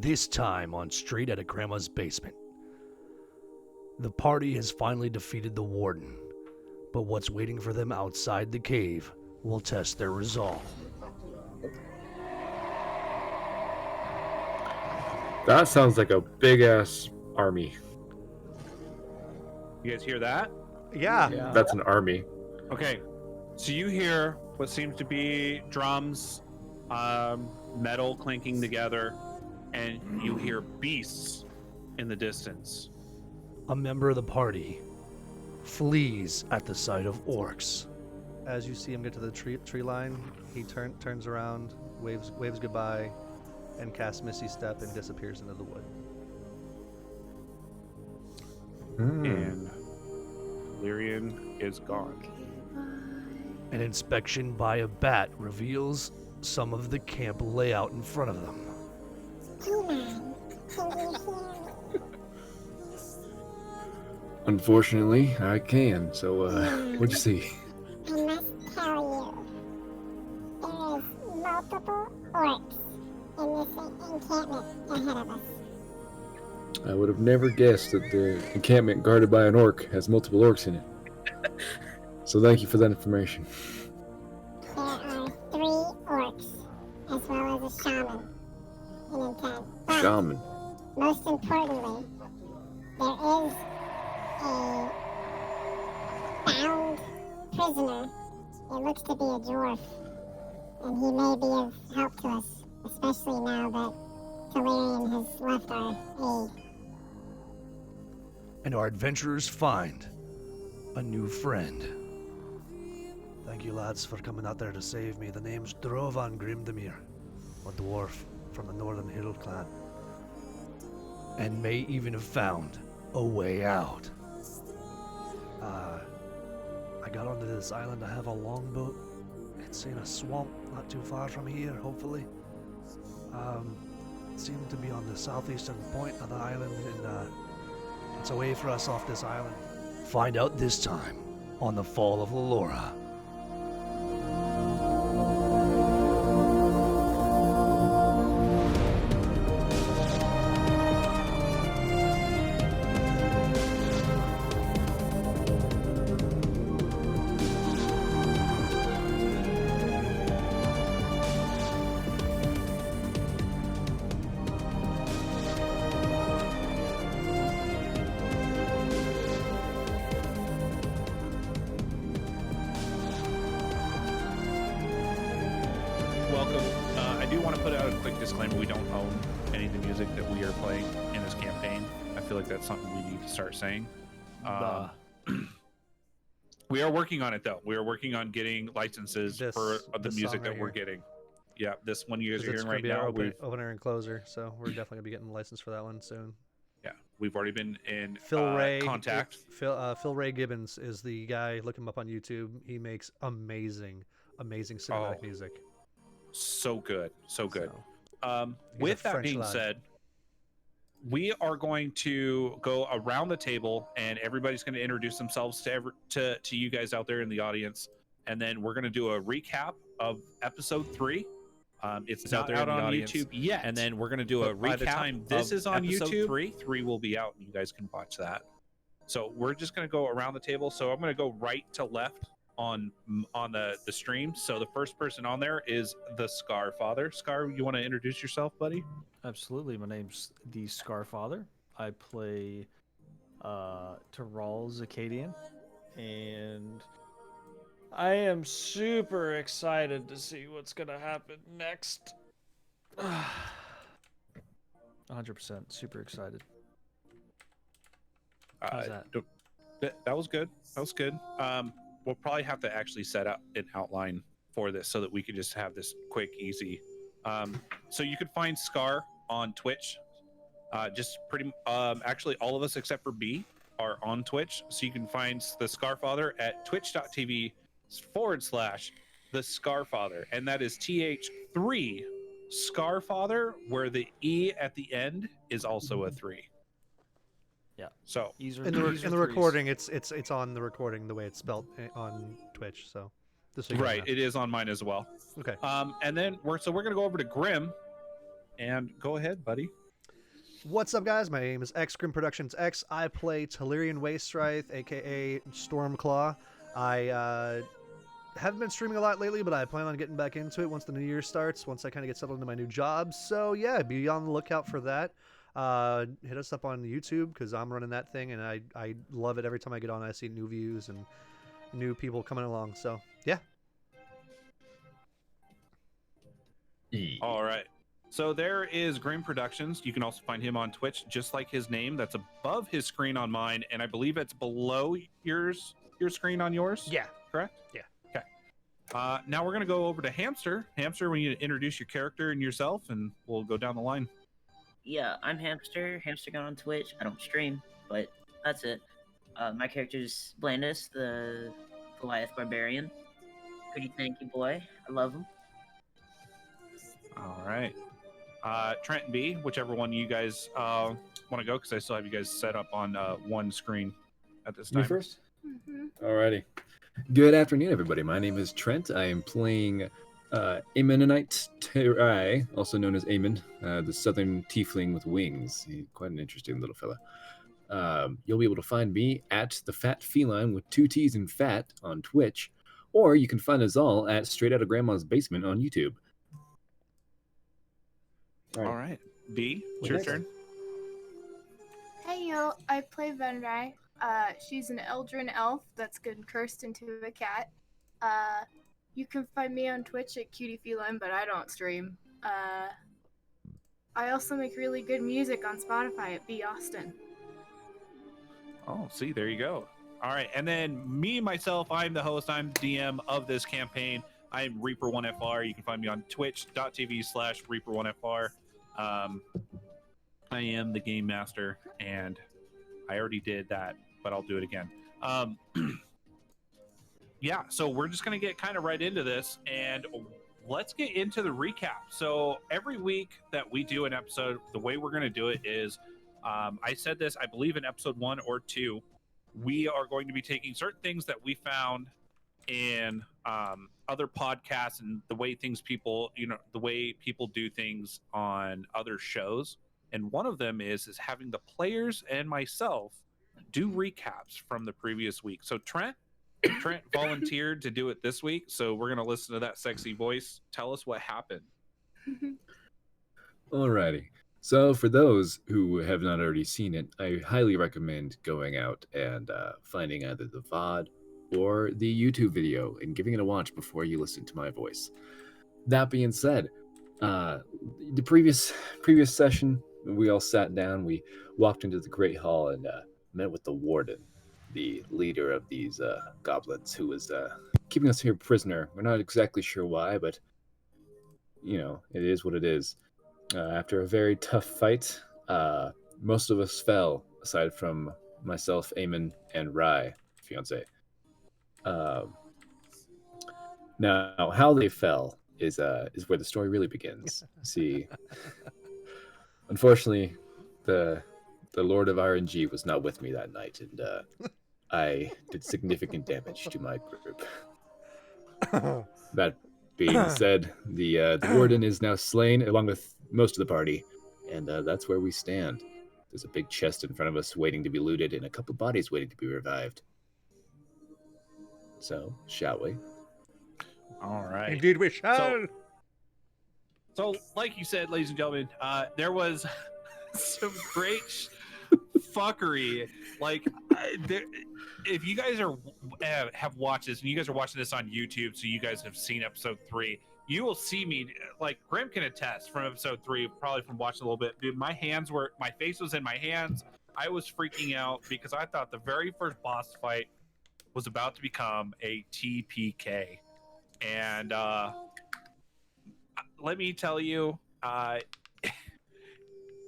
this time on Straight Outta Grandma's Basement. The party has finally defeated the Warden, but what's waiting for them outside the cave will test their resolve. That sounds like a big-ass army. You guys hear that? Yeah. That's an army. Okay, so you hear what seems to be drums, metal clinking together, and you hear beasts in the distance. A member of the party flees at the sight of orcs. As you see him get to the tree line, he turns around, waves goodbye, and casts Misty Step and disappears into the wood. And Lyrian is gone. An inspection by a bat reveals some of the camp layout in front of them. Unfortunately, I can. So, what'd you see? I must tell you, there is multiple orcs in this encampment ahead of us. I would have never guessed that the encampment guarded by an orc has multiple orcs in it. So thank you for that information. There are 3 orcs, as well as a shaman in intent. But Shaman. most importantly, there is a bound prisoner. It looks to be a dwarf, and he may be of help to us, especially now that Telerian has left our aid. And our adventurers find a new friend. Thank you, lads, for coming out there to save me. The name's Drovan Grimdemir, a dwarf from the Northern Hill clan. And may even have found a way out. I got onto this island. I have a longboat. It's in a swamp not too far from here, hopefully. It seemed to be on the southeastern point of the island, and it's a way for us off this island. Find out this time on The Fall of Lalorah. Welcome. I do want to put out a quick disclaimer. We don't own any of the music that we are playing in this campaign. I feel like that's something we need to start saying. We are working on it, though. We are working on getting licenses for the music that we're getting. Yeah, this one you guys are hearing right now. Opener and closer, so we're definitely gonna be getting a license for that one soon. Yeah, we've already been in contact. Phil Ray Gibbons is the guy. Look him up on YouTube. He makes amazing cinematic music. So good. He's With a that French being lad. said, we are going to go around the table, and everybody's going to introduce themselves to you guys out there in the audience, and then we're going to do a recap of episode 3. It's not out on YouTube yet, and then we're going to do a recap. By the time this is on YouTube, 3 will be out, and you guys can watch that. So we're just going to go around the table. So I'm going to go right to left on the stream. So the first person on there is the Scar Father. Scar, you want to introduce yourself, buddy? Absolutely. My name's the Scar Father. I play Terral Zakadian, and I am super excited to see what's gonna happen next. 100% super excited. How's that? That was good. We'll probably have to actually set up an outline for this so that we can just have this quick, easy. So you can find Scar on Twitch. Actually, all of us except for B are on Twitch. So you can find the Scarfather at twitch.tv/the Scarfather. And that is TH3 Scarfather, where the E at the end is also a 3. Yeah. So in the recording, it's on the recording the way it's spelled on Twitch. So right, it is on mine as well. Okay. And then we're gonna go over to Grim, and go ahead, buddy. What's up, guys? My name is X Grim Productions X. I play Telerian Wastestrife, aka Stormclaw. I haven't been streaming a lot lately, but I plan on getting back into it once the new year starts, once I kind of get settled into my new job. So yeah, be on the lookout for that. Hit us up on YouTube because I'm running that thing, and I love it every time I get on. I see new views and new people coming along. So yeah. All right. So there is Green Productions. You can also find him on Twitch, just like his name. That's above his screen on mine, and I believe it's below your screen on yours. Yeah. Correct? Yeah. Okay. Now we're gonna go over to Hamster. Hamster, we need to introduce your character and yourself, and we'll go down the line. Yeah, I'm Hamster. Hamster Gun on Twitch. I don't stream, but that's it. My character's Blandis, the Goliath Barbarian. Pretty tanky boy. I love him. All right. Trent and B, whichever one you guys want to go, because I still have you guys set up on one screen at this time. Me first? Alrighty. Good afternoon, everybody. My name is Trent. I am playing Amenonite Terai, also known as Amon, the southern tiefling with wings. He's quite an interesting little fella. You'll be able to find me at the Fat Feline with 2 T's in fat on Twitch, or you can find us all at Straight Outta Grandma's Basement on YouTube. All right. B, it's Well, your next. turn. Hey yo, I play Foundry. She's an Eldrin elf that's been cursed into a cat. You can find me on Twitch at Cutie Feline, but I don't stream. I also make really good music on Spotify at B Austin. Oh, see, there you go. All right. And then me, myself, I'm the host. I'm DM of this campaign. I'm Reaper1FR. You can find me on twitch.tv/Reaper1FR. I am the game master, and I already did that, but I'll do it again. Yeah, so we're just going to get kind of right into this, and let's get into the recap. So every week that we do an episode, the way we're going to do it is, I said this, I believe in episode 1 or 2, we are going to be taking certain things that we found in other podcasts and the way the way people do things on other shows. And one of them is having the players and myself do recaps from the previous week. So Trent volunteered to do it this week, so we're going to listen to that sexy voice. Tell us what happened. Alrighty. So for those who have not already seen it, I highly recommend going out and finding either the VOD or the YouTube video and giving it a watch before you listen to my voice. That being said, the previous session, we all sat down, we walked into the Great Hall and met with the Warden, the leader of these goblins, who was keeping us here prisoner. We're not exactly sure why, but, you know, it is what it is. After a very tough fight, most of us fell, aside from myself, Eamon, and Rai, fiance. Now, how they fell is where the story really begins. See, unfortunately, the Lord of RNG was not with me that night, and I did significant damage to my group. That being said, the Warden is now slain, along with most of the party, and that's where we stand. There's a big chest in front of us waiting to be looted, and a couple bodies waiting to be revived. So, shall we? All right. Indeed, we shall. So, like you said, ladies and gentlemen, there was some great fuckery. Like, if you guys have watched this, and you guys are watching this on YouTube, so you guys have seen episode 3, you will see me, like Grim can attest from episode 3, probably from watching a little bit. Dude, my face was in my hands. I was freaking out because I thought the very first boss fight was about to become a TPK. And let me tell you,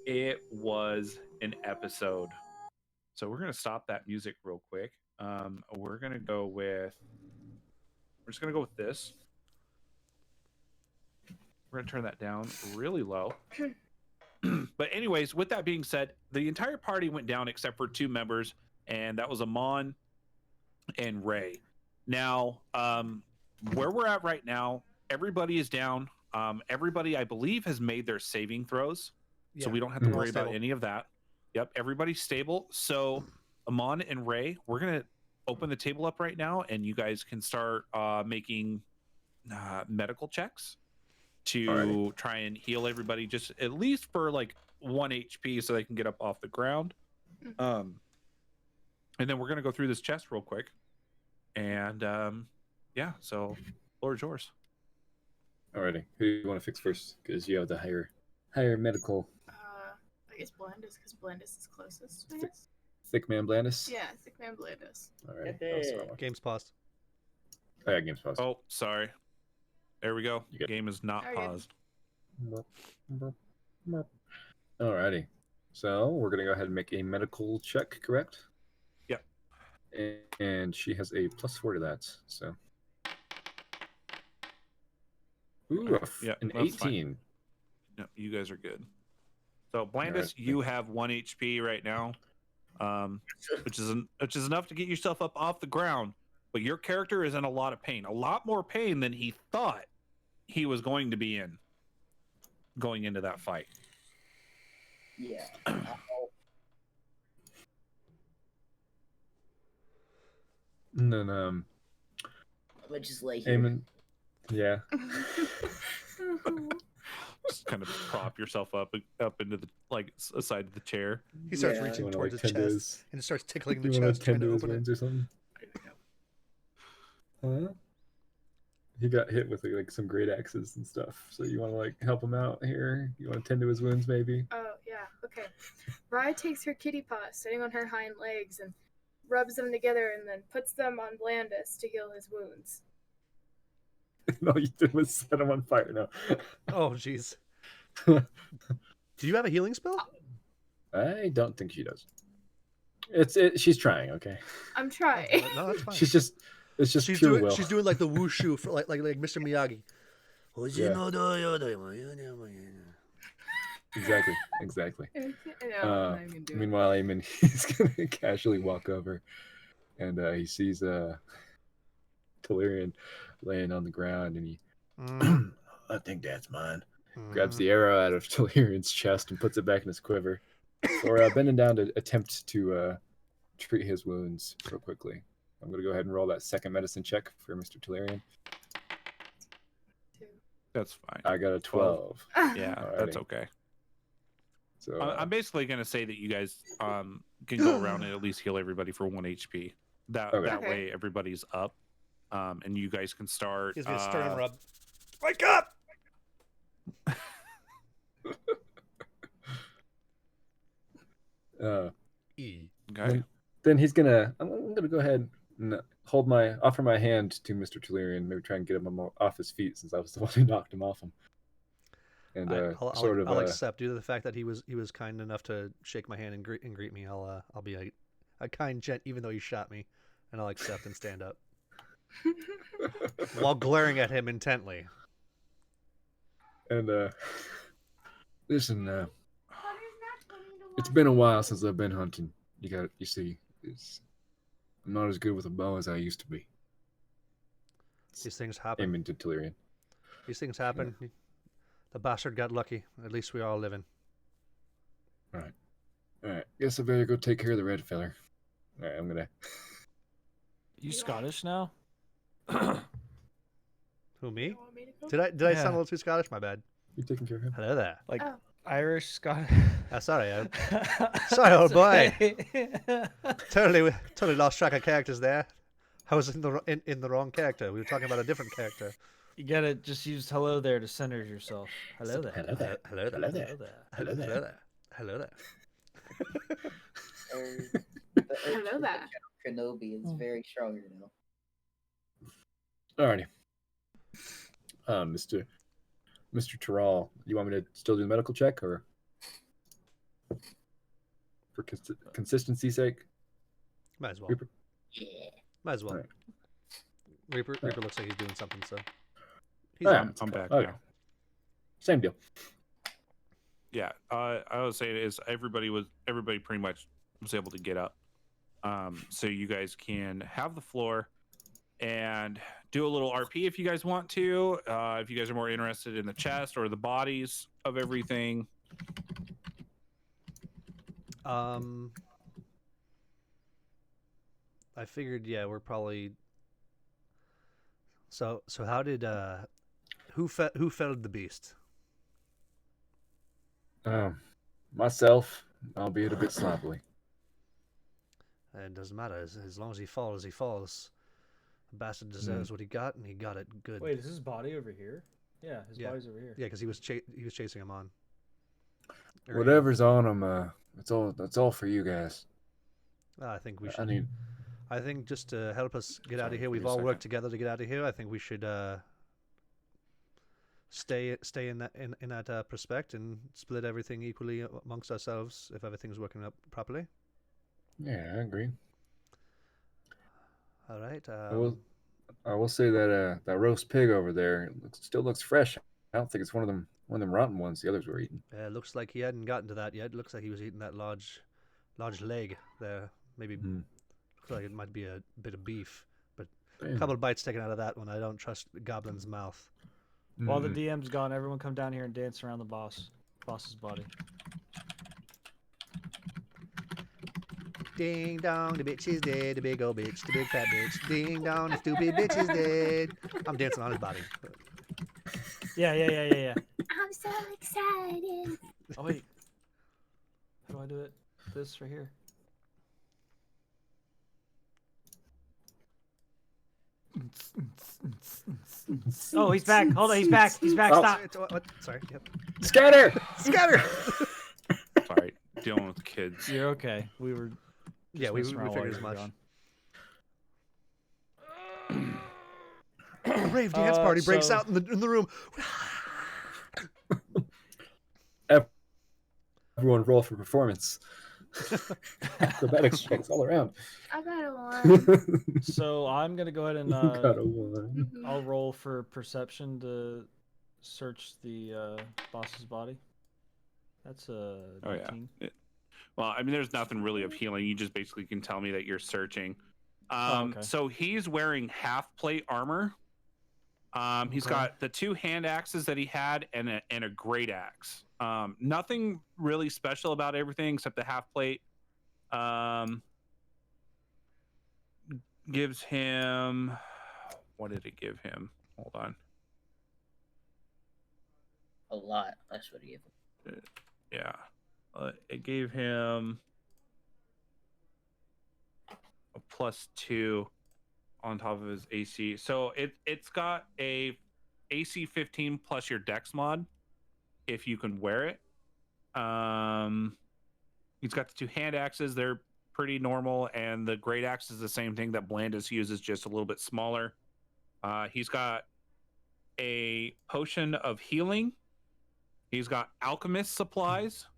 it was an episode. So we're going to stop that music real quick. We're just going to go with this. We're going to turn that down really low. But anyways, with that being said, the entire party went down except for 2 members, and that was Amon and Ray. Now, where we're at right now, everybody is down. Everybody, I believe, has made their saving throws. so Yeah. we don't have to We're all worry about stable. any of that. Yep, everybody's stable. So Amon and Ray, we're gonna open the table up right now, and you guys can start making medical checks to Alrighty. try and heal everybody, just at least for like 1 HP, so they can get up off the ground. And then we're gonna go through this chest real quick, and yeah. So, floor is yours. Alrighty. Who do you want to fix first? Because you have the higher medical. I guess Blandis, because Blandis is closest. I Thick- guess. Thick man Blandis? Yeah, Thick Man Blandis. Alright. That was the wrong one. Game's paused. Oh, yeah, game's paused. Oh, sorry. There we go. You good. Game is not Very good. paused. Alrighty. So we're gonna go ahead and make a medical check, correct? Yep. And she has a +4 to that. So. Ooh, Yeah, an that's fine. 18. No, you guys are good. So Blandis, Alright. you have 1 HP right now, which is enough to get yourself up off the ground. But your character is in a lot of pain, a lot more pain than he thought he was going to be in going into that fight. Yeah. And then I'll just lay here. Eamon. Yeah. Just kind of prop yourself up into the side of the chair. He starts Yeah. reaching You wanna, towards like, his tend to chest his- and starts tickling the You want chest, to trying tend to to his open it. wounds or something? Huh? He got hit with like some great axes and stuff. So you want to like help him out here? You want to tend to his wounds, maybe? Oh, yeah, okay. Rye takes her kitty paw, sitting on her hind legs, and rubs them together and then puts them on Blandis to heal his wounds. All you did was set him on fire. No. Oh, jeez. Do you have a healing spell? I don't think she does. She's trying. Okay. I'm trying. No, that's fine. It's just She's pure doing will. she's doing like the wushu for like Mr. Miyagi. Exactly. I know, I'm not even doing it. Meanwhile, Eamon, he's gonna casually walk over, and he sees Telerian laying on the ground, and he, I think that's mine. Grabs the arrow out of Telerian's chest and puts it back in his quiver, or bending down to attempt to treat his wounds real quickly. I'm gonna go ahead and roll that second medicine check for Mr. Telerian. That's fine. I got a 12. Yeah, that's Alrighty. okay. So I'm basically going to say that you guys can go around and at least heal everybody for 1 HP. That Okay. that Okay. way everybody's up, and you guys can start. Gives me a sternum rub. Wake up! Okay. Then he's gonna. I'm gonna go ahead and offer my hand to Mr. Telerian. Maybe try and get him off his feet since I was the one who knocked him off him. And I'll accept due to the fact that he was kind enough to shake my hand and greet me. I'll be a kind gent even though he shot me, and I'll accept and stand up while glaring at him intently. And listen, it's been a while since I've been hunting. You see, I'm not as good with a bow as I used to be. These things happen. Aiming to Telerian. These things happen. The bastard got lucky. At least we are all living. All right. Guess I better go take care of the red feller. All right, I'm gonna. You Scottish now? Who, me? You want me to go? Did I Yeah. sound a little too Scottish? My bad. You taking care of him? Hello there. Like Oh. Irish Scottish? Sorry, sorry, old boy. Boy. Totally lost track of characters there. I was in the wrong character. We were talking about a different character. You gotta just use hello there to center yourself. Hello there. Hello there. Hello there. Hello there. Hello there. Hello there. Hello there. Hello there. Kenobi is very strong now. Alrighty. Mr. Terral, you want me to still do the medical check, or for consistency's sake? Might as well. Reaper? Yeah. Might as well. Alright. Reaper looks like he's doing something, so he's Oh, yeah. I'm back Okay. now. Same deal. Yeah, I would say it is everybody pretty much was able to get up. So you guys can have the floor and do a little RP if you guys want to. If you guys are more interested in the chest or the bodies of everything, I figured, yeah, we're probably. So how did who fed the beast? Myself, albeit a bit sloppily. It doesn't matter as long as he falls, he falls. The bastard deserves what he got, and he got it good. Wait, is his body over here? Yeah, his body's over here. Yeah, because he was chasing him on. Whatever's on him, that's all for you guys. I think we should. I think just to help us get out of here, we've all worked together to get out of here. I think we should stay in that prospect and split everything equally amongst ourselves if everything's working up properly. Yeah, I agree. All right. I will say that that roast pig over there still looks fresh. I don't think it's one of them rotten ones the others were eating. Looks like he hadn't gotten to that yet. Looks like he was eating that large leg there. Maybe looks like it might be a bit of beef, but a couple of bites taken out of that one. I don't trust the goblin's mouth. While the DM's gone, everyone come down here and dance around the boss's body. Ding dong, the bitch is dead. The big old bitch, the big fat bitch. Ding dong, the stupid bitch is dead. I'm dancing on his body. Yeah. I'm so excited. Oh wait, how do I do it? This right here. Oh, he's back. Hold on, he's back. Stop. What? Sorry. Yep. Scatter! Scatter! Sorry, dealing with kids. You're okay. We were. Yeah, we figured as much. A rave dance party breaks out in the room. Everyone roll for performance. Acrobatics checks all around. I got a 1. So I'm gonna go ahead and Got a 1. I'll roll for perception to search the boss's body. That's a 19. Yeah. Well, I mean, there's nothing really of healing. You just basically can tell me that you're searching. Okay. So he's wearing half plate armor. He's got the 2 hand axes that he had and a great axe. Nothing really special about everything except the half plate. Gives him. What did it give him? Hold on. A lot. That's what he gave him. Yeah. It gave him a +2 on top of his AC. So it's got a AC 15 plus your Dex mod if you can wear it. He's got the 2 hand axes. They're pretty normal, and the great axe is the same thing that Blandis uses, just a little bit smaller. He's got a potion of healing. He's got alchemist supplies.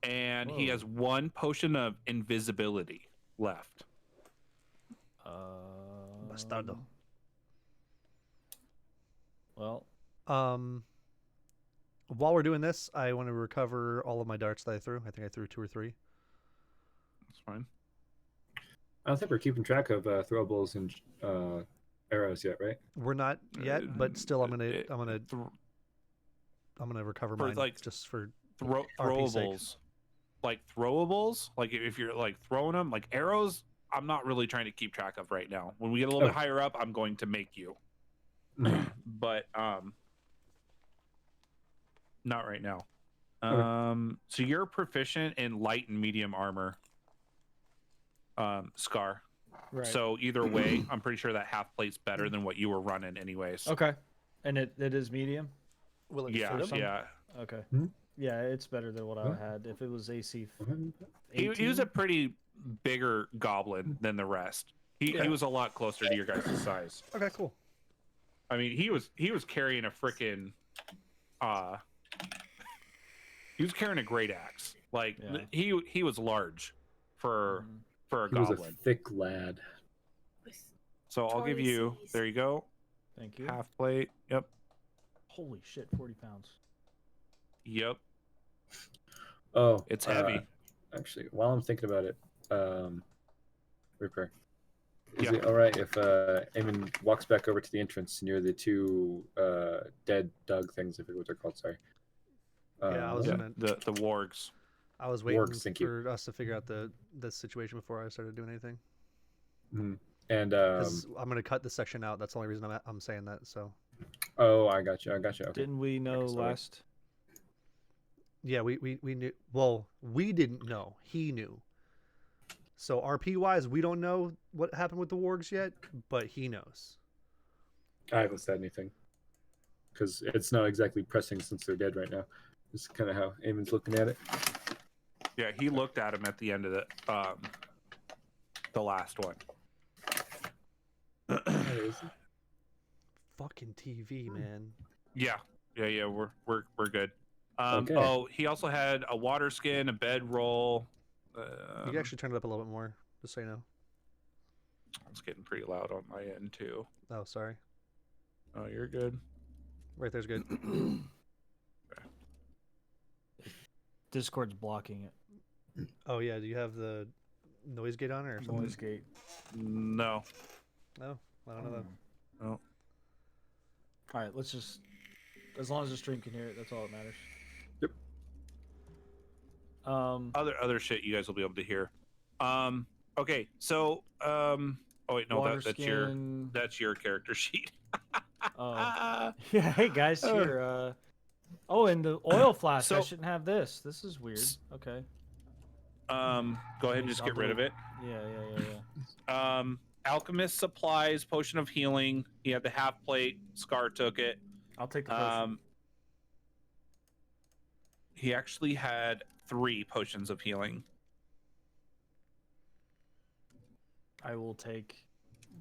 And he has 1 potion of invisibility left. Bastardo. Well, while we're doing this, I want to recover all of my darts that I threw. I think I threw 2 or 3. That's fine. I don't think we're keeping track of throwables and arrows yet, right? We're not yet, but still, I'm gonna recover mine like just for throwables. sake. Like throwables, like if you're like throwing them, like arrows, I'm not really trying to keep track of right now. When we get a little bit higher up, I'm going to make you. But not right now. So you're proficient in light and medium armor, Scar. right. So either way, I'm pretty sure that half plate's better than what you were running anyways. Okay. And it is medium? Yeah. Okay. Yeah, it's better than what I had. If it was AC 18? He was a pretty bigger goblin than the rest. He was a lot closer to your guys' size. Okay, cool. I mean, he was carrying a freaking he was carrying a great axe. Like he was large for a goblin. He was a thick lad. So I'll give you. There you go. Thank you. Half plate. Yep. Holy shit, 40 pounds. Yep. Oh, It's heavy. Actually, while I'm thinking about it, Ripper, is Yeah. it all right if Eamon walks back over to the entrance near the 2 dead Doug things? I forget what they're called. Sorry. Yeah, I was the wargs. I was waiting Works, thank you. for us to figure out the situation before I started doing anything. Mhm. And Because I'm gonna cut this section out. That's the only reason I'm saying that. So oh, I got you. Okay. Didn't we know sorry. last? yeah, we knew. Well, we didn't know. He knew. So RP wise, we don't know what happened with the wargs yet, but he knows. I haven't said anything because it's not exactly pressing since they're dead right now. This is kind of how Eamon's looking at it. Yeah, he looked at him at the end of the last one. Fucking TV, man. Yeah, we're good. Okay. Oh, he also had a water skin, a bedroll. You can actually turn it up a little bit more, just so you know. It's getting pretty loud on my end too. Oh, sorry. Oh, you're good. Right there's good. Discord's blocking it. Oh yeah, do you have the noise gate on or something? Noise gate. No. No, I don't know that. No. All right, let's just. As long as the stream can hear it, that's all that matters. Yep. Other shit you guys will be able to hear. Okay, so oh wait, no, Water that's your character sheet. Oh. Yeah, hey guys, here. Oh, and the oil flask. I So- shouldn't have this. This is weird. Okay. Go ahead and just get rid of it. Yeah. Alchemist supplies, potion of healing. He had the half plate. Scar took it. I'll take the potion. He actually had 3 potions of healing. I will take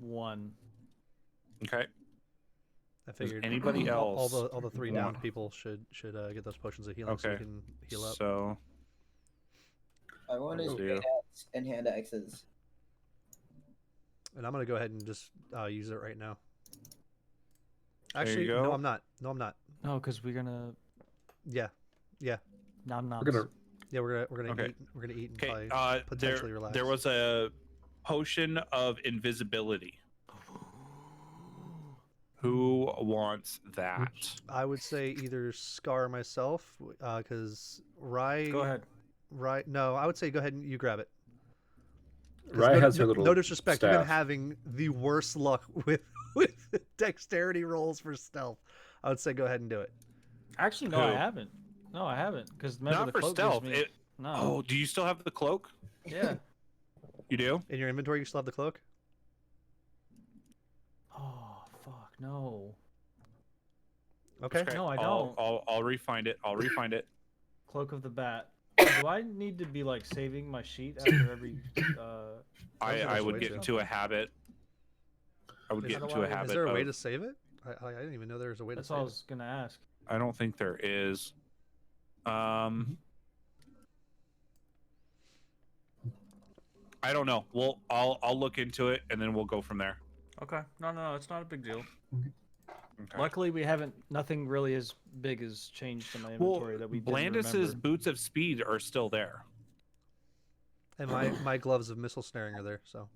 1. Okay. I figured anybody else all the 3 downed want- people should get those potions of healing so they Okay. can heal up. So I want his Will do. great hats and hand axes. And I'm gonna go ahead and just use it right now. There you Actually, go. no, I'm not. No, because we're gonna. Yeah, Nom noms. We're gonna we're gonna Okay. eat. We're gonna eat and okay, probably potentially relax. there was a potion of invisibility. Who wants that? I would say either Scar or myself, because Rye. Go ahead. Rye. No, I would say go ahead and you grab it. 'Cause Rye no, has her no- little No disrespect, you've been staff. having the worst luck with dexterity rolls for stealth. I would say go ahead and do it. Actually, no, I Who? haven't. No, I haven't. Because remember Not the for cloak stealth. gives me. No. Oh, do you still have the cloak? Yeah. You do? In your inventory, you still have the cloak. Oh fuck no. Okay. No, I don't. I'll refind it. I'll refind it. Cloak of the Bat. Do I need to be like saving my sheet after every? I would way get to. into a habit. I would Is get that into why- a habit. Is there a way of- to save it? I didn't even know there was a way That's to all I save was gonna ask. I don't think there is. I don't know. I'll look into it and then we'll go from there. Okay. No, it's not a big deal. Okay. Luckily, we haven't. Nothing really as big has changed in my inventory that we didn't Blandis's remember. boots of speed are still there. it. And my gloves of missile snaring are there. So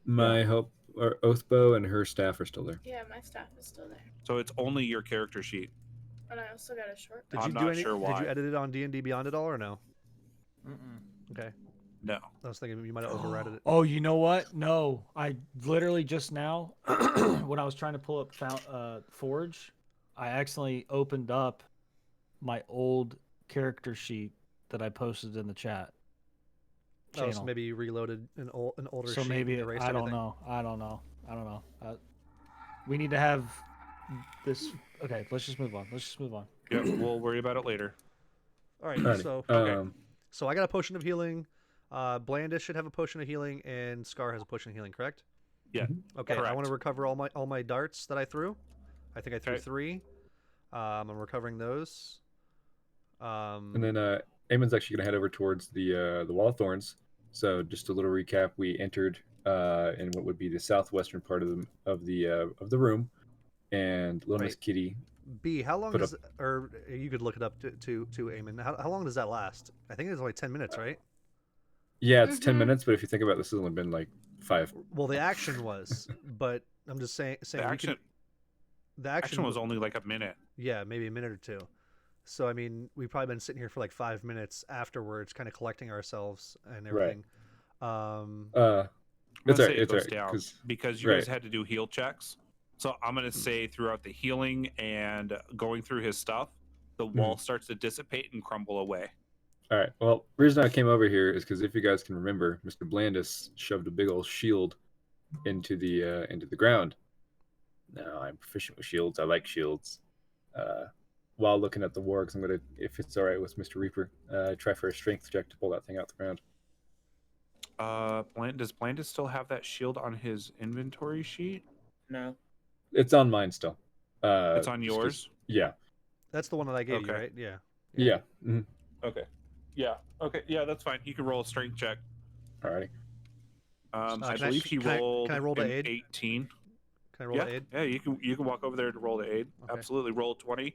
my hope or oath bow and her staff are still there. Yeah, my staff is still there. So it's only your character sheet. And I also got a short. did I'm you not do any? sure Did why. you edit it on D&D Beyond at all or no? Mm-mm. Okay. No. I was thinking you might have overridden it. Oh, you know what? No, I literally just now, when I was trying to pull up Forge, I accidentally opened up my old character sheet that I posted in the chat. Oh, so channel. maybe you reloaded an older So sheet maybe and erased I don't everything. know. I don't know. We need to have this. Okay, let's just move on. Yeah, we'll worry about it later. All right. Alrighty. So Okay. so I got a potion of healing. Blandis should have a potion of healing, and Scar has a potion of healing. Correct? Yeah. Okay. I Correct. want to recover all my darts that I threw. I think I threw Okay. 3. I'm recovering those. And then Eamon's actually gonna head over towards the Wall of Thorns. So just a little recap: we entered in what would be the southwestern part of the room, and little Miss Wait. Kitty. B, how long Put does or you could look it up to Eamon. How long does that last? I think it's only 10 minutes, right? Yeah, it's 10 Mhm. minutes, but if you think about it, this has only been like 5. Well, the action was, but I'm just saying The we action can, the action was only like a minute. yeah, maybe a minute or two. So I mean, we've probably been sitting here for like 5 minutes afterwards, kind of collecting ourselves and everything. I'm It's gonna all say right. it It's all goes right. down 'Cause because you right. guys had to do heal checks. So I'm gonna say throughout the healing and going through his stuff, the wall starts to dissipate and crumble away. All right. Well, the reason I came over here is because if you guys can remember, Mr. Blandis shoved a big old shield into the ground. Now I'm proficient with shields. I like shields. While looking at the wargs, I'm gonna, if it's all right with Mr. Reaper, try for a strength check to pull that thing out the ground. Does Blandis still have that shield on his inventory sheet? No. It's on mine still. It's on just 'cause- yours? Yeah. That's the one that I gave you, Okay. right? Yeah. Yeah. Mhm. Okay. Yeah. Okay. Yeah, that's fine. You can roll a strength check. Alrighty. I can I- believe he can I- rolled can I roll to an aid? 18. Can I roll Yeah. to aid? Yeah, you can walk over there to roll to aid. Okay. Absolutely. Roll 20.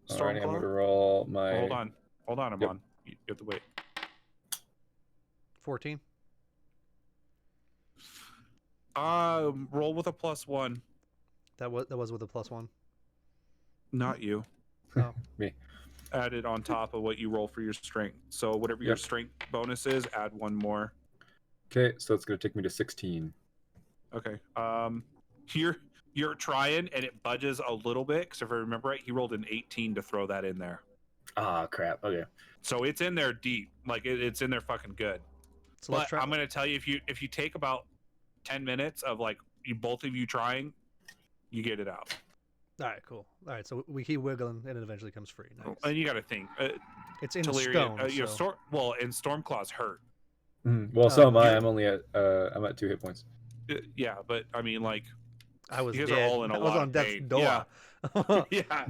Alrighty, I'm Stormclaw? gonna roll my. Hold on. I'm Yep. on. You have to wait. 14. Roll with a +1. That was with a +1. Not you. Oh. Me. Added on top of what you roll for your strength. So whatever your Yep. strength bonus is, add one more. Okay, so it's gonna take me to 16. Okay. You're trying and it budges a little bit because if I remember right, he rolled an 18 to throw that in there. Ah, crap. Okay. So it's in there deep. Like it's in there fucking good. So let's But try. I'm gonna tell you if you take about 10 minutes of like both of you trying, you get it out. All right, cool. All right, so we keep wiggling, and it eventually comes free. Nice. And you got to think, It's in Telerian, stone. you know, So. and Stormclaw's hurt. Well, so am I. you- I'm only at I'm at 2 hit points. Yeah, but I mean, like, I was you guys dead. are all in a I was lot on of death's pain. door. Yeah. Yeah.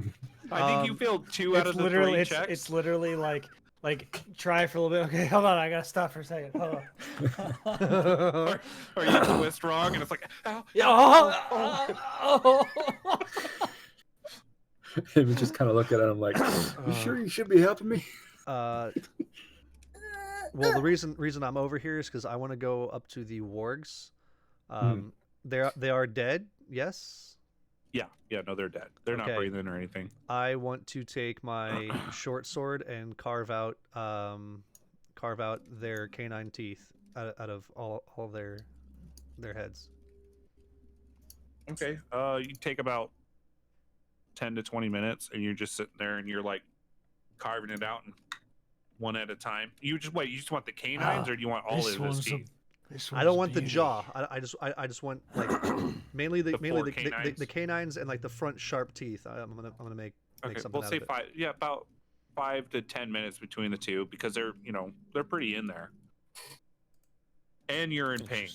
I think you failed 2 out of the 3 checks. It's literally like try for a little bit. Okay, hold on, I gotta stop for a second. Hold on. or you twist wrong, and it's like, ow, Yeah, ow, oh. Him just kind of look at it. I'm like, you sure you should be helping me? Well, the reason I'm over here is because I want to go up to the wargs. They are dead. Yes. Yeah, no, they're dead. They're not Okay. breathing or anything. I want to take my short sword and carve out their canine teeth out of all of their heads. Okay. You take about 10 to 20 minutes, and you're just sitting there, and you're like carving it out, and one at a time. You just wait. You just want the canines, or do you want all of his teeth? I don't want the jaw. I just want like mainly the canines? the canines and like the front sharp teeth. I'm gonna make Okay, something we'll out say of it. 5. Yeah, about 5 to 10 minutes between the two because they're pretty in there, and you're in pain.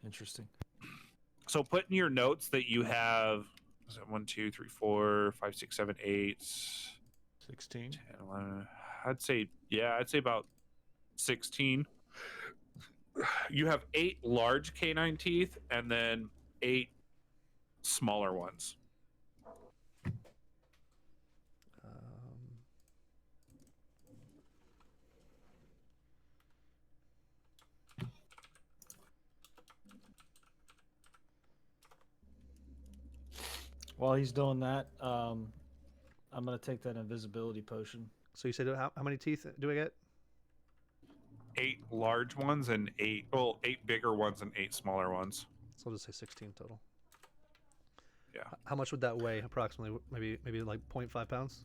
Interesting. So put in your notes that you have. Is it 1, 2, 3, 4, 5, 6, 7, 8, 16. 10, 11. I'd say about 16. You have 8 large canine teeth and then 8 smaller ones. While he's doing that, I'm gonna take that invisibility potion. So you said how many teeth do I get? 8 large ones and 8 bigger ones and 8 smaller ones. So I'll just say 16 total. Yeah. How much would that weigh approximately? Maybe like 0.5 pounds.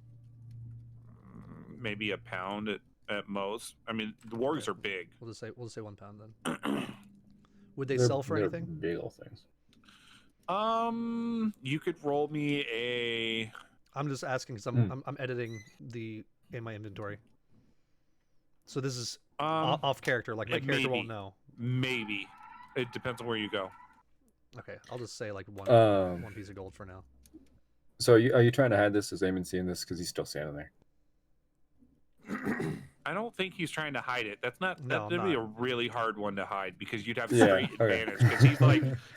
Maybe a pound at most. I mean, the wargs are big. We'll just say 1 pound then. Would they sell for anything? Big old things. You could roll me a. I'm just asking because I'm editing in my inventory. So this is off character. Like my character won't know. Maybe. It depends on where you go. Okay, I'll just say like one piece of gold for now. So are you trying to hide this? Is Eamon seeing this because he's still standing there? I don't think he's trying to hide it. That'd I'm be a not. really hard one to hide because you'd have Yeah, straight okay. advantage. Because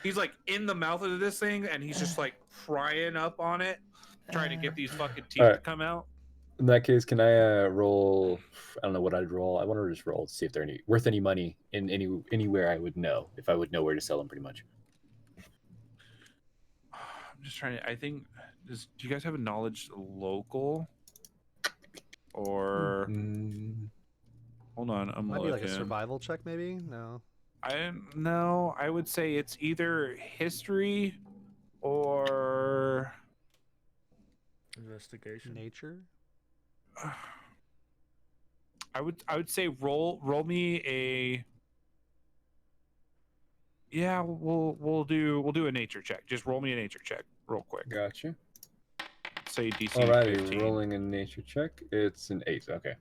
he's like in the mouth of this thing and he's just like prying up on it, trying to get these fucking teeth to come out. In that case, can I roll? I don't know what I'd roll. I want to just roll to see if they're worth any money in anywhere I would know if I would know where to sell them. Pretty much. I'm just trying to. I think. Do you guys have a knowledge local? or hold on, I'm Might be looking. like a survival check, maybe. No. I would say it's either history or Investigation. Nature. I would say roll me a. Yeah, we'll do a nature check. Just roll me a nature check real quick. Gotcha. Say DC Alrighty, 15. rolling a nature check. It's an 8. Okay.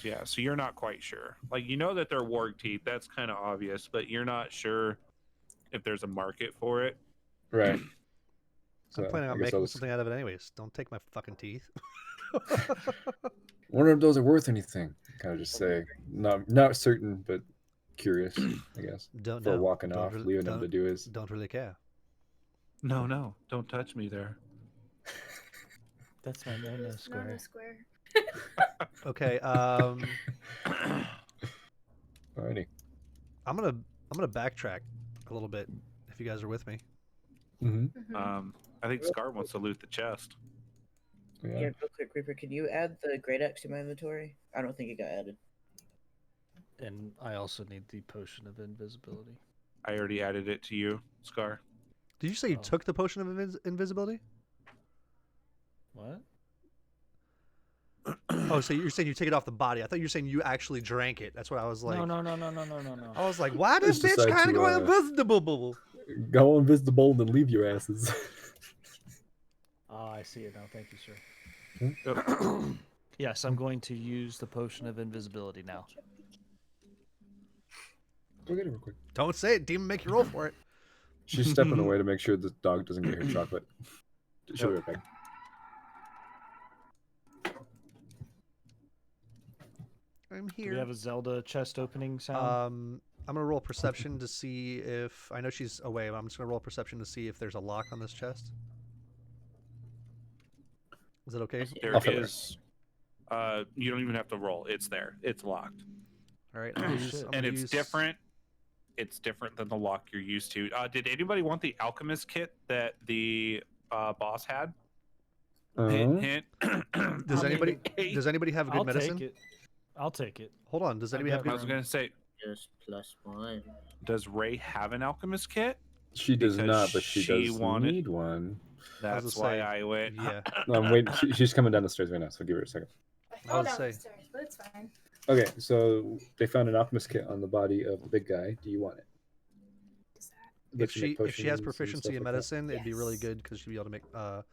Yeah, so you're not quite sure. Like, you know that they're warg teeth. That's kind of obvious, but you're not sure if there's a market for it. Right. I'm planning I on guess making I'll something out of it anyways. Don't take my fucking teeth. wonder if those are worth anything. Kind of just say not certain, but curious. I guess. Don't Before know. walking Don't off, really- leaving him don't- to do his. Don't really care. No, don't touch me there. That's my no-no It's not square. a square. Okay. Alrighty. I'm gonna backtrack a little bit if you guys are with me. Mm-hmm. I think Scar wants to loot the chest. Yeah. Yeah, real quick, Reaper, can you add the great axe to my inventory? I don't think it got added. And I also need the potion of invisibility. I already added it to you, Scar. Did you say you Oh. took the potion of invisibility? What? Oh, so you're saying you take it off the body? I thought you were saying you actually drank it. That's what I was like. No. I was like, why does Just bitch decide kind of to, go invisible? Go invisible and then leave your asses. Ah, I see it now. Thank you, sir. Yes, I'm going to use the potion of invisibility now. Go get it real quick. Don't say it. Demon, make you roll for it. She's stepping away to make sure the dog doesn't get her chocolate. She'll be right back. I'm Do we here. have a Zelda chest opening sound? I'm gonna roll perception to see if I know she's away. But I'm just gonna roll perception to see if there's a lock on this chest. Is that okay? There I'll fill her. is. You don't even have to roll. It's there. It's locked, All right. I'm gonna use, Shit. I'm and gonna it's use- different. It's different than the lock you're used to. Did anybody want the alchemist kit that the boss had? Hint, hint. Does I mean, anybody have good I'll medicine? take it. I'll take it. Hold on. Does I've anybody have got I good? was gonna say, Just +1. does Ray have an alchemist kit? She does Because not, but she she does wanted- need one. That's gonna why say, I went. Yeah. No, I'm waiting. She's coming down the stairs right now, so give her a second. I I fell would down say- the stairs, but it's fine. Okay, so they found an alchemist kit on the body of the big guy. Do you want it? Is that- Let If you she make has potions and proficiency stuff in like that. medicine, it'd be really Yes. good because she'd be able to make.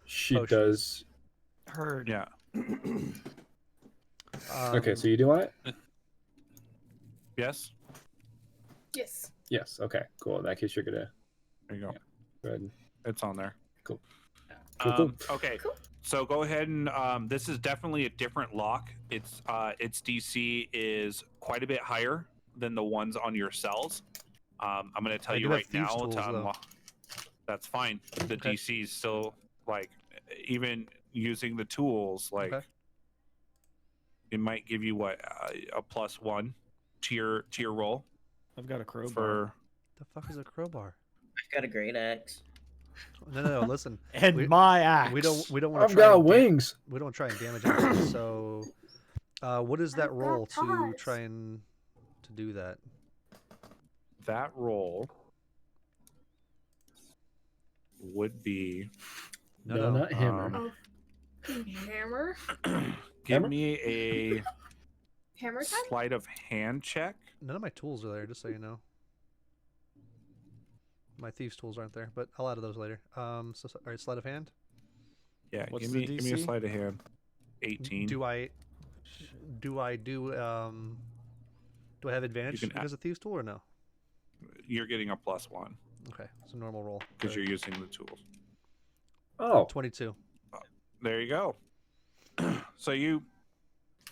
She potions. does. Heard. Yeah. Okay, so you do want it? Yes. Yes. Yes. Okay, cool. In that case, you're gonna There you go. go ahead. It's on there. Cool. Cool. Okay. So go ahead and this is definitely a different lock. Its DC is quite a bit higher than the ones on your cells. I'm going to tell I you do have right thieves' now tools, to though. unlock. That's fine. The Okay. DC is still like even using the tools like Okay. it might give you what a +1 to your roll I've got a crowbar. for The fuck is a crowbar? I've got a great axe. No. Listen, And we- my axe. we don't want I've to try. got and wings. we don't try and damage anything. So, what is that I've got roll to paws. try and to do that? that roll would be No, not hammer. um, Hammer? give Hammer? me a Hammer time? sleight of hand check. None of my tools are there, just so you know. My thieves' tools aren't there, but I'll add those later. All right, sleight of hand. Yeah, What's give the me a DC? sleight of hand. 18. Do I do I have advantage can because of thieves' tool or no? You're getting a +1 Okay, it's a normal roll. because Good. you're using the tools. Oh, 22. There you go. So you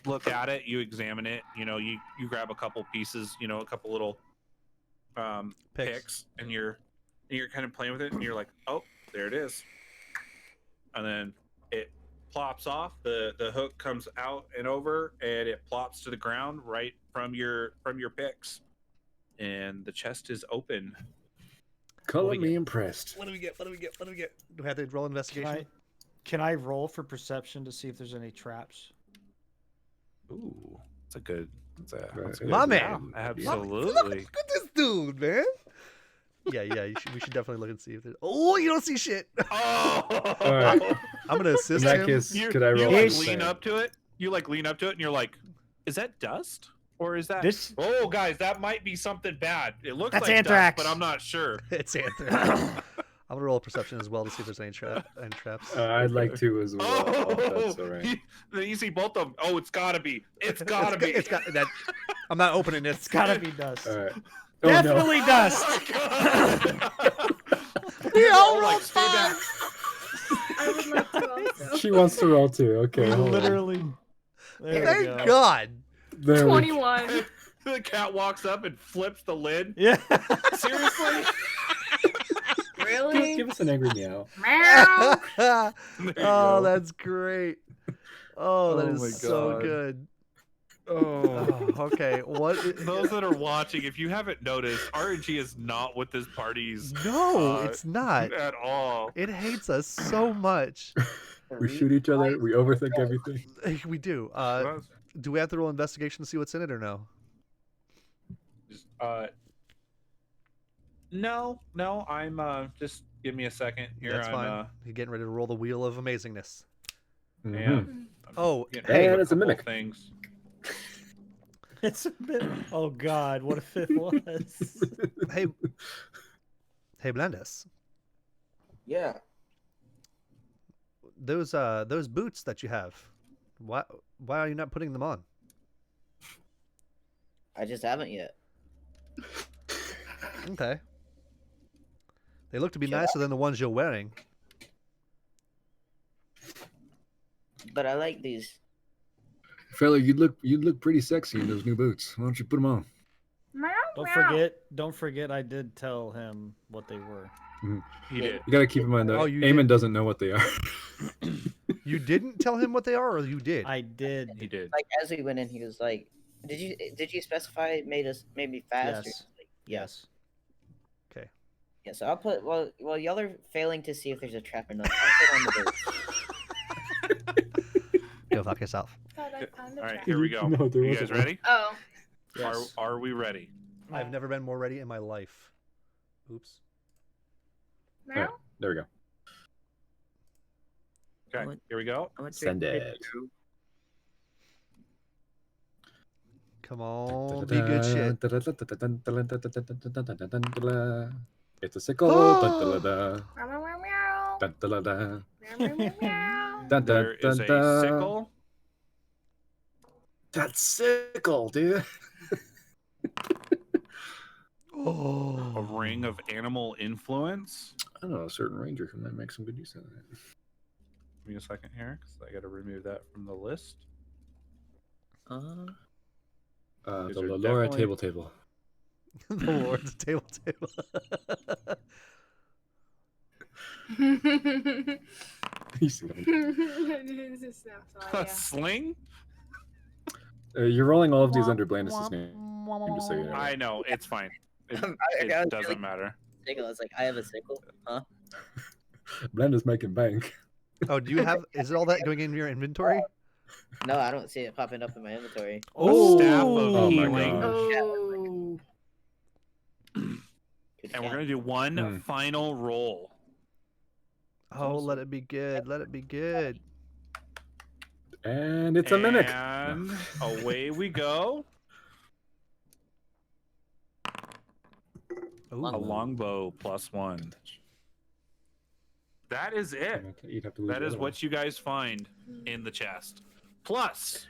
look at it, you examine it. You know, you grab a couple pieces. You know, a couple little picks, and you're kind of playing with it, and you're like, oh, there it is. And then it plops off. The hook comes out and over, and it plops to the ground right from your picks. And the chest is open. color we me get? impressed. What do we get? What do we get? What do we get? Do I have to roll investigation? Can I roll for perception to see if there's any traps? Ooh, that's a good. That's a, Right. that's good. My Yeah, man. absolutely. Look at this dude, man. Yeah, we should definitely look and see if there's. Oh, you don't see shit. Oh, All right. I'm gonna assist In that him. case, you, could I roll? you like for lean sand? up to it. You like lean up to it, and you're like, "Is that dust, or is that?" This- Oh, guys, that might be something bad. It looks That's like anthrax. dust, but I'm not sure. It's Anthony. I'm gonna roll a perception as well to see if there's any traps. I'd like to as well. if that's all right. You see both of them. Oh, it's gotta be. It's gotta be. It's got that. I'm not opening it. It's gotta be dust. All right. Definitely dust. We all like, rolled stay back. five. I would like to also. She wants to roll too. Okay. hold on. Literally. There we Thank go. God. There we go. 21. The cat walks up and flips the lid. Yeah. Seriously? Really? Give us an angry meow. Meow. There you Oh, go. that's great. Oh, that Oh is my so God. good. Oh. Oh, okay. What? Those that are watching, if you haven't noticed, RNG is not with this party's No, uh, it's not. at all. It hates us so much. We shoot each other. We overthink everything. We do. Do we have to roll investigation to see what's in it or no? No, I'm just give me a second here. That's I'm fine. You're getting ready to roll the wheel of amazingness. Mhm. I'm Oh, getting hey, rid of And it's a couple mimic. things. It's a bit. Oh God, what if it was? hey, Blandis. Yeah. Those boots that you have, why are you not putting them on? I just haven't yet. Okay. They look to be Sure. nicer than the ones you're wearing. But I like these. Fella, you'd look pretty sexy in those new boots. Why don't you put them on? Meow. Don't forget. I did tell him what they were. He did. You gotta keep in mind though. Oh, you Eamon did. doesn't know what they are. You didn't tell him what they are, or you did? I did. He did. Like as we went in, he was like, "Did you specify made me fast?" Yes. Like, Yes. Okay. Yeah. So I'll put while y'all are failing to see if there's a trap or not. I'll put on the boots. Go fuck yourself. Thought I found a All right, trap. here we go. No, there You wasn't guys one. ready? Oh. Yes. Are we ready? I've never been more ready in my life. Oops. Meow. There we go. Okay, What? here we go. I went Send straight it. through. Come on, be good shit. It's a sickle. Meow, meow, meow. Meow, meow, meow, meow. There is a sickle. That's sickle, dude. Oh. A ring of animal influence. I don't know, a certain ranger who might make some good use of that. Give me a second here, because I got to remove that from the list. The These are Lalorah definitely- table. The Lord's table. He's like, This is so funny. A sling? you're rolling all of these under Blandis' name, just so you know. I know, it's fine. It, I it was doesn't really- matter. Sickle. I was like, I have a sickle. Huh? Blandis making bank. Oh, do you have? Is it all that going in your inventory? No, I don't see it popping up in my inventory. A staff of Oh my healing. God. Oh. Good And we're cat. going to do one final roll. Oh, let it be good. Let it be good. And it's a mimic. And away we go. Ooh. A longbow +1. That is it. You'd have to lose That the is other what you guys find in the chest. Plus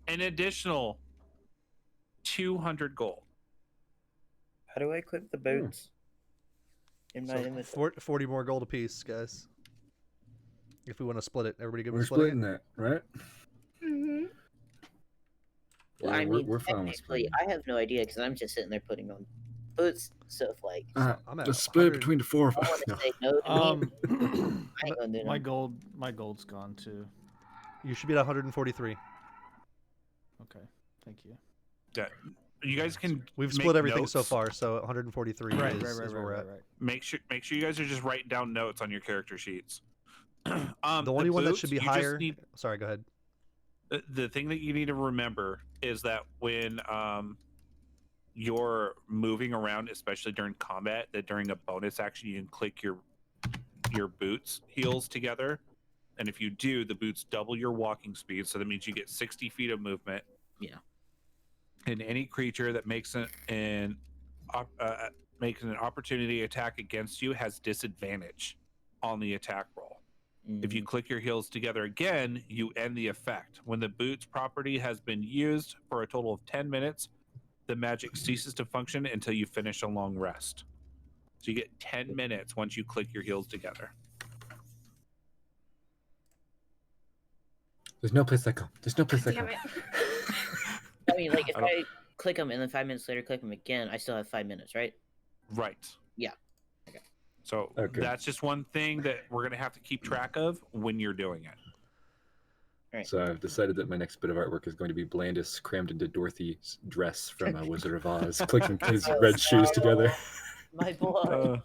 an additional 200 gold. How do I equip the boots? In my So inventory. 40 more gold apiece, guys. If we want to split it, everybody good one. We're with splitting splitting that, right? Mm-hmm. Well, Yeah, I mean, we're fine with technically, splitting. I have no idea because I'm just sitting there putting on boots. So if like, I'm at Let's split it 100. between the four of I us. want to No. say no to me, I ain't gonna do My no. gold's gone too. You should be at 143. Okay, thank you. Yeah. You guys can We've make split everything so notes. far, so 143 Right, is where we're at. Make sure you guys are just writing down notes on your character sheets. The only one that should be boots, you just higher. need- Sorry, go ahead. The thing that you need to remember is that when you're moving around, especially during combat, that during a bonus action you can click your boots heels together, and if you do, the boots double your walking speed, so that means you get 60 feet of movement. Yeah. And any creature that makes an opportunity attack against you has disadvantage on the attack roll. If you click your heels together again, you end the effect. When the boots property has been used for a total of 10 minutes, the magic ceases to function until you finish a long rest. So you get 10 minutes once you click your heels together. There's no place like home. There's no place like Damn home. it. I mean, like if I click them and then 5 minutes later click them again, I still have 5 minutes, right? Right. Yeah. Okay. So Okay. that's just one thing that we're going to have to keep track of when you're doing it. Right. So I've decided that my next bit of artwork is going to be Blandis crammed into Dorothy's dress from Wizard of Oz, clicking his red shoes together. My boy.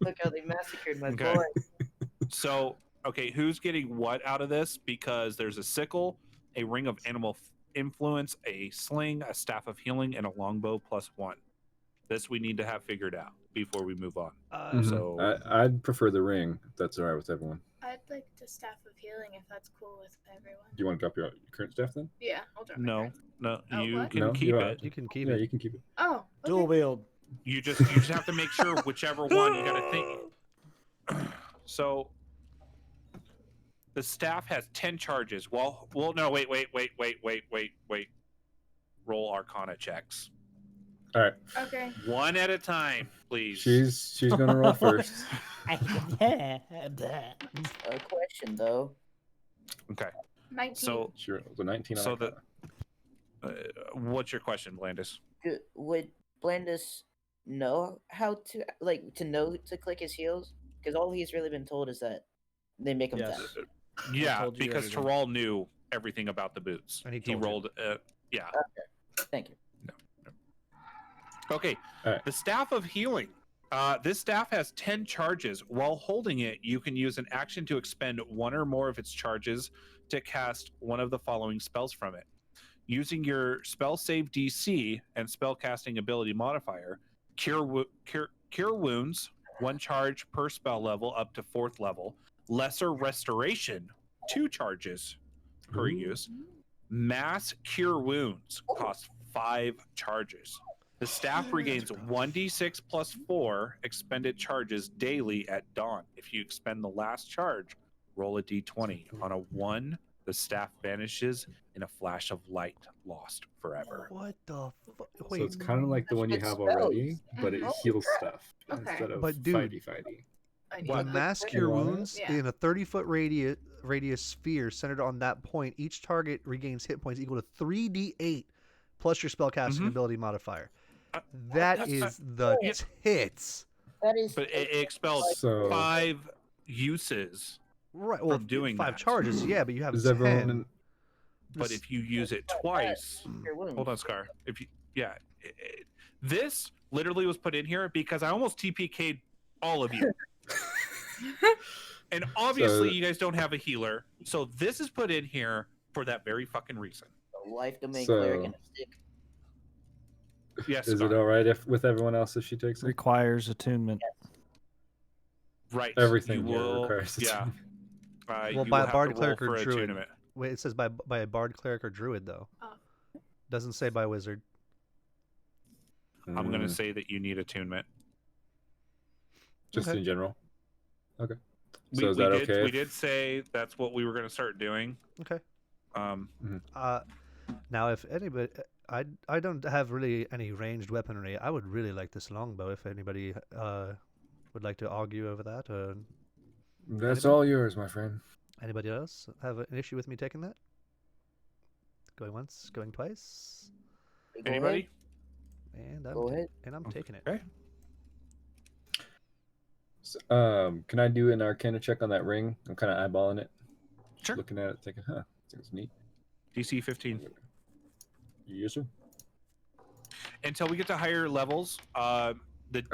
Look how they massacred my Okay. boy. So, okay, who's getting what out of this? Because there's a sickle, a ring of animal influence, a sling, a staff of healing, and a longbow +1. This we need to have figured out before we move on. So I'd prefer the ring, if that's all right with everyone. I'd like the staff of healing if that's cool with everyone. Do you want to drop your current staff then? Yeah, I'll drop my no, cards. no, Oh, you what? can No, keep you it. You can keep Yeah, it. you can keep it. Oh, okay. Dual wield. You just have to make sure whichever one you got to think. So the staff has 10 charges. Well, no, wait. Roll Arcana checks. All right. Okay. One at a time, please. She's gonna roll first. A question though. Okay. 19. So, She rolled a 19 on So Arcana. what's your question, Blandis? Would Blandis know how to know to click his heels? Because all he's really been told is that they make him Yes. fast. Yeah, told you because everything. Terral knew everything about the boots. And he He told you. rolled. Yeah. Thank you. Okay. Alright. The Staff of Healing. This staff has 10 charges. While holding it, you can use an action to expend one or more of its charges to cast one of the following spells from it. Using your spell save DC and spell casting ability modifier, cure wounds, 1 charge per spell level up to 4th level. Lesser restoration, 2 charges per use. Mass cure wounds cost 5 charges. The staff regains 1d6 plus 4 expended charges daily at dawn. If you expend the last charge, roll a d20. On a 1, the staff vanishes in a flash of light, lost forever. What the fuck? So Wait, it's kind of like the one you Good have spells. already, but it Mhm. heals stuff Okay. instead of But dude- fighty. I the need mass this. cure You want it? wounds Yeah. in a 30-foot radius sphere centered on that point. Each target regains hit points equal to 3d8 plus your spellcasting Mhm. ability modifier. Uh, That that's is the tits. That is. But it expels So 5 uses. Right. Well, From doing 5 that. charges, yeah, but you have is 10. everyone? But if you use it twice, Cure wounds. hold on, Scar. If you, this literally was put in here because I almost TPK'd all of you. And obviously, So- you guys don't have a healer, so this is put in here for that very fucking reason. A life domain So- cleric and a stick. Yes, Is it Scar. all right if with everyone else if she takes it? Requires attunement. Right. Everything you here will, requires yeah. attunement. Well, You by will a have bard, to roll cleric, or for druid. attunement. Wait, it says by a bard, cleric, or druid though. Oh. Doesn't say by wizard. I'm going to Mm, say that you need attunement. just Okay. in general. Okay. We, So is we that did, okay? we did say that's what we were going to start doing. Okay. Um, Now if anybody, I don't have really any ranged weaponry. I would really like this longbow. If anybody would like to argue over that, That's Anybody? all yours, my friend. anybody else have an issue with me taking that? Going once, going twice, Go anybody? and Go ahead. I'm taking it. Okay. So, can I do an Arcana check on that ring? I'm kind of eyeballing it, Sure. looking at it, thinking, "Huh, it's neat." DC 15. Yes, sir. Until we get to higher levels, Oh, it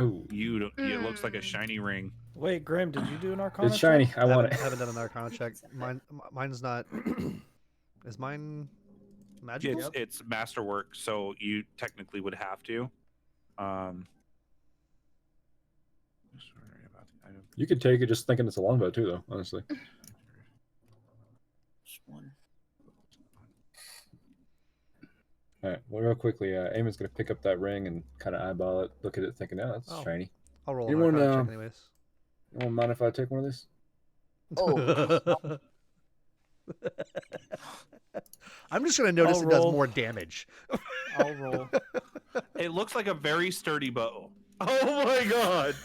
looks like a shiny ring. Wait, Grim, did you do an Arcana it's shiny. check? I want it. Haven't done an Arcana check. Mine's not Is mine magical? It's masterwork, so you technically would have to. Sorry about the item. You could take it just thinking it's a longbow too, though. Honestly. Just one. All right. Well, real quickly, Eamon's gonna pick up that ring and kind of eyeball it, look at it, thinking, "Oh, that's Oh. shiny." I'll roll You an Arcana wanna- check anyways. You don't mind if I take one of these? Oh. I'm just gonna notice I'll it does roll. more damage. I'll roll. It looks like a very sturdy bow. Oh my god!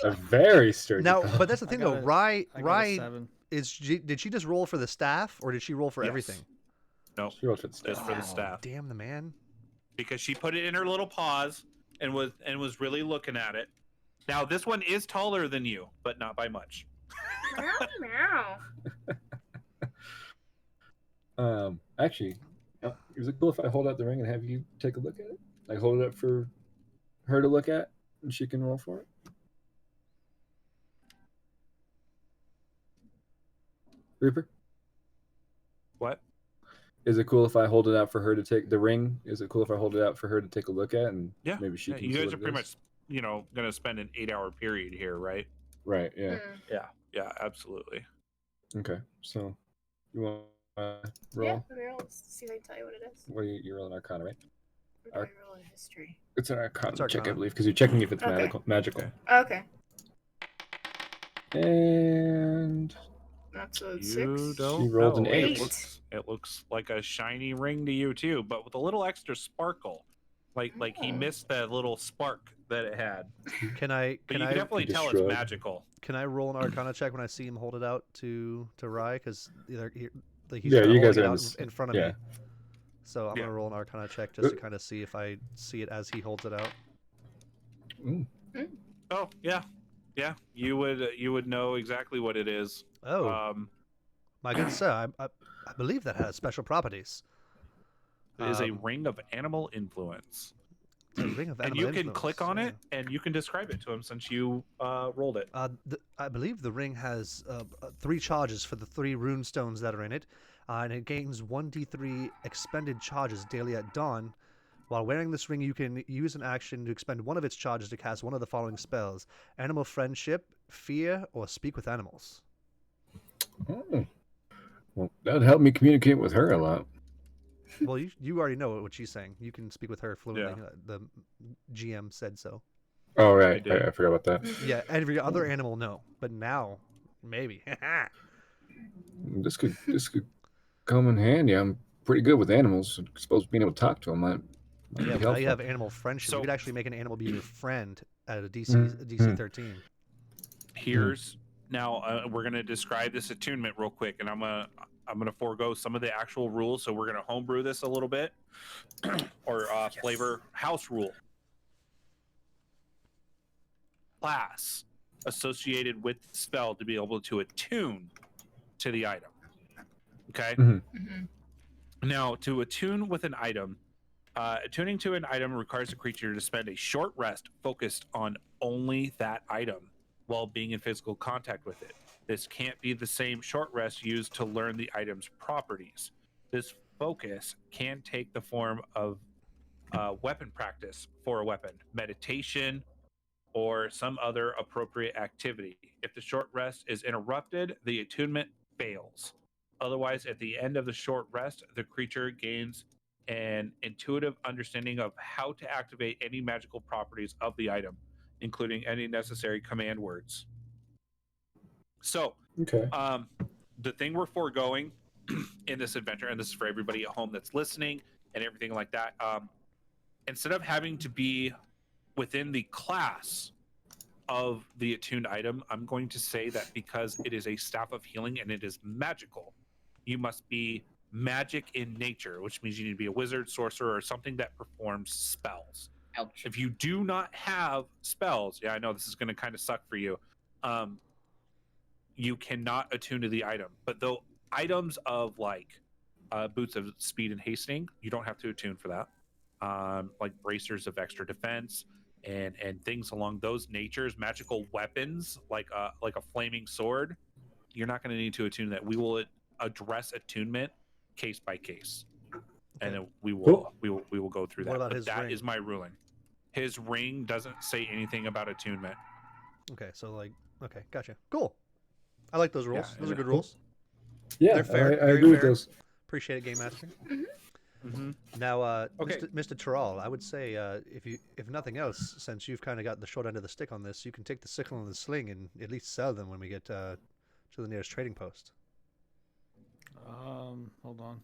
A very sturdy. Now, bow. but that's the I thing got though. a- Rye I got a Rye 7. did she just roll for the staff or did she roll for Yes. everything? No, She rolled for the just staff. for the Oh, staff. damn the man. Because she put it in her little paws and was really looking at it. Now this one is taller than you, but not by much. Meow. Actually, is it cool if I hold out the ring and have you take a look at it? Like hold it up for her to look at, and she can roll for it. Reaper, What? is it cool if I hold it out for her to take the ring? Is it cool if I hold it out for her to take a look at, and Yeah. maybe she Yeah, can? you see guys what are it pretty is? much, gonna spend an 8-hour period here, right? Right. Yeah. Yeah, absolutely. Okay. So, you want to roll? Yeah, let me roll. Let's see if I can tell you what it is. What are you rolling Arcana, right? Or do I roll in history? It's an Arcana It's check, I Arcana. believe, because you're checking if it's Okay. magical. Okay. And That's a You 6. don't She rolled an know. 8. It looks like a shiny ring to you too, but with a little extra sparkle. Like he Oh. missed that little spark that it had. Can I But can you I can definitely just tell it's shrug. magical. can I roll an Arcana check when I see him hold it out to Rye? Because he's Yeah, kinda you guys holding are it in out this- in front of yeah. me. So I'm Yeah. gonna roll an Arcana check just to kind of see if I see it as he holds it out. Ooh. Oh yeah, You would know exactly what it is. Oh, my good sir, I believe that has special properties. It is a ring of animal influence. It's a ring of And animal you can influence, click on yeah. it and you can describe it to him since you rolled it. I believe the ring has 3 charges for the 3 rune stones that are in it, and it gains 1d3 expended charges daily at dawn. While wearing this ring, you can use an action to expend one of its charges to cast one of the following spells: Animal Friendship, Fear, or Speak with Animals. Oh. Well, that'd help me communicate with her a lot. Well, you already know what she's saying. You can speak with her fluently. Yeah. The GM said so. Oh, right. did. I forgot about that. Yeah, every other animal, no. But now, maybe. This could come in handy. I'm pretty good with animals. I suppose being able to talk to them might be Yeah, well, now helpful. you have animal friendship. So- you could actually make an animal be your friend at a DC Mhm. 13. Here's now we're gonna describe this attunement real quick, and I'm gonna forego some of the actual rules. So we're gonna homebrew this a little bit, or flavor house rule. Class associated with the spell to be able to attune to the item. Okay. Mhm. Now, to attune with an item, attuning to an item requires a creature to spend a short rest focused on only that item while being in physical contact with it. This can't be the same short rest used to learn the item's properties. This focus can take the form of weapon practice for a weapon, meditation, or some other appropriate activity. If the short rest is interrupted, the attunement fails. Otherwise, at the end of the short rest, the creature gains an intuitive understanding of how to activate any magical properties of the item, including any necessary command words. So, Okay. the thing we're foregoing in this adventure, and this is for everybody at home that's listening and everything like that, instead of having to be within the class of the attuned item, I'm going to say that because it is a staff of healing and it is magical, you must be magic in nature, which means you need to be a wizard, sorcerer, or something that performs spells. Ouch. If you do not have spells, yeah, I know this is going to kind of suck for you. You cannot attune to the item. But though items of like boots of speed and hastening, you don't have to attune for that. Like bracers of extra defense and things along those natures, magical weapons like a flaming sword, you're not going to need to attune that. We will address attunement case by case, and Okay. then we will Cool. we will go through What that. about But his that ring? is my ruling. His ring doesn't say anything about attunement. Okay, so like, okay, gotcha. Cool. I like those rules. Yeah, Those are and- good rules. Yeah, They're fair, I very agree with fair. those. Appreciate it, Game Master. Mm-hmm. Now, Okay. Mr. Terral, I would say, if nothing else, since you've kind of got the short end of the stick on this, you can take the sickle and the sling and at least sell them when we get to the nearest trading post. Hold on.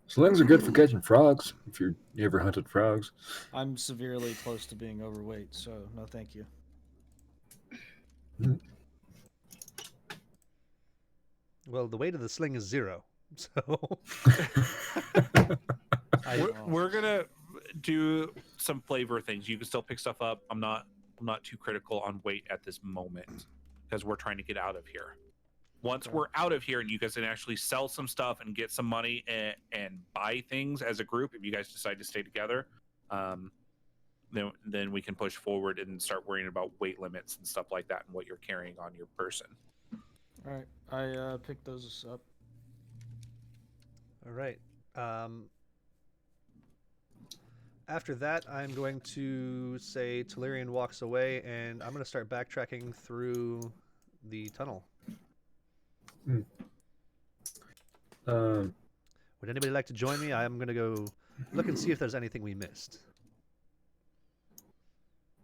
Slings are good for catching frogs. If you ever hunted frogs. I'm severely close to being overweight, so no thank you. Well, the weight of the sling is 0, so We're gonna do some flavor things. You can still pick stuff up. I'm not too critical on weight at this moment because we're trying to get out of here. Once Okay. we're out of here and you guys can actually sell some stuff and get some money and buy things as a group, if you guys decide to stay together, then we can push forward and start worrying about weight limits and stuff like that and what you're carrying on your person. All right, I picked those up. all right. After that, I'm going to say Telerian walks away, and I'm going to start backtracking through the tunnel. Would anybody like to join me? I'm going to go look and see if there's anything we missed.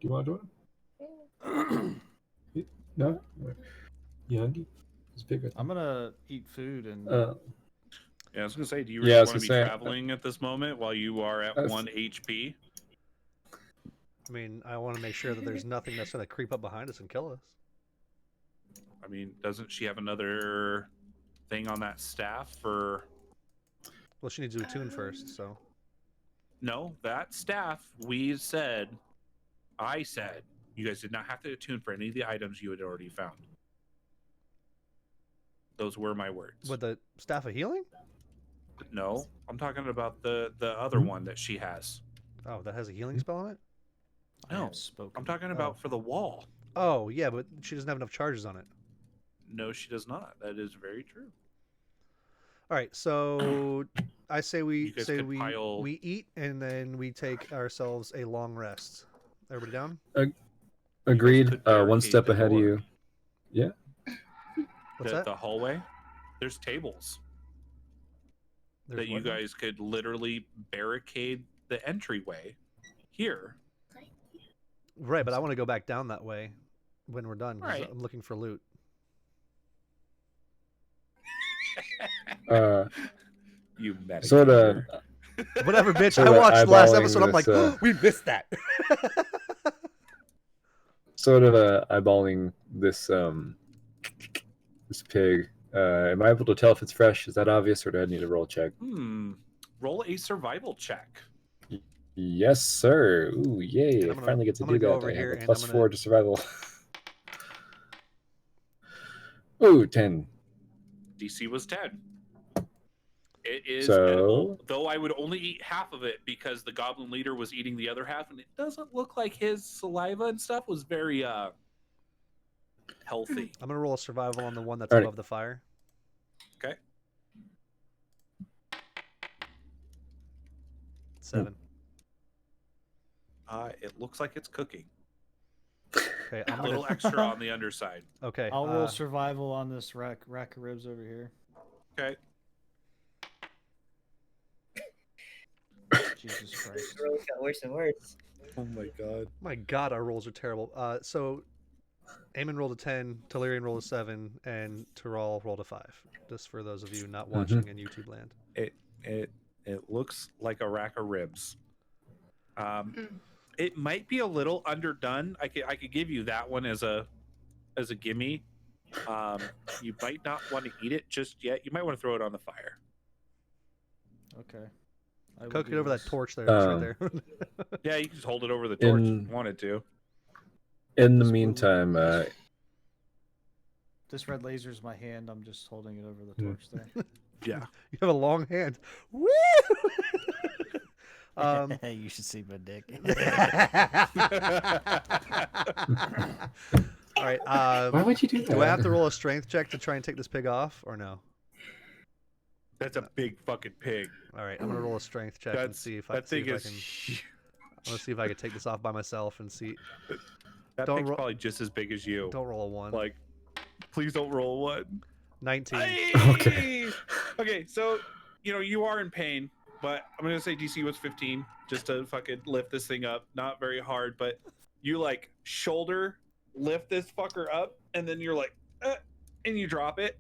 Do you want to join? No? You hungry? It's bigger. I'm gonna eat food and Yeah, I was gonna say, do you Yeah, really I was want to be gonna say, traveling at this moment while you are at 1 HP? I mean, I want to make sure that there's nothing that's going to creep up behind us and kill us. I mean, doesn't she have another thing on that staff for? Well, she needs to attune first, so. No, that staff. I said, you guys did not have to attune for any of the items you had already found. Those were my words. With the Staff of Healing? No, I'm talking about the other one that she has. Oh, that has a healing spell on it? I No, have spoken. I'm talking about for the wall. Oh, yeah, but she doesn't have enough charges on it. No, she does not. That is very true. All right, so I say You we guys could pile- we eat and then we take ourselves a long rest. Everybody down? Agreed. could One barricade step the ahead of door. you. Yeah. What's that? The hallway. There's tables There's that you what now? guys could literally barricade the entryway here. Right, but I want to go back down that way when we're done. 'Cause Right. I'm looking for loot. You met Sort of. Whatever, bitch. I Sorta watched the last eyeballing episode. I'm like, this, oh, we missed that. Sort of eyeballing this this pig. Am I able to tell if it's fresh? Is that obvious, or do I need to roll a check? Roll a survival check. Yes, sir. Ooh, yay! And I finally get to I'm do gonna go that. over I here have a and plus I'm 4 to survival. Ooh, 10. DC was 10. It is So- edible, though I would only eat half of it because the goblin leader was eating the other half, and it doesn't look like his saliva and stuff was very healthy. I'm gonna roll a survival on the one that's Alright. above the fire. Okay. 7. It looks like it's cooking. Okay, I'm A little gonna. extra on the underside. Okay, I'll roll survival on this rack of ribs over here. Okay. Jesus Christ. Really got worse and worse. Oh my god. My God, our rolls are terrible. So, Eamon rolled a 10, Telerian rolled a 7, and Terral rolled a 5. Just for those of you not watching in YouTube land. It looks like a rack of ribs. It might be a little underdone. I could give you that one as a gimme. You might not want to eat it just yet. You might want to throw it on the fire. Okay. I will Cook it do over that this. torch there. That's right Um, there. Yeah, you can just hold it over the torch if In- you wanted to. In the This will- meantime, This red laser's my hand. I'm just holding it over the torch there. Yeah. You have a long hand. Woo! You should see my dick. All right. why would you do that? Do I have to roll a strength check to try and take this pig off, or no? That's a big fucking pig. All right, I'm gonna roll a strength check and see if I that thing is. can. I'm gonna see if I can take this off by myself and see. That Don't thing's ro- probably just as big as you. Don't roll a 1. Like, please don't roll a 1. 19. Okay. Okay, so you are in pain, but I'm gonna say DC was 15 just to fucking lift this thing up. Not very hard, but you like shoulder lift this fucker up, and then you're like, and you drop it,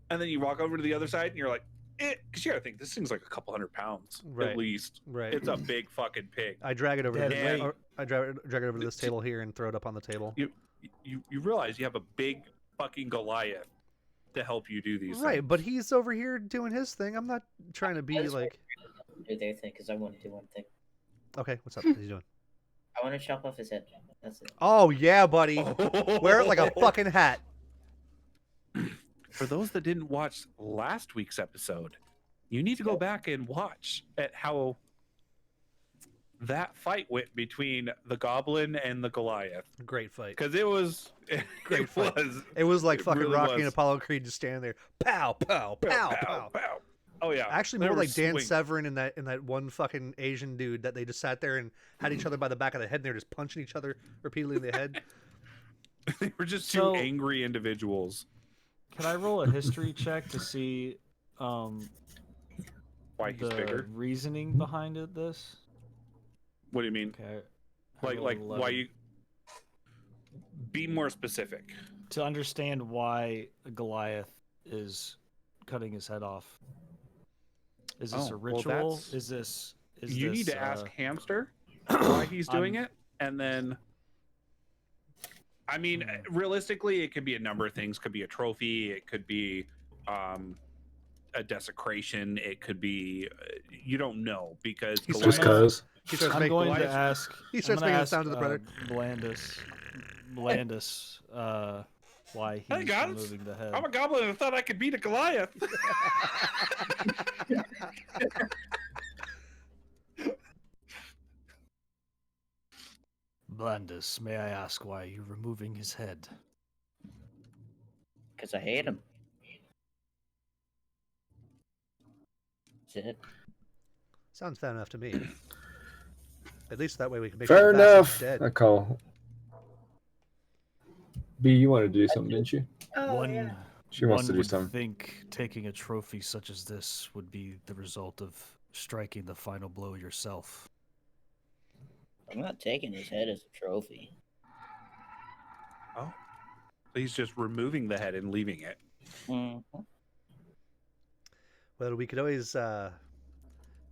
and then you walk over to the other side, and you're like, because you gotta think this thing's like a couple hundred pounds at least. Right. It's a big fucking pig. I drag it over. Dead To weight. I drag it over to this table here and throw it up on the table. You realize you have a big fucking Goliath to help you do these Right, things. but he's over here doing his thing. I'm not trying to be That's like. Do their thing because I want to do one thing. Okay, what's up? What's he doing? I want to chop off his head. That's it. Oh yeah, buddy. Wear it like a fucking hat. For those that didn't watch last week's episode, you need to go back and watch at how that fight went between the goblin and the Goliath. Great fight. Because it was Great fight. It was like fucking really Rocky was. and Apollo Creed just standing there. Pow, pow, pow, pow. pow. Oh yeah. Actually, They more were like Dan swinging. Severin in that one fucking Asian dude that they just sat there and had each other by the back of the head and they were just punching each other repeatedly in the head. They were just So- two angry individuals. Can I roll a history check to see Why he's the bigger? reasoning behind this? What do you mean? Okay. I rolled Like 11. why you? Be more specific. To understand why Goliath is cutting his head off. Is this a Oh, well, ritual? that's- Is this? Is You this, need to ask Hamster why he's doing it, and then. I mean, realistically, it could be a number of things. Could be a trophy. It could be a desecration. It could be you don't know because He's Just Goliath- cause. He starts I'm making going to Goliath- ask. He starts I'm gonna making the ask, sound of the predator. Blandis, why he's Hey, guys. removing the head. I'm a goblin and I thought I could beat a Goliath. Blandis, may I ask why you're removing his head? Because I hate him. That's it. Sounds fair enough to me. At least that way we can make Fair sure the bastard's enough. dead. I call. B, you wanted to do something, didn't you? Oh, One, yeah. She wants one to do would something. think taking a trophy such as this would be the result of striking the final blow yourself. I'm not taking his head as a trophy. Oh, he's just removing the head and leaving it. Mm-hmm. Well, we could always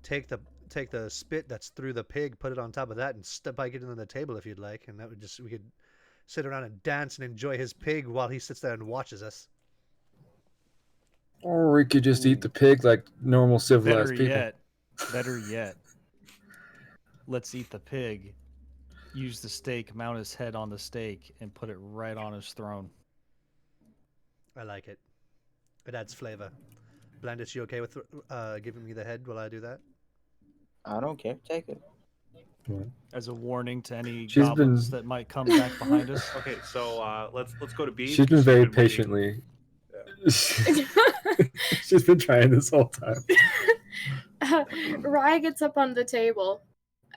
take the spit that's through the pig, put it on top of that, and spike it into the table if you'd like, and that would we could sit around and dance and enjoy his pig while he sits there and watches us. Or we could just eat the pig like normal civilized Better yet, let's eat the pig, use the steak, mount his head on the steak, and put it right on his throne. I like it. It adds flavor. Blandis, you okay with giving me the head while I do that? I don't care. Take it. people. As a warning to any She's goblins been- that might come back behind us. Okay, so let's go to B. She's been very patiently. She's been trying this whole time. Rye gets up on the table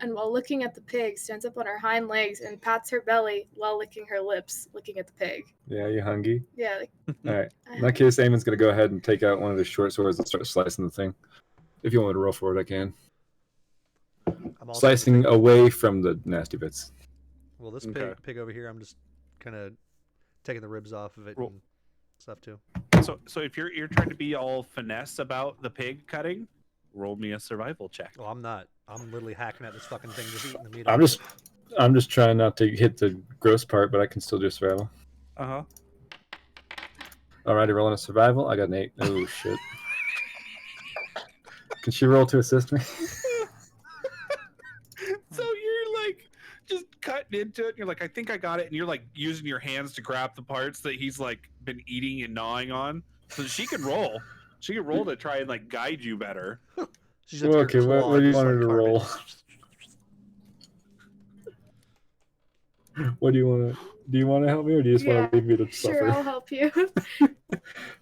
and while looking at the pig stands up on her hind legs and pats her belly while licking her lips, looking at the pig. Yeah, you hungry? Yeah, like, All right. In that case, Eamon's gonna go ahead and take out one of the short swords and start slicing the thing. If you want me to roll for it, I can. I'm also Slicing away from the nasty bits. Well, this Okay. pig over here, I'm just kind of taking the ribs off of it Roll. and stuff too. So if you're trying to be all finesse about the pig cutting, roll me a survival check. Well, I'm not. I'm literally hacking at this fucking thing, just eating the meat. I'm off just, I'm just trying not to hit the gross part, but I can still do survival. Uh-huh. Alrighty, rolling a survival. I got an 8. Oh shit. Can she roll to assist me? So you're like just cutting into it and you're like, I think I got it, and you're like using your hands to grab the parts that he's like been eating and gnawing on. So she can roll. She can roll to try and like guide you better. She's just Okay, her what claw do you just, want her like, to carve it. roll? What do you want to? Do you want to help me, or do you just Yeah, want to leave me to sure, suffer? I'll help you. What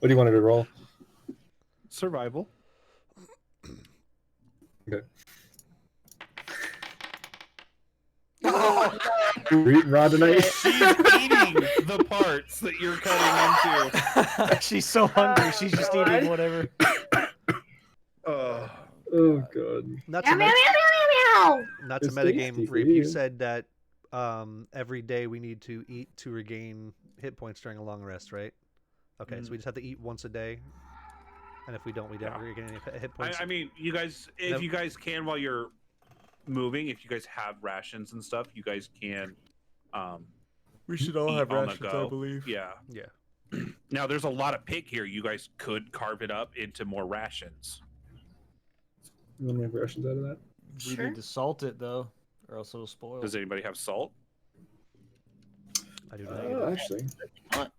do you want her to roll? Survival. Okay. We're eating raw tonight. She's eating the parts that you're cutting into. She's so hungry. She's just eating whatever. Oh god. Not Meow, to, meow, meow, meow, meow. not to It's metagame, tasty, Reap, you yeah. said that every day we need to eat to regain hit points during a long rest, right? Okay, so we just have to eat once a day, and if we don't, we don't regain any hit points. I mean, you guys, if you guys can while you're moving, if you guys have rations and stuff, you guys can. We should all eat have on the rations, go. I believe. Yeah. Yeah. Now there's a lot of pig here. You guys could carve it up into more rations. You want to make rations out of that? We Sure. need to salt it though, or else it'll spoil. Does anybody have salt? I do not. Actually, What?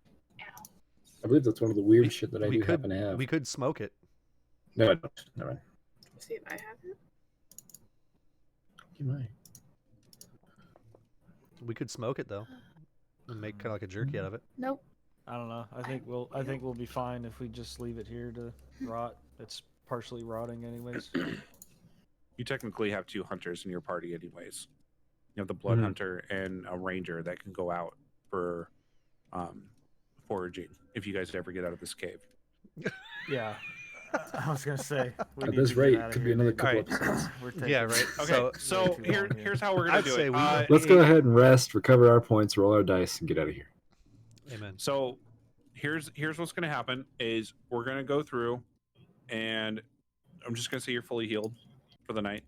I believe that's one of the weird shit that I do happen to have. We could smoke it. No, I don't. Never mind. See if I have it. You might. We could smoke it though, and make kind of like a jerky out of it. Nope. I don't know. I think we'll be fine if we just leave it here to rot. It's partially rotting anyways. You technically have 2 hunters in your party, anyways. You have the blood hunter and a ranger that can go out for foraging if you guys ever get out of this cave. Yeah. I was gonna say. At this rate, could be another couple Alright. episodes. We're taking Yeah, right. Okay, so way too long here. here's how we're gonna I'd do say it. we- Let's go ahead and rest, recover our points, roll our dice, and get out of here. Amen. So here's what's gonna happen is we're gonna go through, and I'm just gonna say you're fully healed for the night.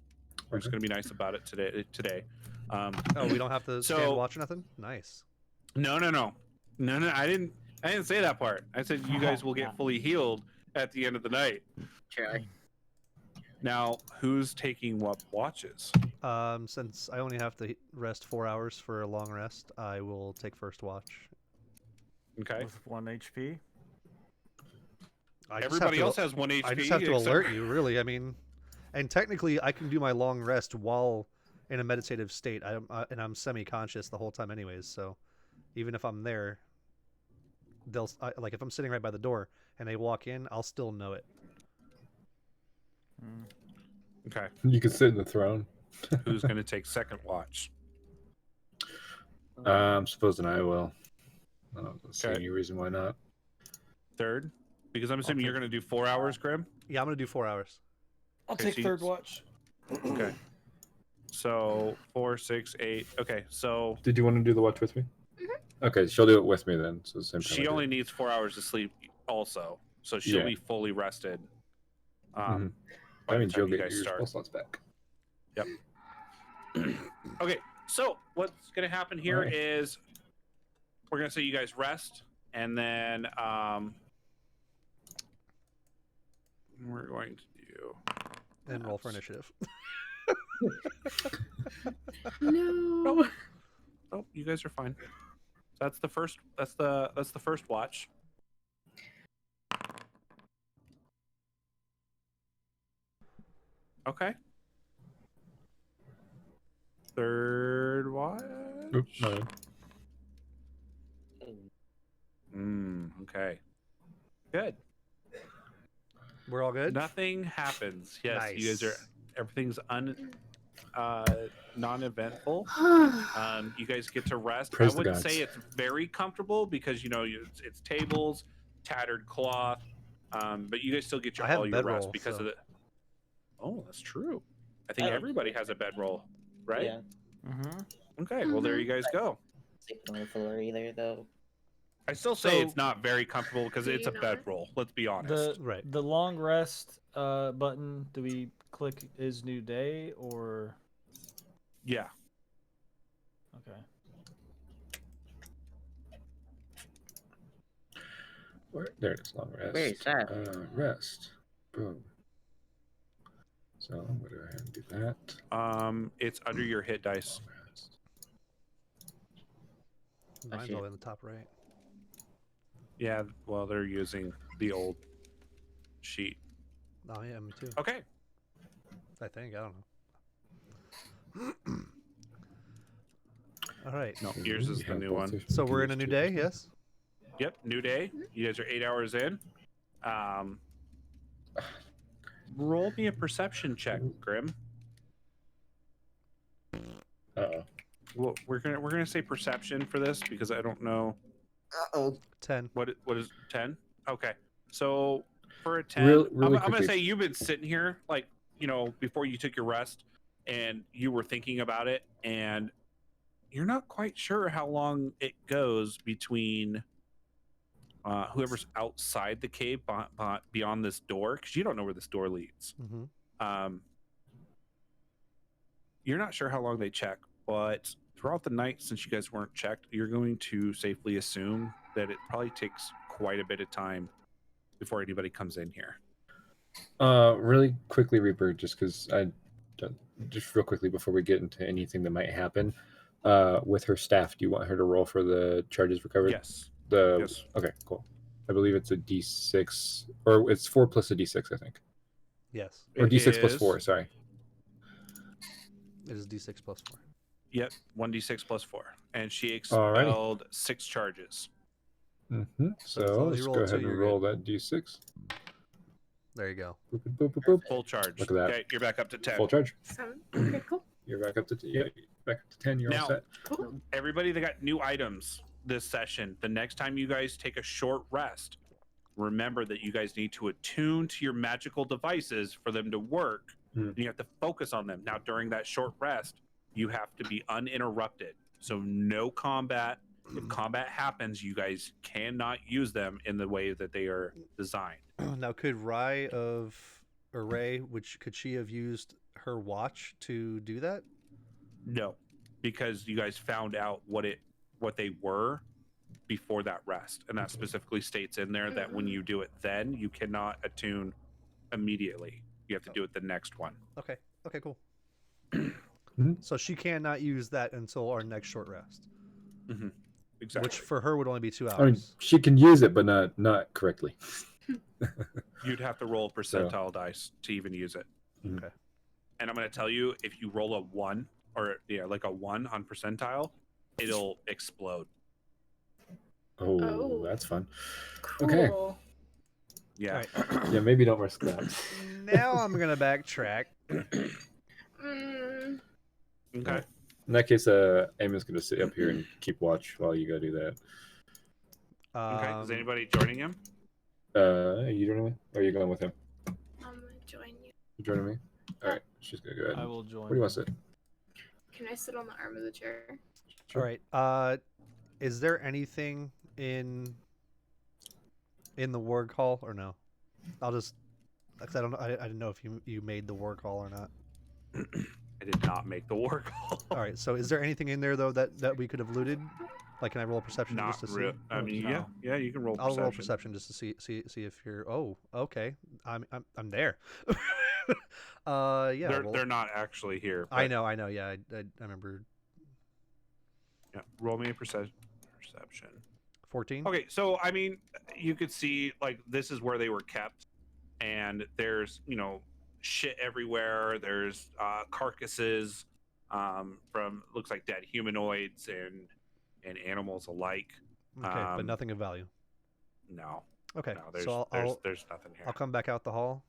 We're just gonna be nice about it today. Oh, we don't have to stand So- watch or nothing. Nice. No. I didn't say that part. I said you guys will get fully healed at the end of the night. Sure. Now, who's taking what watches? Since I only have to rest 4 hours for a long rest, I will take first watch. Okay. with 1 HP. I just have Everybody to- else has 1 HP. I just have to except- alert you, really. I mean, and technically, I can do my long rest while in a meditative state. And I'm semi-conscious the whole time, anyways. So, even if I'm there, like if I'm sitting right by the door and they walk in, I'll still know it. Okay. You can sit in the throne. Who's going to take second watch? I'm supposing I will. I don't see Okay. any reason why not. Third? Because I'm assuming you're going to do 4 hours, Grim? Yeah, I'm gonna do 4 hours. I'll Okay, take so you- third watch. Okay. So 4, 6, 8. Okay, so Did you want to do the watch with me? Okay, she'll do it with me then. So the same time I she do only it. needs 4 hours to sleep also. So she'll Yeah. be fully rested. by That the means time you'll you get guys your start. spell slots back. Yep. Okay, so what's going to happen here is Alright. we're going to say you guys rest, and then we're going to do. And roll for initiative. No. Oh, you guys are fine. That's the first. That's the first watch. Okay. Third watch. Oops, no. Okay. Good. We're all good. Nothing happens. Yes, you guys are. Nice. Everything's non-eventful. You guys get to rest. Praise I the wouldn't gods. say it's very comfortable because it's tables, tattered cloth, but you guys still get I have all a your bedroll, rest because so- of the. Oh, that's true. I think Oh. everybody has a bedroll, right? Yeah. Mm-hmm. Okay, well there you guys go. Sleeping on the floor either, though. I still say So- it's not very comfortable because Do it's a you not? bedroll. Let's be honest. Right. The long rest button. Do we click is new day or Yeah. okay? There it is. Long rest. Where is that? Rest. Boom. So I'm gonna go ahead and do that. It's under your hit dice. Long rest. Mine's see. all in the top right. Yeah. Well, they're using the old sheet. Oh yeah, me too. Okay. I think. I don't know. All right. No, yours is We the have new both one. if So we we're in choose a new to. day. Yes. Yep, new day. You guys are 8 hours in. Roll me a perception check, Grim. Uh-oh. Well, we're gonna say perception for this because I don't know 10. what is 10. Okay, so for a 10, Really I'm gonna quickly. say you've been sitting here like before you took your rest, and you were thinking about it, and you're not quite sure how long it goes between whoever's outside the cave beyond this door, because you don't know where this door leads. Mm-hmm. You're not sure how long they check, but throughout the night, since you guys weren't checked, you're going to safely assume that it probably takes quite a bit of time before anybody comes in here. Really quickly, Reaper, just because just real quickly before we get into anything that might happen, with her staff, do you want her to roll for the charges recovered? Yes. Yes. Okay, cool. I believe it's a D6, or it's 4 plus a D6, I think. Yes. Or It D6 plus is- 4, sorry. It is D6 plus 4. Yep, 1d6 plus 4. And she Alrighty. expelled 6 charges. Mm-hmm. So as So long as let's you go roll ahead 2, and you're roll good. that D6. There you go. Boop, boop, boop, boop, boop. Full charge. Look at that. Okay, you're back up to 10. Full charge. Okay, cool. You're back up to back up to 10. You're all Now, set. Cool. everybody that got new items this session, the next time you guys take a short rest, remember that you guys need to attune to your magical devices for them to work. Hmm. You have to focus on them. Now, during that short rest, you have to be uninterrupted. So no combat. If combat happens, you guys cannot use them in the way that they are designed. Now, could Ray, could she have used her watch to do that? No, because you guys found out what they were before that rest, and that specifically states in there that when you do it, then you cannot attune immediately. You have to do it the next one. Okay. Okay, cool. Mhm. So she cannot use that until our next short rest, Exactly. which for her would only be 2 hours. I mean, she can use it, but not correctly. You'd have to roll percentile dice to even use it. Okay. And I'm going to tell you, if you roll a 1 like a 1 on percentile, it'll explode. Oh, that's fun. Cool. Okay. Yeah. Alright. Yeah, maybe don't risk that. Now I'm gonna backtrack. Mm, Okay. In that case, Eamon's going to sit up here and keep watch while you go do that. Okay. Is anybody joining him? Are you joining me? Or are you going with him? I'm gonna join you. You joining me? All right, she's going to go ahead. I will join. Where do you want to sit? Can I sit on the arm of the chair? All right. Is there anything in the warg hall or no? I'll just, cause I don't know. I didn't know if you made the warg hall or not. I did not make the war call. All right. So is there anything in there though that we could have looted? Like, can I roll perception Not just to real. see? I mean, No. yeah, you can roll I'll perception. roll perception just to see if you're. Oh, okay. I'm there. Yeah. They're not actually here. I but- know. Yeah, I remember. Yeah, roll me a perception. 14. Okay, so I mean, you could see like this is where they were kept, and there's shit everywhere. There's carcasses from looks like dead humanoids and animals alike. Okay, but nothing of value. No. Okay, No, there's so there's nothing here. I'll come back out the hall,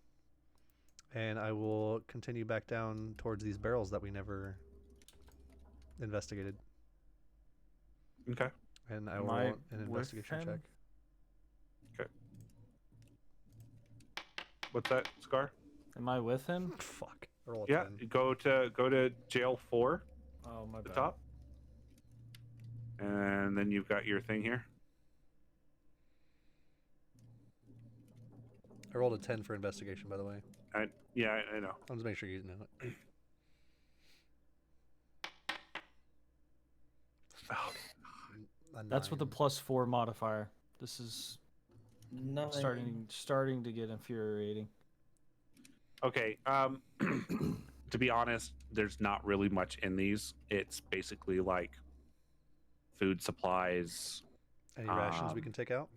and I will continue back down towards these barrels that we never investigated. Okay. And I Am will I roll an with investigation him? check. Okay. What's that, Scar? Am I with him? Fuck. I roll a Yeah, 10. go to jail 4 Oh my at the bad. top. And then you've got your thing here. I rolled a 10 for investigation, by the way. I know. I'll just make sure you know it. A That's with the 9. +4 modifier. This is No. starting to get infuriating. Okay. To be honest, there's not really much in these. It's basically like food supplies. Any rations we can take out?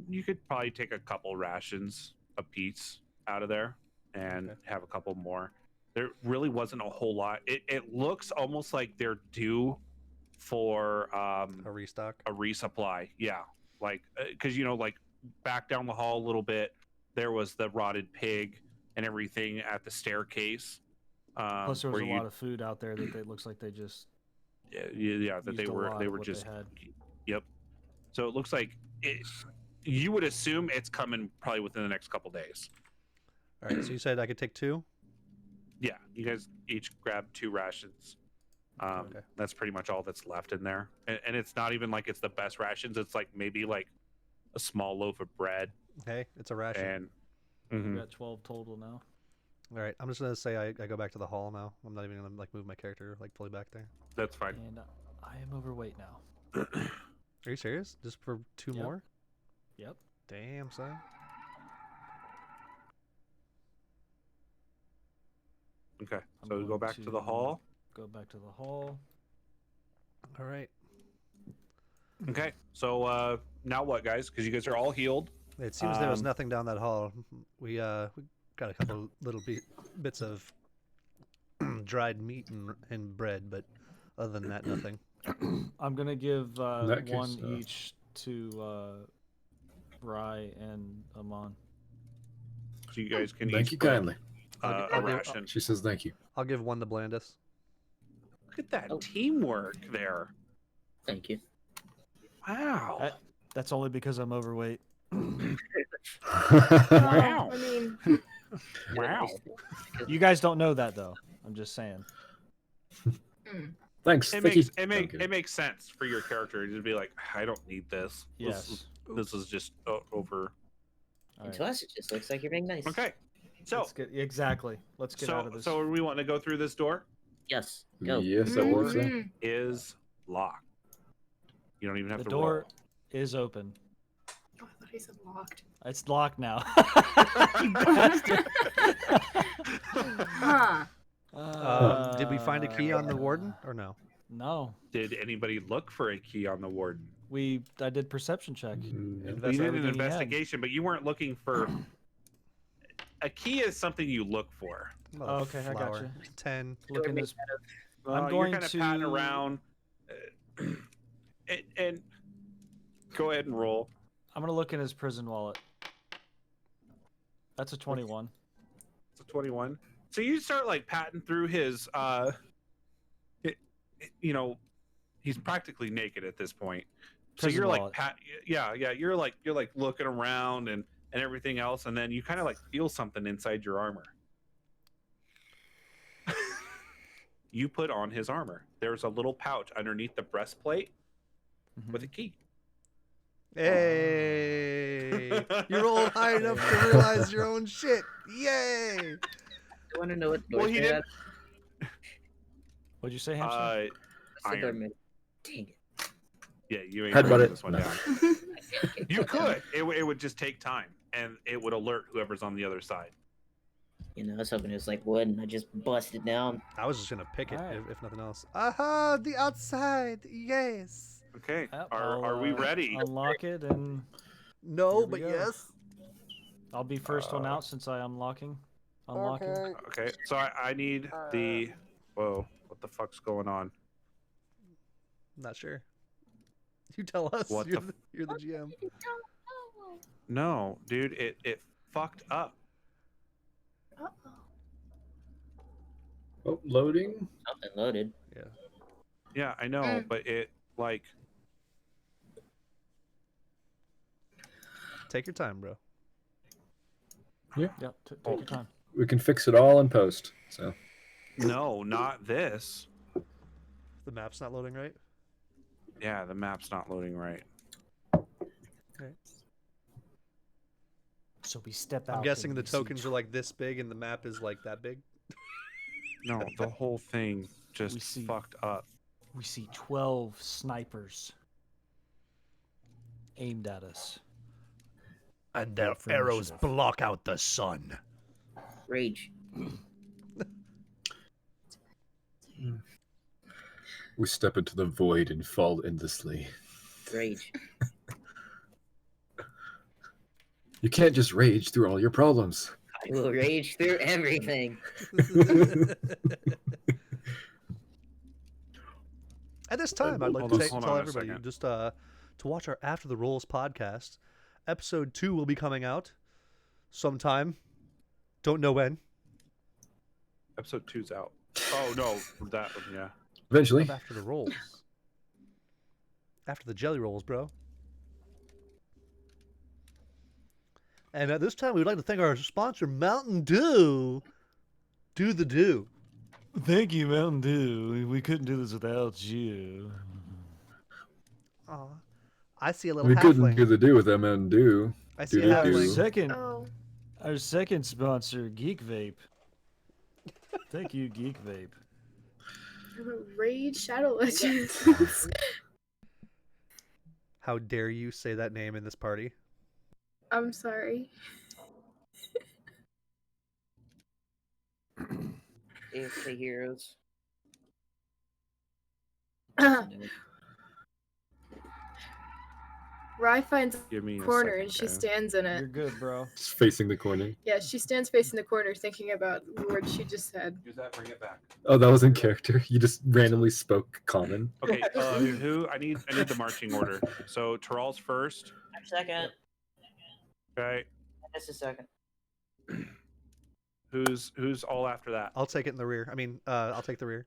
You could probably take a couple rations a piece out of there and Okay. have a couple more. There really wasn't a whole lot. It looks almost like they're due for A restock? a resupply. Yeah, like because like back down the hall a little bit, there was the rotted pig and everything at the staircase. Plus, there was where a you- lot of food out there that it looks like they just yeah, that used a lot they of were what just they had. yep. So it looks like it. You would assume it's coming probably within the next couple days. All right, so you said I could take 2? Yeah, you guys each grab 2 rations. Okay. That's pretty much all that's left in there, and it's not even like it's the best rations. It's like maybe like a small loaf of bread, Hey, it's a ration. and We got 12 total now. All right, I'm just gonna say I go back to the hall now. I'm not even gonna like move my character like fully back there. that's fine. And I am overweight now. Are you serious? Just for 2 Yep. more? Yep. Damn, son. Okay, I'm so we go going back to the hall. Go back to the hall. All right. Okay, so now what, guys? Because you guys are all healed. It seems there was Um, nothing down that hall. We got a couple little bits of dried meat and bread, but other than that, nothing. I'm gonna give that case, one each to Rye and Amon. So you guys can Thank each you put, kindly. a I'll give- ration. She says thank you. I'll give one to Blandis. Look at that Oh. teamwork there. Thank you. Wow. That's only because I'm overweight. Wow. I mean, Wow. You guys don't know that though. I'm just saying. Thanks. It thank makes you. it make Okay. it makes sense for your character to be like, I don't need this. Yes. This is just over. All And right. to us, it just looks like you're being nice. Okay. So Let's get exactly. Let's get out of this. so are we want to go through this door? Yes. Go. Yes, I believe so. mhm. Is locked. You don't even have The to door roll. is open. Oh, I thought he said locked. It's locked now. You bastard. Huh. Did we find a key on the warden or no? No. Did anybody look for a key on the warden? I did perception check. Mm, You That's did an everything he had. investigation, but you weren't looking for. A key is something you look for. Oh, okay, I got Flower. you. 10. Look in this. I'm You're going kind of patting to- around, and go ahead and roll. I'm gonna look in his prison wallet. That's a 21. It's a 21. So you start like patting through his, he's practically naked at this point. So Prison you're like, wallet. yeah, you're like looking around and everything else, and then you kind of like feel something inside your armor. You put on his armor. There's a little pouch underneath the breastplate Mhm. with a key. Hey! You rolled high enough to realize your own shit. Yay! I want to know what door Well, he you're didn't. at. What'd you say, Hamster? What's the door Iron. mid? Dang it. Yeah, you ain't Headbutt bringing it. this one No. down. You could. It would just take time, and it would alert whoever's on the other side. You know, I was hoping it was like wood, and I just busted down. I was just gonna pick it Alright. if nothing else. Aha! The outside. Yes. Okay. Yep, Are we I'll, ready? Unlock it, and No, Here we but go. yes. I'll be first one out since I unlocking. Unlocking. Okay. So I need the. Whoa! What the fuck's going on? Not sure. You tell us. What you're, the you're the GM. No, dude. It fucked up. Uh-oh. Oh, loading. Something loaded. Yeah, I know, Mm. but it like. Take your time, bro. Yep. Take your time. We can fix it all in post. So No, not this. The map's not loading right. Yeah, the map's not loading right. So we step out. I'm guessing and the we see tokens are like this big and the map is like that big. No, the whole thing just We see- fucked up. We see 12 snipers aimed at us. And their For arrows initiative. block out the sun. Rage. we step into the void and fall endlessly. Rage. You can't just rage through all your problems. I will rage through everything. At this time, I'd like Hold to on- say, hold tell on a everybody second. just to watch our After the Rolls podcast. Episode 2 will be coming out sometime Don't know when. Episode 2's out. Oh no, that one, yeah. Eventually. Up after the rolls. After the jelly rolls, bro. And at this time, we'd like to thank our sponsor, Mountain Dew. Do the do. Thank you, Mountain Dew. We couldn't do this without you. Aw. I see a little We couldn't halfling. do the do with that Mountain Dew. I see a Do-do-do. Our halfling. second, Oh, our second sponsor, Geek Vape. Thank you, Geek Vape. Raid Shadow Legends. How dare you say that name in this party? I'm sorry. AFK Heroes. Rye finds Give me a a corner second, and she guys. stands in You're it. good, bro. Just facing the corner. Yeah, she stands facing the corner thinking about the word she just said. Use that, bring it back. Oh, that was in character. You just randomly spoke common. Okay, who? I need the marching order. So Terrell's first. I'm second. Okay. Just a second. Who's all after that? I'll take it in the rear. I mean, I'll take the rear.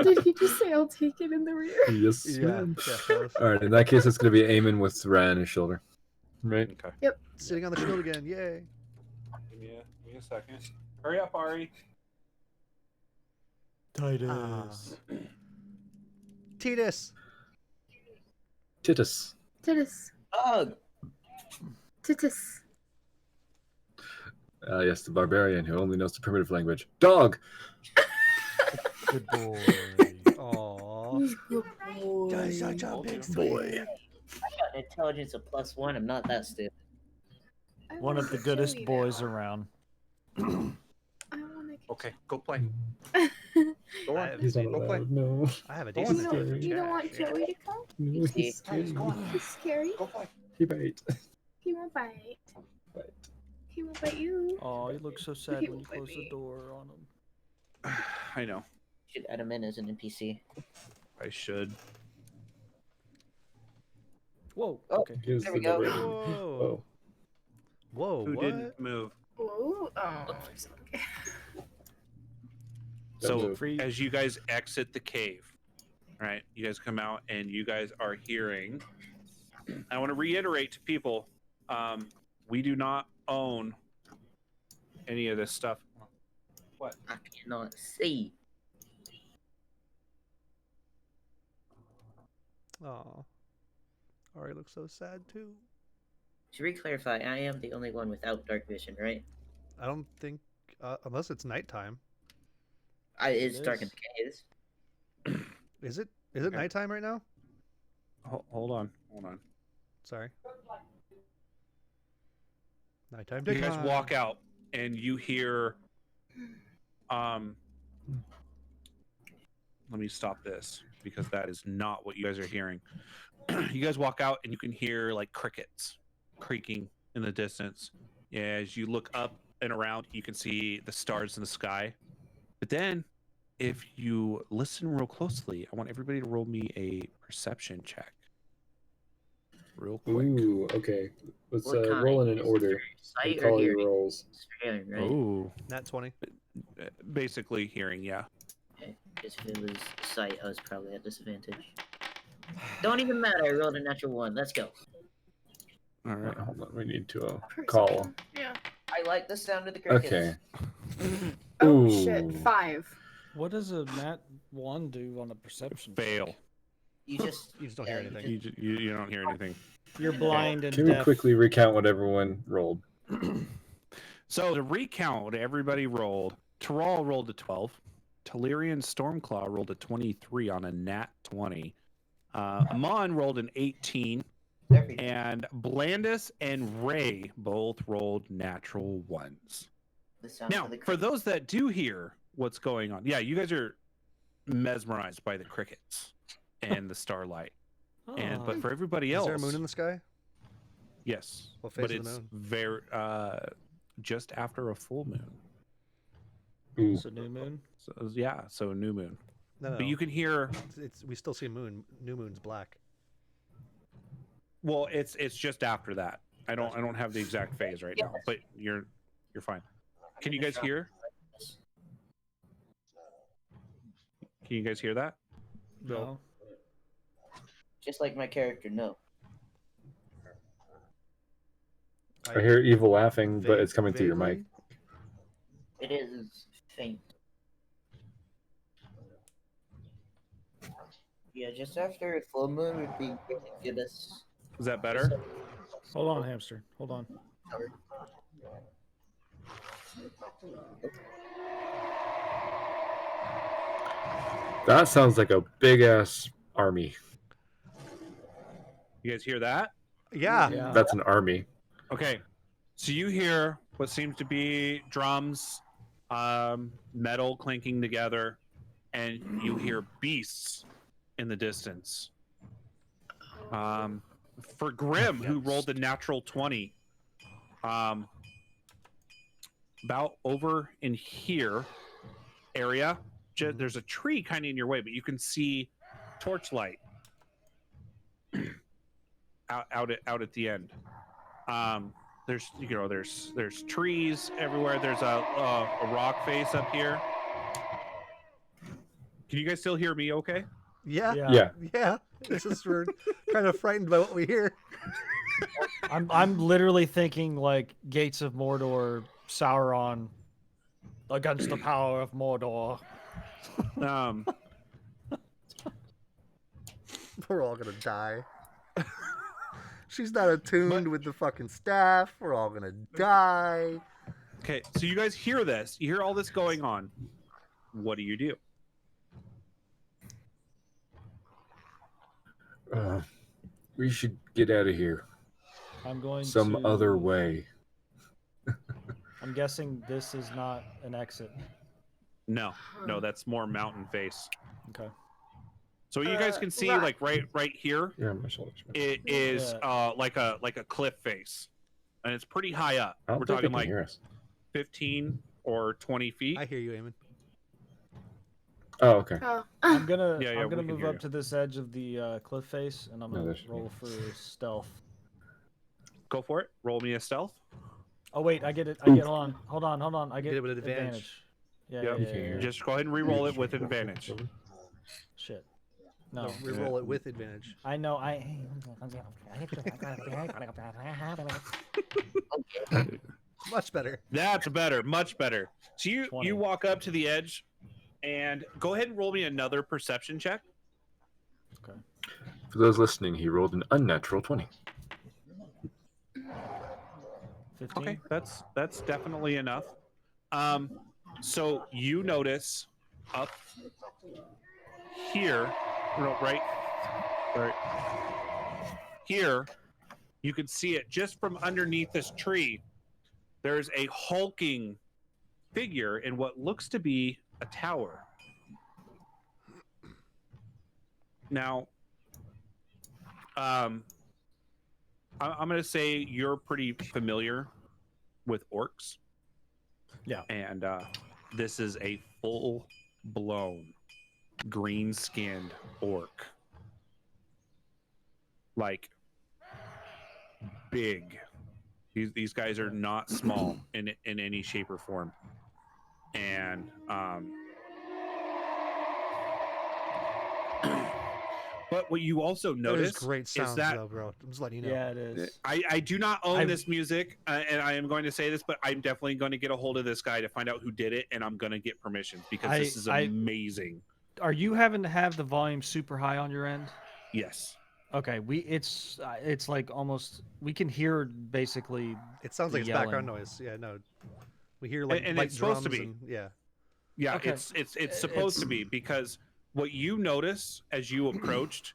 Did he just say I'll take it in the rear? Yes. Yeah. ma'am. Yeah, fellas. All right. In that case, it's going to be Eamon with Ryan on his shoulder. Right? Okay. Sitting on the shield again. Yay. Give me a second. Hurry up, Ari. Titus. Titus. Titus. Titus. Ugh. Titus. Yes, the barbarian who only knows the primitive language. Dog. Good boy. Aww. Good Such a big boy. I got an intelligence of +1. I'm not that stupid. One of the goodest boys around. I want to. Okay, go play. Go I on. have, He's not Go play. allowed. No. I have a Go on decent then. You don't want Joey to come? No, See? he's Guys, scary. go on. He's scary. Go play. He bite. He won't bite. Bite. He won't bite you. Oh, you look so sad He when you won't bite close the me. door on him. I know. Should add him in as an NPC. I should. Whoa. Oh. Okay. Here's There we the go. narrator. Whoa. Oh. Whoa, Who what? didn't move? Oh, it's okay. That So move. Free. as you guys exit the cave, right? You guys come out and you guys are hearing. I want to reiterate to people, we do not own any of this stuff. What? I cannot see. Aw. Ari looks so sad too. To re-clarify, I am the only one without dark vision, right? I don't think, unless it's nighttime. It's It dark in is. the caves. Is it? Is it Okay. nighttime right now? Hold on. Sorry. Nighttime. You guys daytime. walk out and you hear. Let me stop this because that is not what you guys are hearing. You guys walk out and you can hear like crickets creaking in the distance. As you look up and around, you can see the stars in the sky. But then, if you listen real closely, I want everybody to roll me a perception check. Real quick. Ooh, okay. Let's What kind? roll in an Is order. it Sight And or call your hearing? rolls. It's for hearing, right? Ooh. Nat 20. Basically hearing, yeah. Okay. Because if it was sight, I was probably at disadvantage. Don't even matter. I rolled a natural 1. Let's go. All right. Hold on, we need to call. Yeah. I like the sound of the crickets. Okay. Oh Ooh. shit! 5. What does a nat 1 do on a perception? Fail. You just You just don't yeah, hear you anything. just- You don't hear anything. You're blind and Can we deaf. quickly recount what everyone rolled? So to recount what everybody rolled, Terrell rolled a 12. Telerian Stormclaw rolled a 23 on a nat 20. Amon rolled an 18. Every- And Blandis and Ray both rolled natural ones. the sound Now, of the for crickets. those that do hear what's going on, yeah, you guys are mesmerized by the crickets and the starlight. And but for everybody Is else, there a moon in the sky? yes, What phase but of the it's moon? very just after a full moon. Ooh. It's a new moon. So yeah, so new moon. No, no. But you can hear. It's we still see moon. New moon's black. Well, it's just after that. I don't have the exact phase right now, but you're fine. Can you guys hear? Can you guys hear that? No. Just like my character, no. I hear evil laughing, but it's coming through your Vaguely? mic. It is faint. Yeah, just after full moon would be great to get us. Is that better? Hold on, hamster. Hold on. That sounds like a big ass army. You guys hear that? Yeah. That's an army. Okay. So you hear what seems to be drums, metal clinking together, and you hear beasts in the distance. For Grim, who rolled a natural 20, about over in here area, there's a tree kind of in your way, but you can see torchlight out at the end. There's trees everywhere. There's a rock face up here. Can you guys still hear me? Okay. Yeah. This is we're kind of frightened by what we hear. I'm literally thinking like Gates of Mordor, Sauron, against the power of Mordor. We're all gonna die. She's not attuned with the fucking staff. We're all gonna die. Okay, so you guys hear this. You hear all this going on. What do you do? We should get out of here. I'm going some other way. I'm guessing this is not an exit. No, that's more mountain face. Okay. So you guys can see, like right here, Yeah, my shoulders. it is like a cliff face, and it's pretty high up. I don't We're think they talking can like hear us. 15 or 20 feet. I hear you, Eamon. Oh, okay. Oh. I'm gonna Yeah, I'm we gonna can move hear up you. to this edge of the cliff face, and I'm No, gonna there's- roll for stealth. Go for it. Roll me a stealth. Oh wait, I get it. I get on. Hold on. I get it with advantage. Yeah, Yep. yeah. Just go ahead and re-roll it with advantage. Shit. No. No, re-roll it with advantage. I know. Much better. That's better, much better. So you 20. walk up to the edge, and go ahead and roll me another perception check. Okay. For those listening, he rolled an unnatural 20. 15. Okay, that's definitely enough. So you notice up here, right here, you can see it just from underneath this tree. There's a hulking figure in what looks to be a tower. Now, I'm going to say you're pretty familiar with orcs. Yeah. And this is a full-blown green-skinned orc. Like, big. These guys are not small in any shape or form. And but what you also That notice is great sounds, is that though, bro. I'm just letting you know. Yeah, it is. I do not own this music, and I am going to say this, but I'm definitely going to get a hold of this guy to find out who did it, and I'm going to get permission because this is amazing. Are you having to have the volume super high on your end? Yes. Okay, it's like almost we can hear basically. It sounds like it's yelling. background noise. Yeah, no. We hear like And light it's supposed to drums be. and- yeah. Yeah, Okay. it's supposed to be, because what you notice as you approached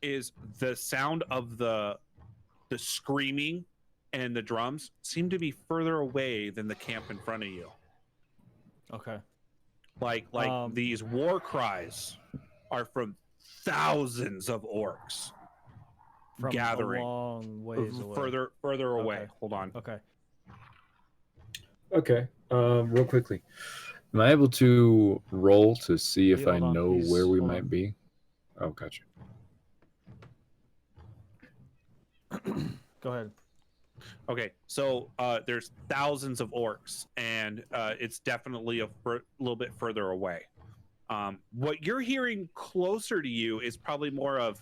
is the sound of the screaming and the drums seem to be further away than the camp in front of you. Okay. Like these war cries are from thousands of orcs From gathering a long ways away. further away. Okay. Hold on. Okay. Okay. Real quickly. Am I able to roll to see if Yeah, I hold on. know He's- where we hold might on. be? Oh, gotcha. Go ahead. Okay, so there's thousands of orcs, and it's definitely a little bit further away. What you're hearing closer to you is probably more of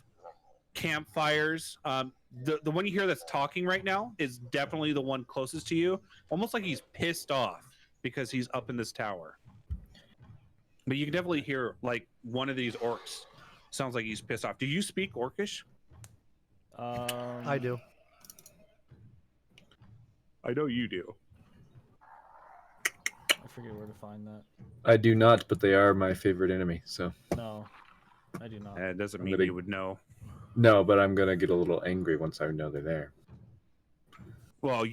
campfires. The one you hear that's talking right now is definitely the one closest to you, almost like he's pissed off because he's up in this tower. But you can definitely hear like one of these orcs sounds like he's pissed off. Do you speak Orcish? I do. I know you do. I forget where to find that. I do not, but they are my favorite enemy. So No, I do not. It doesn't I'm mean gonna- you would know. no, but I'm gonna get a little angry once I know they're there. Well,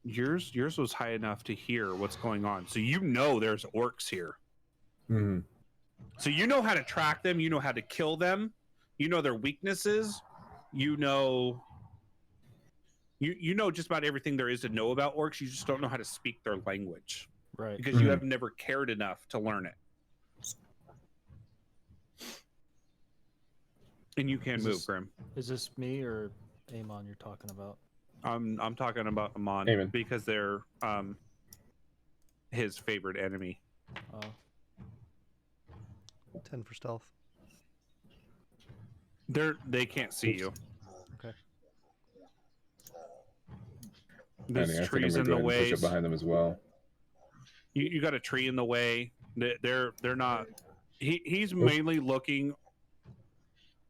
yours was high enough to hear what's going on, so you know there's orcs here. Hmm. So you know how to track them. You know how to kill them. You know their weaknesses. You know. You know just about everything there is to know about orcs. You just don't know how to speak their language Right. because you have never cared enough to learn it. And you can move, Grim. Is this me or Amon you're talking about? I'm talking about Amon Amen. because they're his favorite enemy. 10 for stealth. They can't see you. Okay. There's trees in the way. Push up behind them as well. You got a tree in the way. They're not. He's mainly looking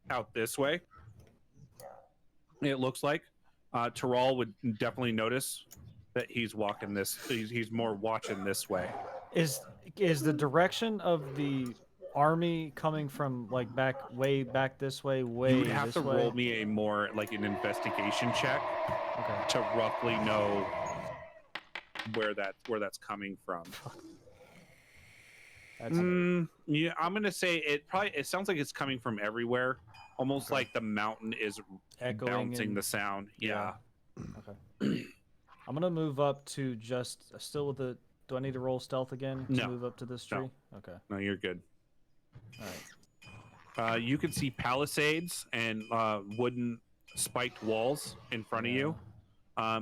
out this way. It looks like Tyrell would definitely notice that he's walking this. He's more watching this way. Is the direction of the army coming from like way back this way? You would have this to way? roll me a more like an investigation check Okay. to roughly know where that's coming from. That's Yeah, I'm gonna say it sounds like it's coming from everywhere, almost Okay. like the mountain is Echoing bouncing and- the sound. Yeah. Okay. I'm gonna move up to just still with the. Do I need to roll stealth again to No. move up to this No. tree? Okay. No, you're good. All right. You can see palisades and wooden spiked walls in front of you.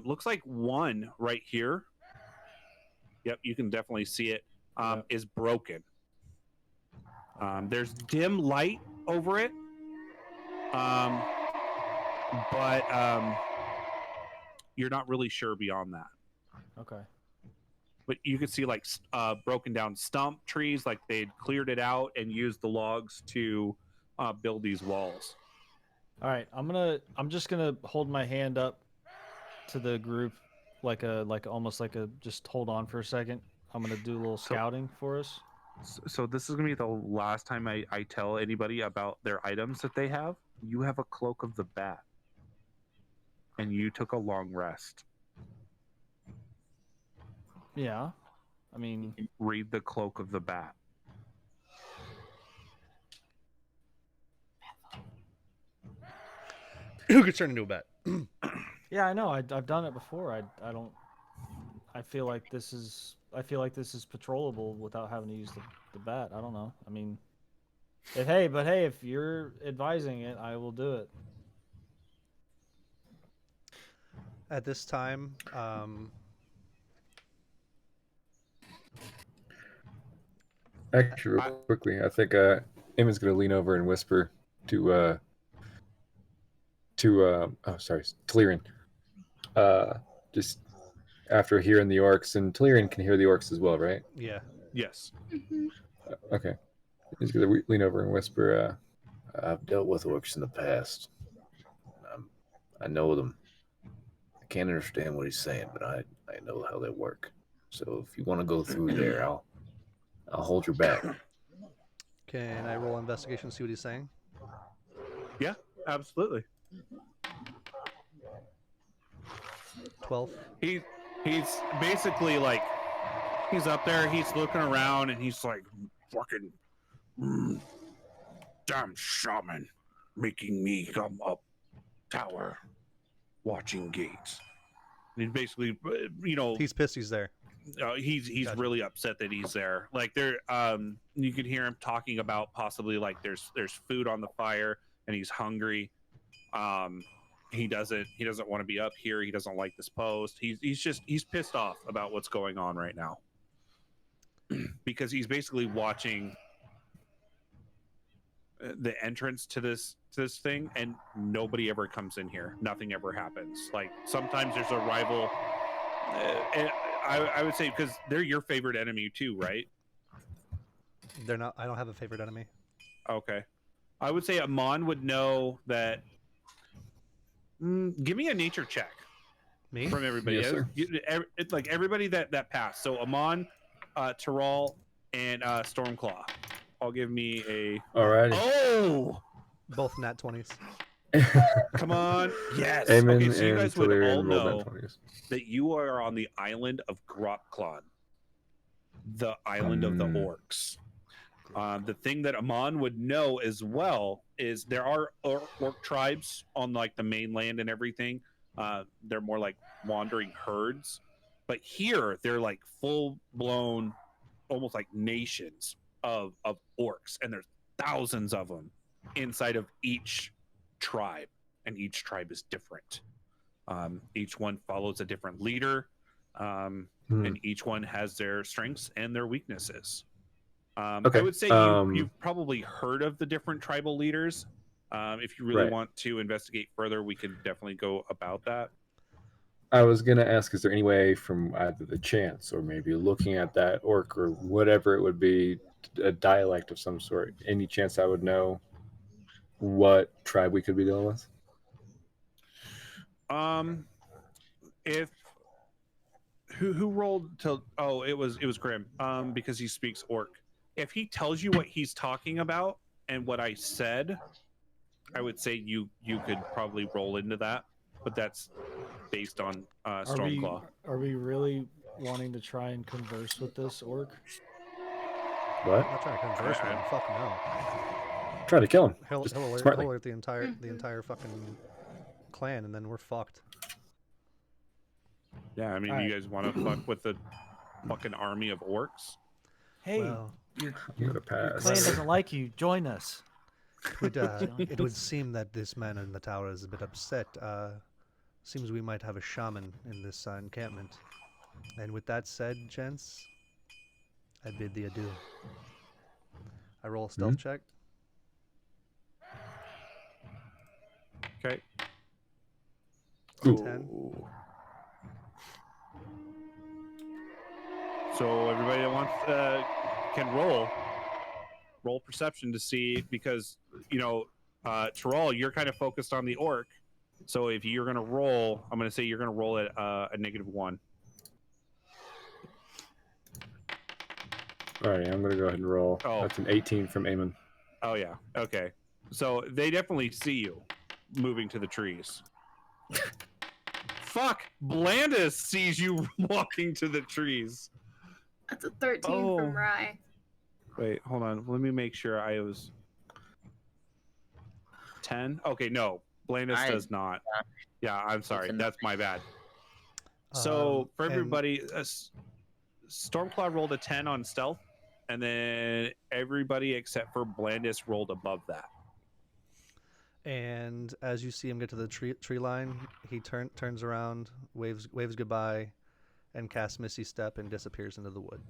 Looks like one right here. Yep, you can definitely see it. Yep. Is broken. There's dim light over it, but you're not really sure beyond that. Okay. But you could see like broken down stump trees, like they'd cleared it out and used the logs to build these walls. All right. I'm just gonna hold my hand up to the group, like almost like a just hold on for a second. I'm gonna do a little scouting for us. So this is gonna be the last time I tell anybody about their items that they have. You have a cloak of the bat, and you took a long rest. Yeah. I mean, Read the cloak of the bat. Who could turn into a bat? yeah, I know. I've done it before. I don't. I feel like this is patrollable without having to use the bat. I don't know. I mean, if you're advising it, I will do it. At this time, Actually, real quickly, I think Eamon's gonna lean over and whisper to Telerian. Just after hearing the orcs, and Telerian can hear the orcs as well, right? yeah. Yes. Okay. He's gonna lean over and whisper, I've dealt with orcs in the past. I know them. I can't understand what he's saying, but I know how they work. So if you want to go through there, I'll hold your back. Can I roll investigation to see what he's saying? Yeah, absolutely. 12. He's basically like he's up there, he's looking around, and he's like, fucking damn shaman making me come up tower watching gates. And he's basically, He's pissed he's there. he's Gotcha. really upset that he's there. Like there, you can hear him talking about possibly like there's food on the fire and he's hungry. he doesn't want to be up here. He doesn't like this post. He's pissed off about what's going on right now because he's basically watching the entrance to this thing, and nobody ever comes in here. Nothing ever happens. Like sometimes there's a rival, and I would say because they're your favorite enemy too, right? They're not. I don't have a favorite enemy. Okay, I would say Amon would know that. Give me a nature check. Me? From everybody. Yes, sir. It's like everybody that passed. So Amon, Tyrell, and Stormclaw. I'll give me a. Alrighty. Oh, Both nat 20s. come on! Yes. Amen Okay, so you and guys would all Telerian rolled know nat 20s. that you are on the island of Gropklon, the island of the orcs. The thing that Amon would know as well is there are orc tribes on like the mainland and everything. They're more like wandering herds, but here they're like full blown, almost like nations of orcs, and there's thousands of them inside of each tribe, and each tribe is different. Each one follows a different leader, and each one has their strengths and their weaknesses. Okay, I would say you've probably heard of the different tribal leaders. If you really Right. want to investigate further, we could definitely go about that. I was going to ask, is there any way from either the chance or maybe looking at that orc or whatever it would be, a dialect of some sort, any chance I would know what tribe we could be dealing with? If who rolled to? Oh, it was Grim. Because he speaks orc. If he tells you what he's talking about and what I said, I would say you could probably roll into that, but that's based on Stormclaw. Are we really wanting to try and converse with this orc? What? I'm not trying to converse with him. Fuck no. Try to kill him. He'll Just alert smartly. the entire fucking clan, and then we're fucked. Yeah, I mean, Alright. you guys want to fuck with the fucking army of orcs? Hey, Well, your I'm gonna clan pass. doesn't like you. Join us. it would seem that this man in the tower is a bit upset. Seems we might have a shaman in this encampment. And with that said, gents, I bid thee adieu. I roll a stealth check. Okay. 10. So everybody that wants can roll perception to see, because Tyrell, you're kind of focused on the orc. So if you're gonna roll, I'm gonna say you're gonna roll at a -1. Alright, I'm gonna go ahead and roll. Oh. That's an 18 from Eamon. Oh yeah. Okay. So they definitely see you moving to the trees. Fuck! Blandis sees you walking to the trees. That's a 13 Oh. from Rye. Wait, hold on. Let me make sure I was 10. Okay, no. Blandis does not. Yeah, I'm sorry. That's my bad. So for and- everybody, Stormclaw rolled a 10 on stealth, and then everybody except for Blandis rolled above that. And as you see him get to the tree line, he turns around, waves goodbye, and casts Misty Step and disappears into the wood.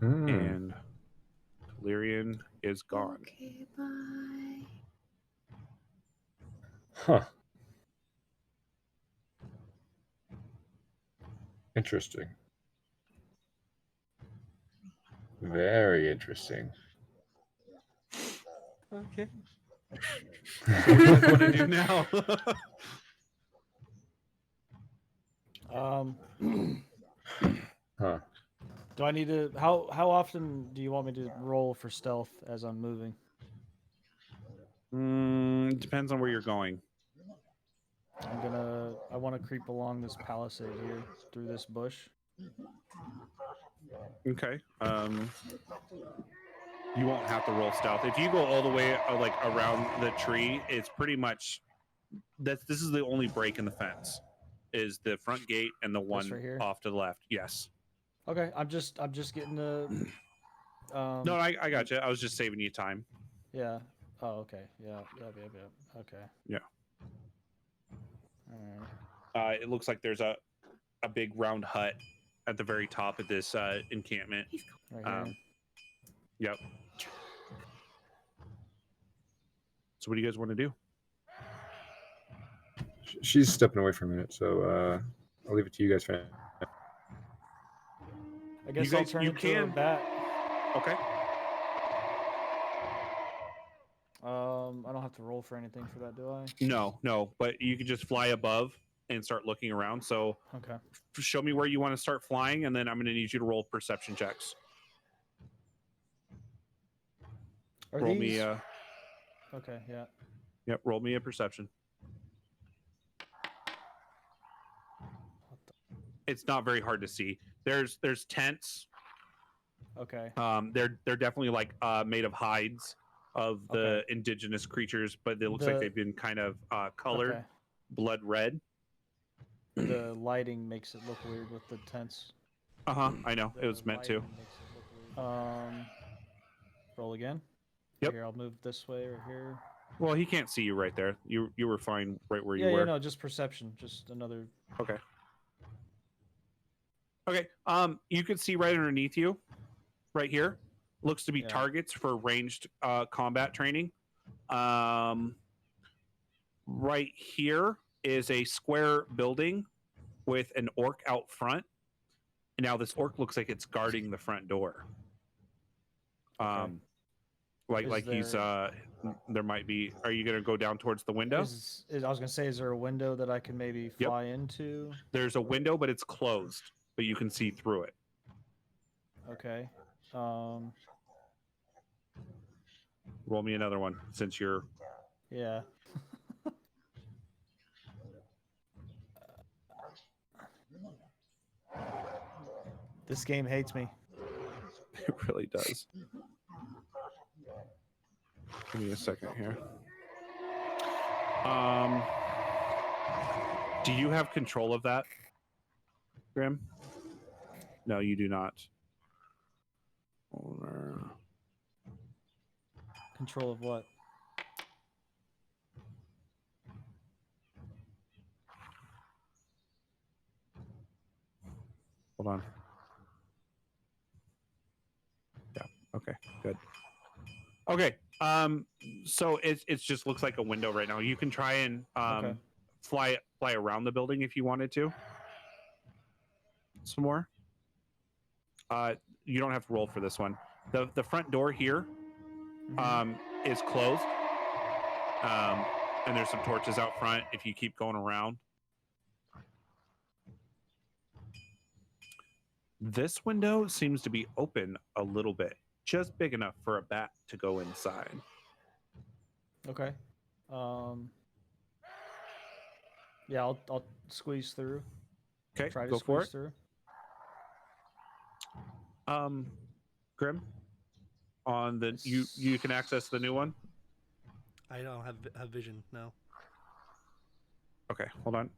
And Lyrian is gone. Okay, bye. Huh. Interesting. Very interesting. Okay. What do you want to do now? Huh. Do I need to? How often do you want me to roll for stealth as I'm moving? Depends on where you're going. I want to creep along this palisade here through this bush. Okay. You won't have to roll stealth. If you go all the way like around the tree, it's pretty much this is the only break in the fence. Is the front gate and the one right here? off to the left. Yes. Okay, I'm just getting the. No, I got you. I was just saving you time. Yeah, Oh, okay. Yeah. Okay. Yeah. All right. It looks like there's a big round hut at the very top of this encampment. Right here. Yep. So what do you guys want to do? She's stepping away for a minute, so I'll leave it to you guys for now. I guess You I'll guys- turn you into a can- bat. Okay. I don't have to roll for anything for that, do I? No, but you can just fly above and start looking around. So Okay. show me where you want to start flying, and then I'm going to need you to roll perception checks. Are roll these... me. Okay. Yeah. Yep. Roll me a perception. It's not very hard to see. There's tents. Okay. They're definitely like made of hides of the indigenous creatures, but it looks like they've been kind of colored blood red. The lighting makes it look weird with the tents. I know. It was meant to. Lighting makes it look weird. Roll again. Yep. Here, I'll move this way or here. Well, he can't see you right there. You were fine right where you Yeah, were. no, just perception. Just another. Okay. You can see right underneath you, right here, looks to be targets for ranged combat training. Right here is a square building with an orc out front. And now this orc looks like it's guarding the front door. He's there might be. Are you gonna go down towards the window? I was gonna say, is there a window that I can maybe fly into? There's a window, but it's closed, but you can see through it. Okay. Roll me another one since you're. Yeah. This game hates me. It really does. Give me a second here. Do you have control of that, Grim? No, you do not. Control of what? Hold on. Yeah. Okay. Good. Okay. So it just looks like a window right now. You can try and fly around the building if you wanted to. Some more. You don't have to roll for this one. The front door here is closed. And there's some torches out front if you keep going around. This window seems to be open a little bit, just big enough for a bat to go inside. Okay. Yeah, I'll squeeze through. Okay, Try to go for squeeze it. through. Grim, on the you can access the new one. I don't have vision, no. Okay, hold on.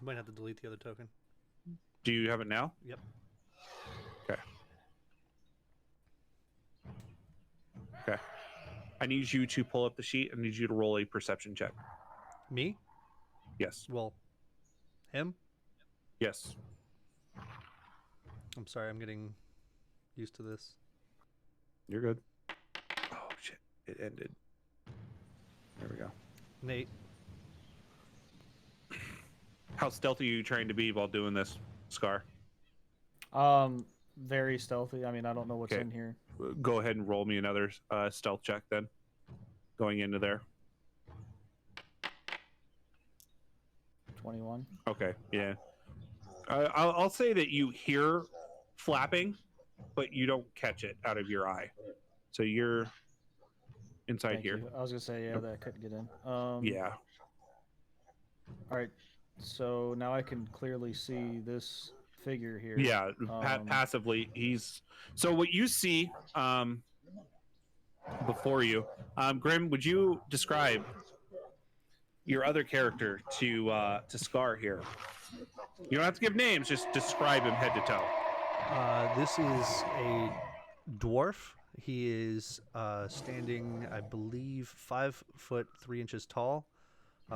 Might have to delete the other token. Do you have it now? Yep. Okay. Okay. I need you to pull up the sheet. I need you to roll a perception check. Me? Yes. Well, him? Yes. I'm sorry, I'm getting used to this. You're good. Oh shit! It ended. There we go. Nate. How stealthy are you trying to be while doing this, Scar? Very stealthy. I mean, I don't know what's in here. Go ahead and roll me another stealth check then. Going into there. 21. Okay. Yeah. I'll say that you hear flapping, but you don't catch it out of your eye. So you're inside Thank here. you. I was gonna say, yeah, that I couldn't get in. Yeah. All right. So now I can clearly see this figure here. Yeah. Passively, he's. So what you see before you, Grim, would you describe your other character to Scar here? You don't have to give names; just describe him head to toe. This is a dwarf He is standing, I believe, 5'3" tall,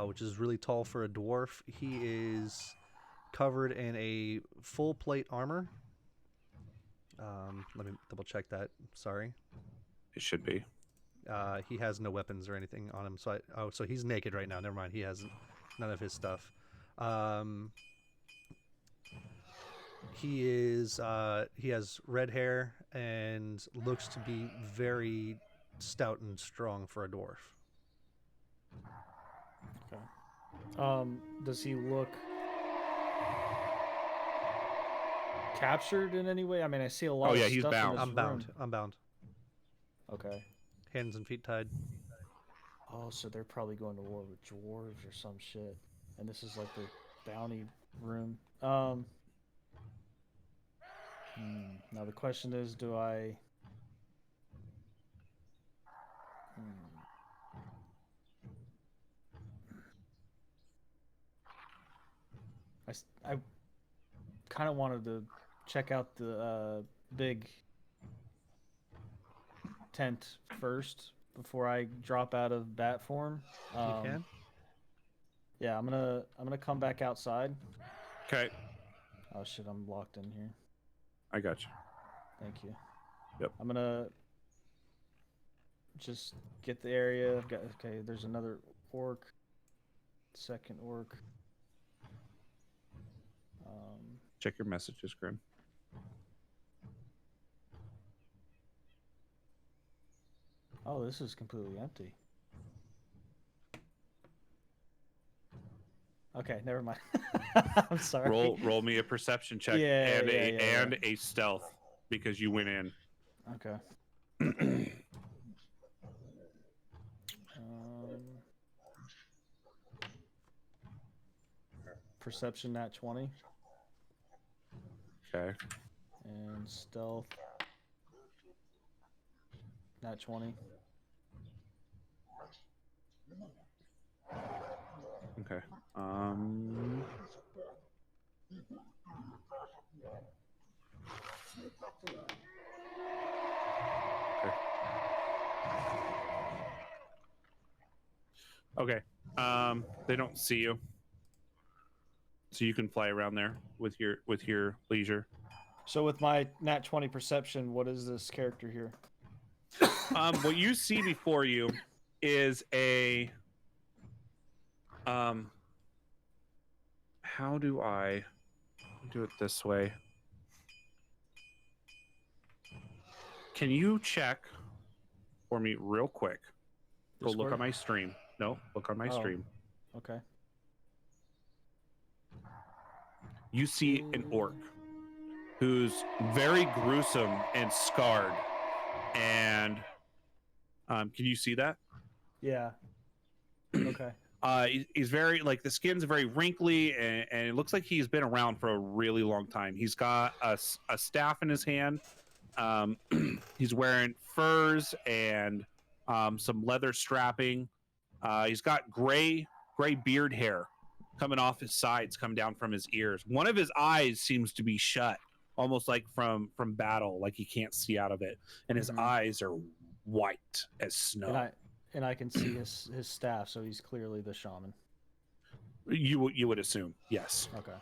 which is really tall for a dwarf. He is covered in a full plate armor. Let me double check that. Sorry. It should be. He has no weapons or anything on him. So he's naked right now. Never mind. He has none of his stuff. He has red hair and looks to be very stout and strong for a dwarf. Okay. Does he look captured in any way? I mean, I see a lot Oh, of yeah, he's stuff bound. in this I'm bound. room. I'm bound. Okay. Hands and feet tied. Oh, so they're probably going to war with dwarves or some shit. And this is like the bounty room. Now the question is, do I... I kind of wanted to check out the big tent first before I drop out of bat form. You can. Yeah, I'm gonna come back outside. Okay. Oh shit, I'm locked in here. I got you. Thank you. Yep. I'm gonna just get the area. Okay, there's another orc. Second orc. Check your messages, Grim. Oh, this is completely empty. Okay, never mind. I'm sorry. Roll me a perception check and a stealth because you went in. Okay. Perception nat 20. Okay. And stealth nat 20. Okay. Okay. They don't see you, so you can fly around there with your leisure. So with my nat 20 perception, what is this character here? What you see before you is a how do I do it this way? Can you check for me real quick? Go look Discord? on my stream. No, look on my stream. Okay. You see an orc who's very gruesome and scarred. And can you see that? Yeah. Okay. He's very, like, the skin's very wrinkly, and it looks like he's been around for a really long time. He's got a staff in his hand. He's wearing furs and some leather strapping. He's got gray beard hair coming off his sides, coming down from his ears. One of his eyes seems to be shut, almost like from battle, like he can't see out of it. And his eyes are white as snow. And I can see his staff, so he's clearly the shaman. You would assume, yes. Okay.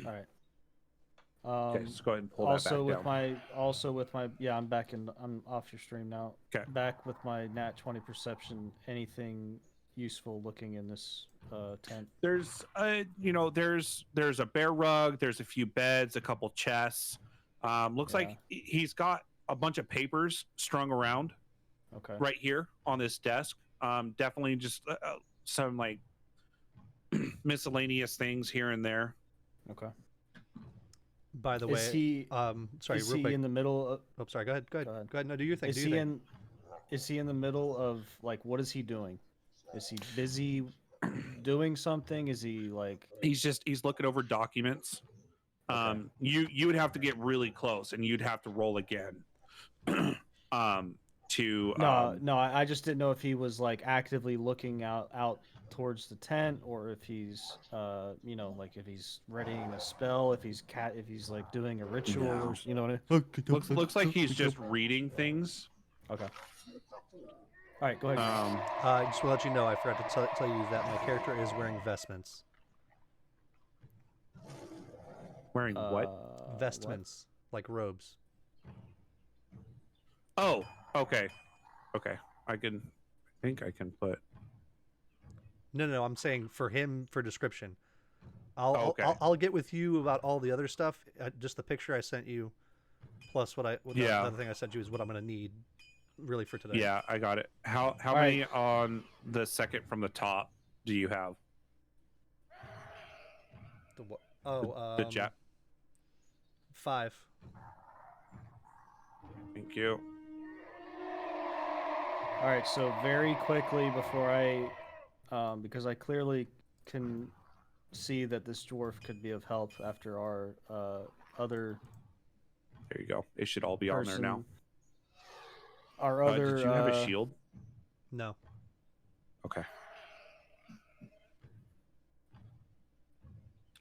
All right. Okay, so go ahead and pull that back down. I'm off your stream now. Okay. Back with my nat 20 perception. Anything useful looking in this tent? There's there's a bear rug, there's a few beds, a couple chests. Looks like he's got a bunch of papers strung around. Okay. Right here on this desk. Definitely just some like miscellaneous things here and there. Okay. By the way, is he sorry, is real he quick. in the middle of? Oh, sorry. Go ahead. No, do your thing. Is he in the middle of, like, what is he doing? Is he busy doing something? Is he like? He's looking over documents. Okay. You would have to get really close, and you'd have to roll again. I just didn't know if he was like actively looking out towards the tent, or if he's like if he's readying a spell, if he's like doing a ritual, or, you know what I mean? Looks like he's just reading things. Okay. All right, go ahead. Just to let you know, I forgot to tell you that my character is wearing vestments. Wearing what? Vestments, like robes. Oh, okay. Okay. I think I can put. No, I'm saying for him for description. I'll Okay. I'll get with you about all the other stuff. Just the picture I sent you, plus the other thing I sent you is what I'm gonna need, really for today. Yeah, I got it. How All many right. on the second from the top do you have? The jet. 5. Thank you. All right, so very quickly before because I clearly can see that this dwarf could be of help after our other There you go. It should all be on there now. Our other. Did you have a shield? No. Okay.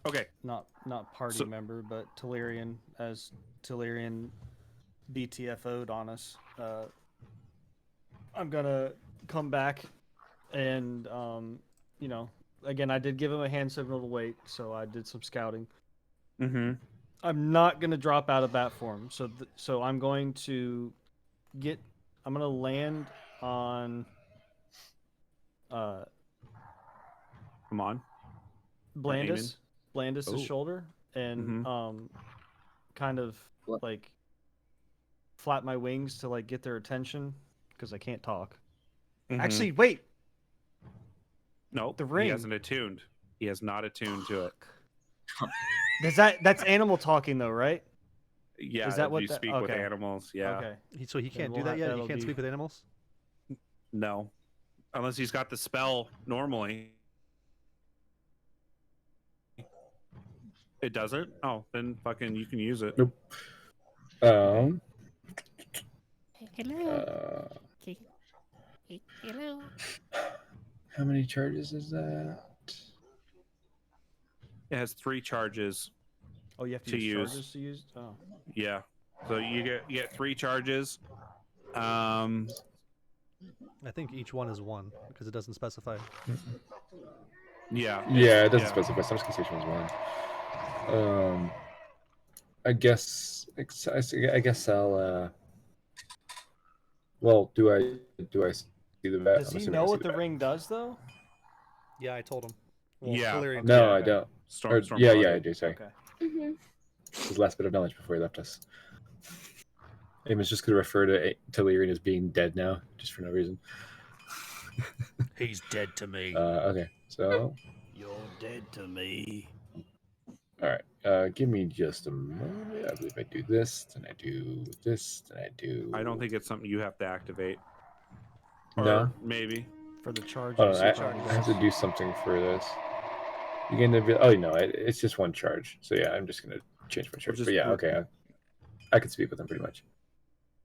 Okay. Not party member, but Telerian, as Telerian BTFO'd on us. I'm gonna come back and again, I did give him a hand signal to wait, so I did some scouting. Mm-hmm. I'm not gonna drop out of bat form, so I'm going to land on Come on. Blandis' shoulder and kind of like flap my wings to like get their attention because I can't talk. Actually, wait. No, the ring. He hasn't attuned. He has not attuned to it. That's animal talking though, right? Yeah. Is that what you speak with animals? Yeah. Okay. So he can't do that yet. He can't speak with animals. No, unless he's got the spell normally. It doesn't? Oh, then fucking you can use it. Nope. Hello. Hello. How many charges is that? It has 3 charges. Oh, you have to use charges to use? Oh. Yeah. So you get 3 charges. I think each one is 1 because it doesn't specify. Yeah. Yeah, it doesn't specify. Some constitution is 1. I guess I'll. Well, do I see the bat? Does he know what the ring does though? Yeah, I told him. Well, Yeah. Telerian No, did. I don't. Storm yeah, Blood. I do. Sorry. Mm-hmm. His last bit of knowledge before he left us. Eamon's just going to refer to Telerian as being dead now, just for no reason. He's dead to me. Okay, so. You're dead to me. All right, give me just a moment. I believe I do this, then I do this, then I do. I don't think it's something you have to activate. Or No. maybe. For the charges. Oh, I have to do something for this. You can. It's just 1 charge. So yeah, I'm just gonna change my charge. But yeah, okay. I can speak with him pretty much.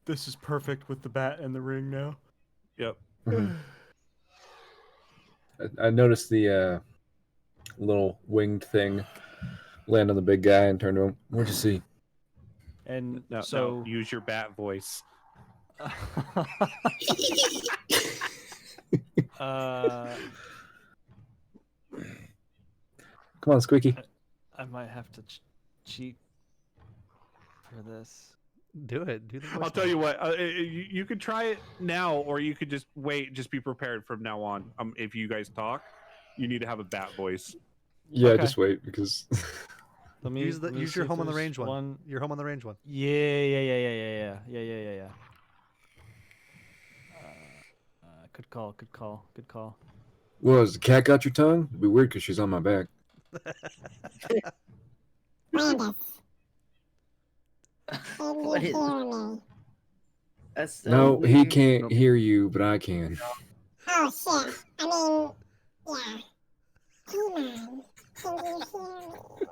This is perfect with the bat and the ring now. Yep. Mm-hmm. I noticed the little winged thing land on the big guy and turn to him. What'd you see? And no, use your bat voice. Come on, Squeaky. I might have to cheat for this. Do it. Do the voice. I'll tell you what. You could try it now, or you could just wait. Just be prepared from now on. If you guys talk, you need to have a bat voice. Yeah, just wait because. Let me use your home on the range one. Your home on the range one. Yeah. Good call. Well, has the cat got your tongue? It'd be weird because she's on my back. Brandis. What is- hear me? That's so No, he weird. can't hear you, but I can. Oh shit. I mean, yeah. Come on. Can you hear me?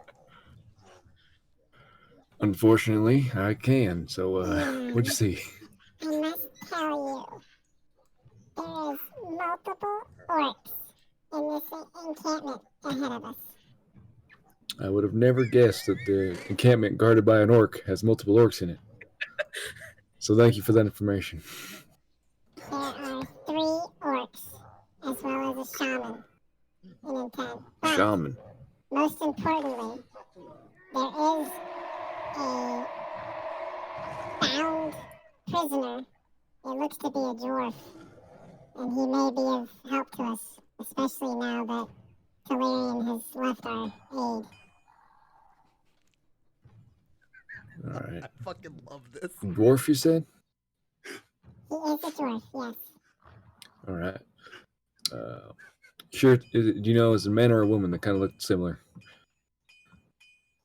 Unfortunately, I can. So, what'd you see? I must tell you, there is multiple orcs in this encampment ahead of us. I would have never guessed that the encampment guarded by an orc has multiple orcs in it. So thank you for that information. that. But Shaman. most importantly, there is a bound prisoner. It looks to be a dwarf, and he may be of help to us, especially now that Telerian has left our aid. All right. I fucking love this. Dwarf, you said? He is a dwarf, yes. All right. Sure. Do you know, is it a man or a woman that kind of look similar?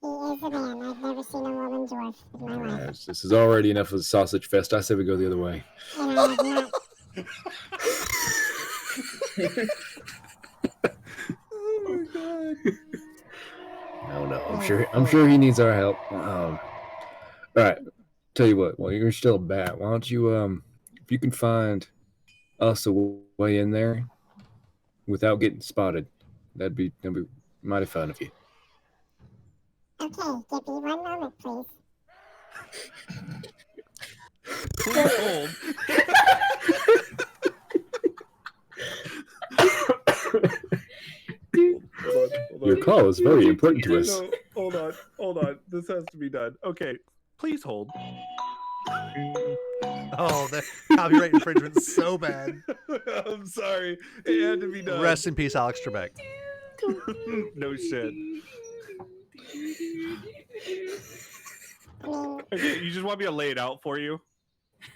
He is a man. I've never seen a woman dwarf in my life. Yes, this is already enough of a sausage fest. I say we go the other way. And I have not. Oh my god. No. I'm sure he needs our help. All right. Tell you what. Well, you're still a bat. Why don't you if you can find us a way in there without getting spotted, that'd be mighty fun of you. Okay, give me 1 moment, please. Please hold. Your call is very important to us. No, hold on. This has to be done. Okay, please hold. Oh, the copyright infringement's so bad. I'm sorry. It had to be done. Rest in peace, Alex Trebek. No shit. Okay, you just want me to lay it out for you,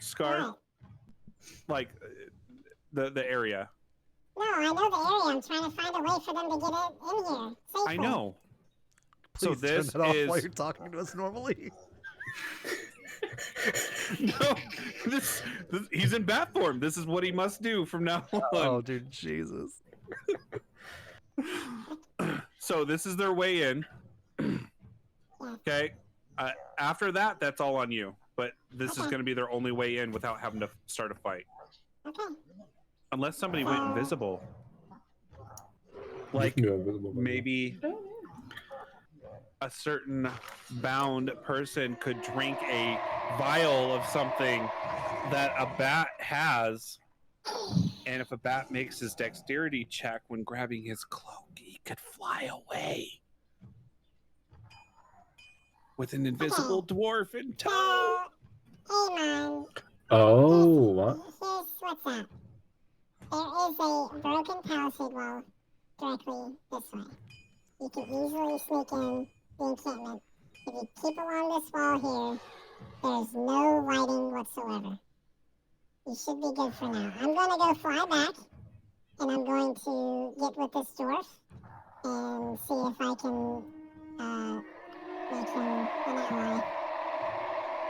Scar? Like the area. No, I know the area. I'm trying to find a way for them to get it in here safely. I know. Please So this turn that off is while you're talking to us normally. no. This he's in bat form. This is what he must do from now on. Oh, dude, Jesus. So this is their way in. Okay. After that, that's all on you. But this is going to be their only way in without having to start a fight. Okay. Unless somebody went invisible. Like maybe a certain bound person could drink a vial of something that a bat has. And if a bat makes his dexterity check when grabbing his cloak, he could fly away. With an invisible dwarf in tow. Hey, man. Oh, what? Here's what's up. There is a broken palisade wall directly this way. You can easily sneak in the encampment. If you keep along this wall here, there's no lighting whatsoever. You should be good for now. I'm going to go fly back, and I'm going to get with this dwarf and see if I can make him an ally.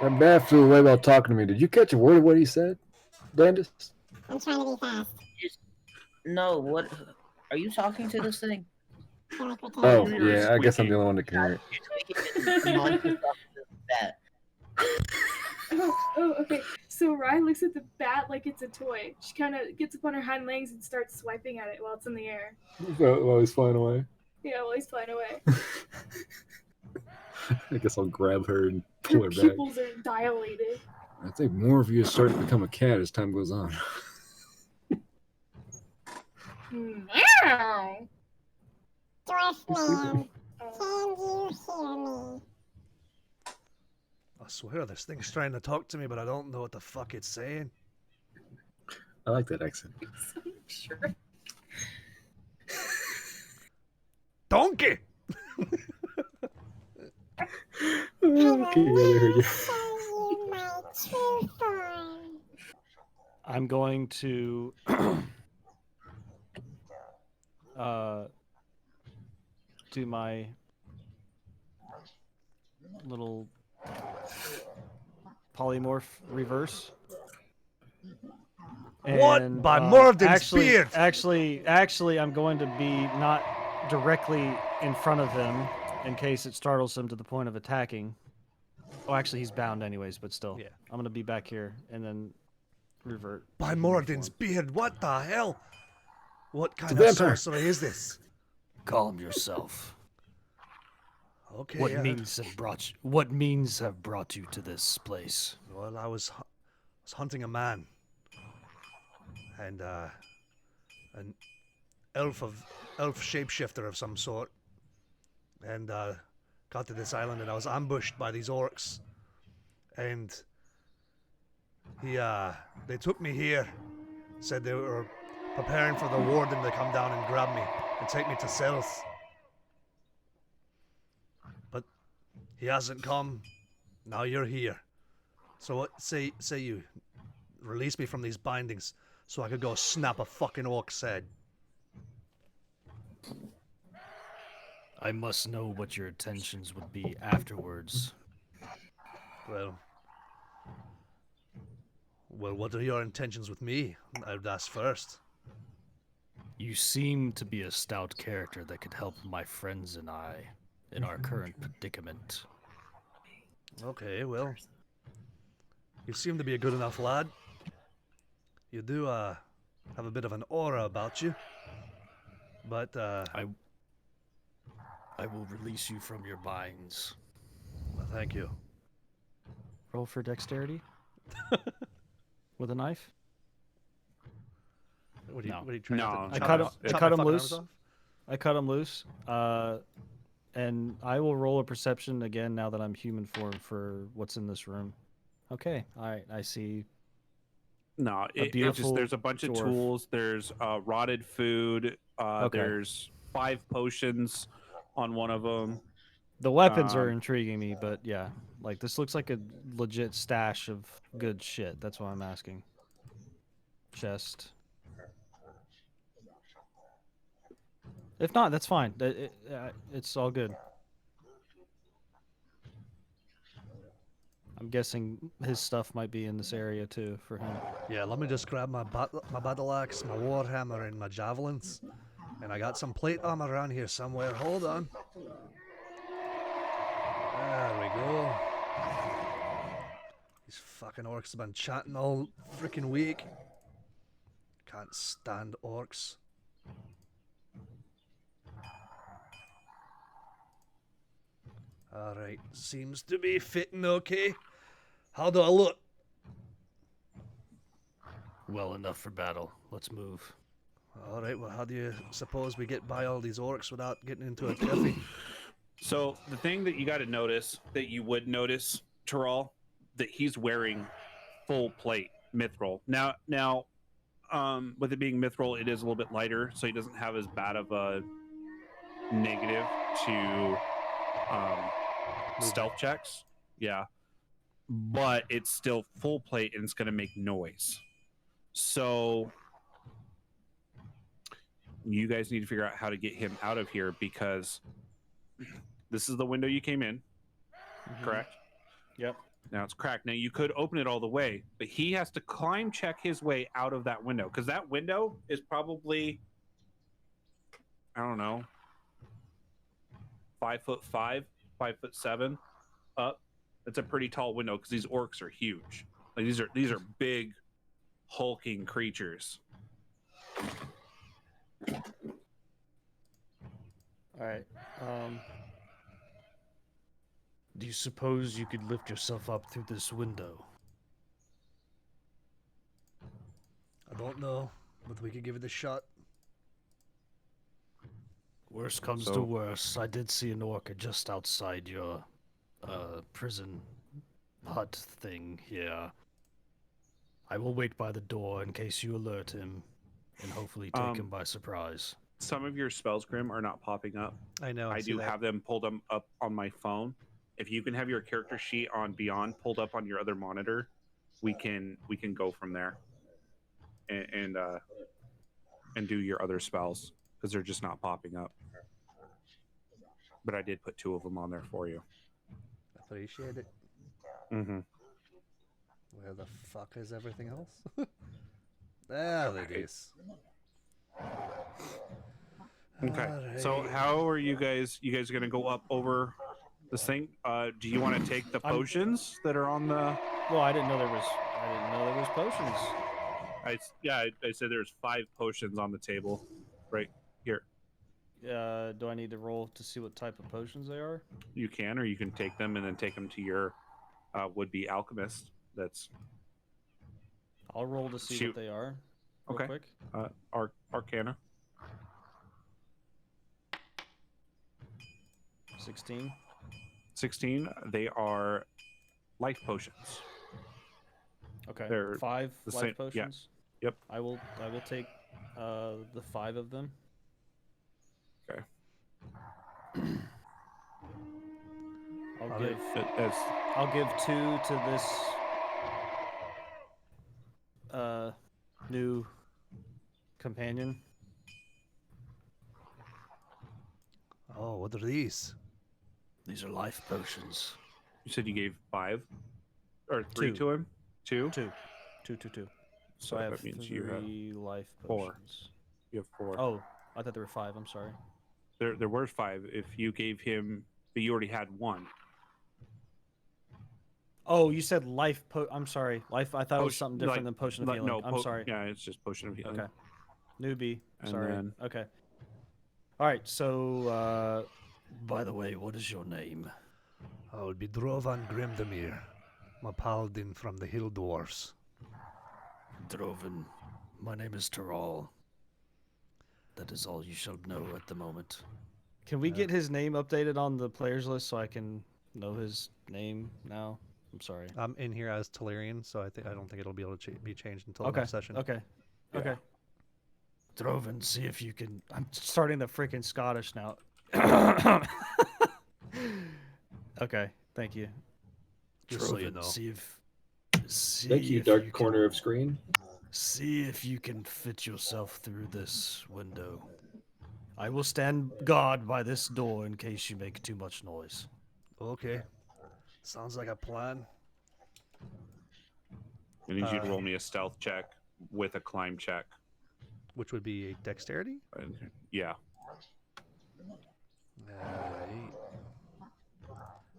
That bat flew away while talking to me. Did you catch a word of what he said, Blandis? I'm trying to be fast. No, what? Are you talking to this thing? Oh, yeah, I guess I'm the only one that can hear it. Oh, okay. So Rye looks at the bat like it's a toy. She kind of gets up on her hind legs and starts swiping at it while it's in the air. While he's flying away. Yeah, while he's flying away. I guess I'll grab her and Her pull her back. pupils are dilated. I think more of you are starting to become a cat as time goes on. Meow. Dwarf man, can you hear me? I swear this thing's trying to talk to me, but I don't know what the fuck it's saying. I like that accent. Sure. Donkey! Okay, yeah, I heard you. Show you my true form. I'm going to do my little polymorph reverse. What? And, By Moradin's beard! Actually, I'm going to be not directly in front of him in case it startles him to the point of attacking. Oh, actually, he's bound anyways, but still. Yeah. I'm going to be back here and then revert. By Moradin's beard, what the hell? What kind It's a of vampire. sorcery is this? Calm yourself. Okay. What means have brought you to this place? Well, I was hunting a man, and an elf of elf shapeshifter of some sort, and got to this island, and I was ambushed by these orcs, and they took me here, said they were preparing for the warden to come down and grab me and take me to South. But he hasn't come. Now you're here. So what say you release me from these bindings so I could go snap a fucking orc's head. I must know what your intentions would be afterwards. Well, what are your intentions with me? I would ask first. You seem to be a stout character that could help my friends and I in our current predicament. Okay, well, you seem to be a good enough lad. You do have a bit of an aura about you, but I will release you from your binds. Well, thank you. Roll for dexterity. With a knife? What are you, No. what are you trying No, to I chop cut my- him- I chop cut my him fucking loose. arms off? I cut him loose. And I will roll a perception again now that I'm human form for what's in this room. Okay, all right, I see. No, it just beautiful there's a bunch of dwarf. tools. There's rotted food. Okay. There's 5 potions on one of them. The weapons are Um, intriguing me, but yeah, like this looks like a legit stash of good shit. That's why I'm asking. Chest. If not, that's fine. It's all good. I'm guessing his stuff might be in this area too for him. Yeah, let me just grab my battle axe, my warhammer, and my javelins. And I got some plate armor around here somewhere. Hold on. There we go. These fucking orcs have been chatting all freaking week. Can't stand orcs. Alright, seems to be fitting okay. How do I look? Well enough for battle. Let's move. Alright, well, how do you suppose we get by all these orcs without getting into a tiffy? So the thing that you got to notice, that you would notice, Terrell, that he's wearing full plate mithril. Now, with it being mithril, it is a little bit lighter, so he doesn't have as bad of a negative to stealth checks. Yeah, but it's still full plate and it's going to make noise. So you guys need to figure out how to get him out of here, because this is the window you came in, correct? Yep. Now it's cracked. Now you could open it all the way, but he has to climb check his way out of that window, because that window is probably, I don't know, 5'5", 5'7" up. It's a pretty tall window because these orcs are huge. Like these are big, hulking creatures. All right. Do you suppose you could lift yourself up through this window? I don't know, but we could give it a shot. Worst comes to worst, I did see an orc just outside your prison hut thing here. I will wait by the door in case you alert him, and hopefully take him by surprise. Some of your spells, Grim, are not popping up. I know. I do have them pulled up on my phone. If you can have your character sheet on Beyond pulled up on your other monitor, we can go from there and do your other spells, because they're just not popping up. But I did put 2 of them on there for you. Appreciate it. Mm-hmm. Where the fuck is everything else? There it is. Okay. Alright. So how are you guys? You guys are gonna go up over this thing? Do you want to take the potions that are on the? Well, I didn't know there was potions. I said there's 5 potions on the table, right here. Do I need to roll to see what type of potions they are? You can, or you can take them and then take them to your would-be alchemist. That's I'll roll to see Shoot. what they are. Real Okay. quick. Arcana. 16. 16. They are life potions. Okay. They're 5 the life same- yeah. potions. Yep. I will take the 5 of them. Okay. I'll give 2 to this new companion. Oh, what are these? These are life potions. You said you gave 5 or 3 2. to him? 2? 2. 2. So I have that means you have 3 life 4. potions. You have 4. Oh, I thought there were 5. I'm sorry. There were 5. If you gave him, but you already had 1. Oh, you said life I'm sorry. Life. I thought it was Potion- something different like- than potion of like, healing. no, I'm sorry. Yeah, it's just potion of healing. Okay. Newbie. And Sorry. then- Okay. All right. So, By the way, what is your name? I will be Drovan Grimdamir. I'm a paladin from the Hill Dwarfs. Droven. My name is Taral. That is all you shall know at the moment. can we get his name updated on the players list so I can know his name now? I'm sorry. I'm in here as Talarian, so I don't think it'll be able to be changed until Okay. next session. Okay. Yeah. Okay. Droven, see if you can. I'm starting the freaking Scottish now. Okay. Thank you. Just so you Droven, know. see Thank you, if dark you corner can, of screen. See if you can fit yourself through this window. I will stand guard by this door in case you make too much noise. Okay. Sounds like a plan. I need you to roll me a stealth check with a climb check. Which would be a dexterity? Yeah. Alright.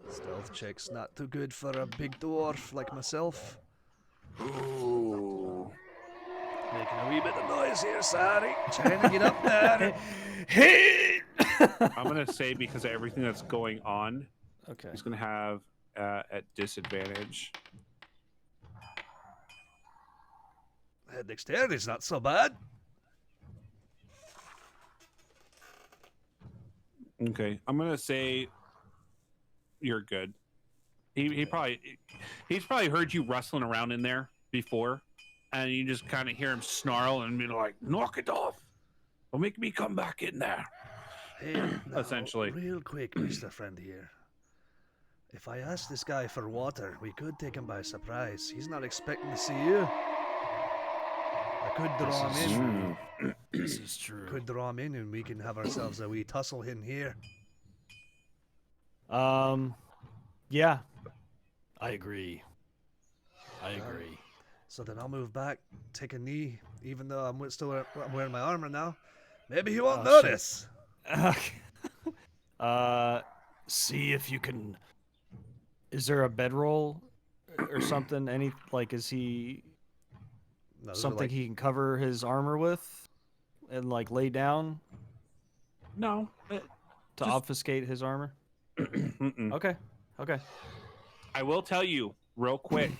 Stealth check's not too good for a big dwarf like myself. Ooh. Making a wee bit of noise here, sorry. Trying to get up there. I'm gonna say because of everything that's going on, Okay. he's gonna have at disadvantage. Dexterity's not so bad. Okay, I'm gonna say you're good. He's probably heard you rustling around in there before, and you just kind of hear him snarl and be like, "Knock it off! Don't make me come back in there." Hey, now, Essentially. real quick, Mr. Friend here. If I ask this guy for water, we could take him by surprise. He's not expecting to see you. I could draw him in. This is true. Could draw him in, and we can have ourselves a wee tussle in here. Yeah. I agree. I agree. So then I'll move back, take a knee, even though I'm wearing my armor now. Maybe he won't Oh, shit. notice. See if you can. Is there a bedroll or something? Is he No, those are something like- he can cover his armor with and like lay down No. to Just- obfuscate his armor? Mm-mm. Okay. Okay. I will tell you real quick,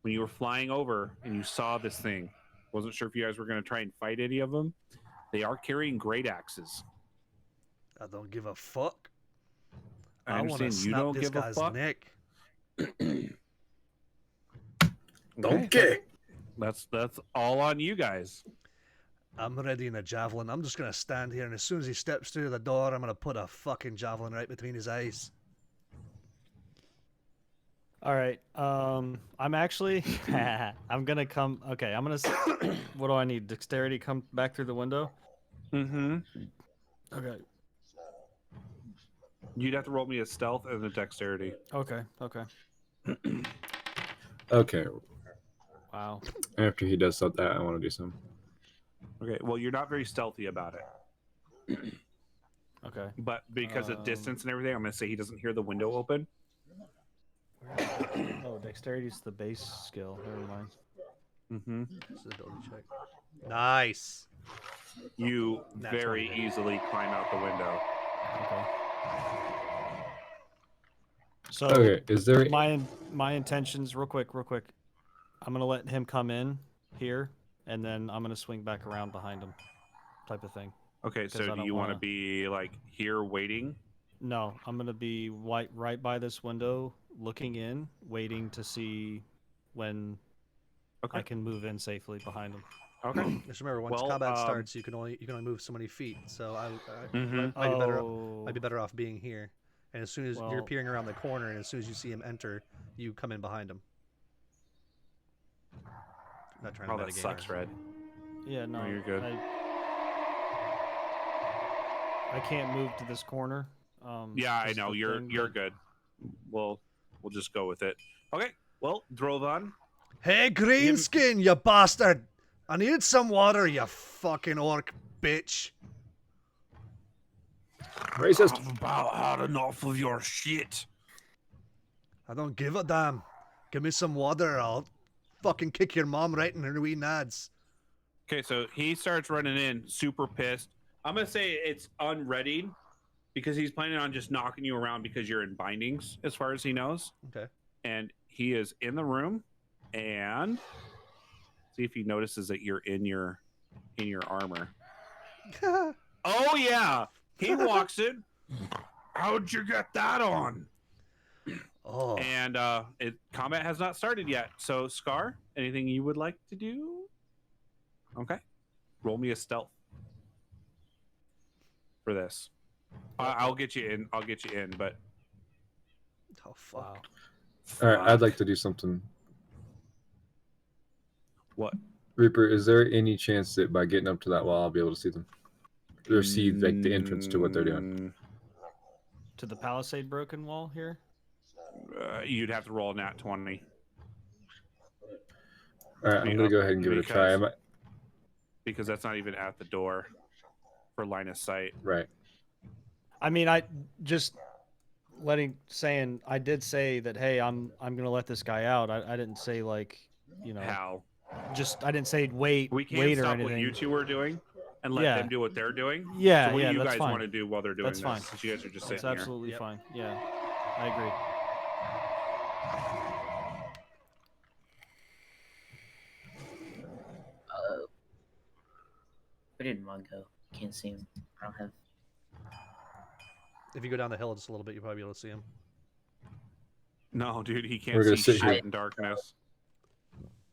when you were flying over and you saw this thing, wasn't sure if you guys were going to try and fight any of them. They are carrying great axes. I don't give a fuck. I want to understand you snap don't this give a guy's fuck. neck. Okay. That's all on you guys. I'm ready in a javelin. I'm just gonna stand here, and as soon as he steps through the door, I'm gonna put a fucking javelin right between his eyes. All right. I'm actually I'm gonna come. Okay. I'm gonna. What do I need? Dexterity come back through the window. Mm-hmm. Okay. You'd have to roll me a stealth and a dexterity. Okay. Okay. Okay. Wow. After he does that, I want to do some. Okay. Well, you're not very stealthy about it, Okay. but because of Um, distance and everything, I'm going to say he doesn't hear the window open. Oh, dexterity's the base skill. Never mind. Mm-hmm. This is a ability check. Nice. You Nat very 20. easily climb out the window. Okay. So Okay. Is there? my intentions, real quick. I'm gonna let him come in here, and then I'm gonna swing back around behind him, type of thing. Okay, 'Cause so I do don't you want to wanna- be like here waiting? No, I'm gonna be right by this window, looking in, waiting to see when Okay. I can move in safely behind him. Okay. Just remember, once Well, combat starts, you can only move so many feet. So Mhm. might be better Oh, might be better off being here. And as soon as you're Well- peering around the corner, and as soon as you see him enter, you come in behind him. Not trying to Oh, that metagame sucks, or- Red. Yeah, no, you're good. I can't move to this corner. Yeah, I 'cause know. the You're thing, you're but- good. We'll just go with it. Okay. Well, Drovan. Hey, Greenskin, you bastard! I need some water, you fucking orc bitch. Racist. I've about had enough of your shit. I don't give a damn. Give me some water, I'll fucking kick your mom right in her wee nads. Okay, so he starts running in, super pissed. I'm gonna say it's unreadied because he's planning on just knocking you around because you're in bindings, as far as he knows. Okay. And he is in the room, and see if he notices that you're in your armor. Oh yeah, he walks in. How'd you get that on? Oh. And combat has not started yet. So Scar, anything you would like to do? Okay, roll me a stealth for this. I'll get you in. I'll get you in, but Oh, fuck. All right, I'd like to do something. What? Reaper, is there any chance that by getting up to that wall, I'll be able to see them? Or see like the entrance to what they're doing? To the palisade broken wall here? You'd have to roll a nat 20. All right, I'm gonna go ahead and give it a try. Because that's not even at the door for line of sight. Right. I mean, I just saying I did say that. Hey, I'm gonna let this guy out. I didn't say like, you know. How? Just I didn't say wait. We can't wait or stop anything. what you two are doing and let them do what they're doing. Yeah, So what yeah, do you that's guys fine. want to do while they're doing That's this? fine. Since you guys are just That's sitting here. absolutely fine. Yeah, I agree. Where did Mon go? Can't see him. I don't have. If you go down the hill just a little bit, you'll probably be able to see him. No, dude, he We're can't gonna see sit shit here. in darkness.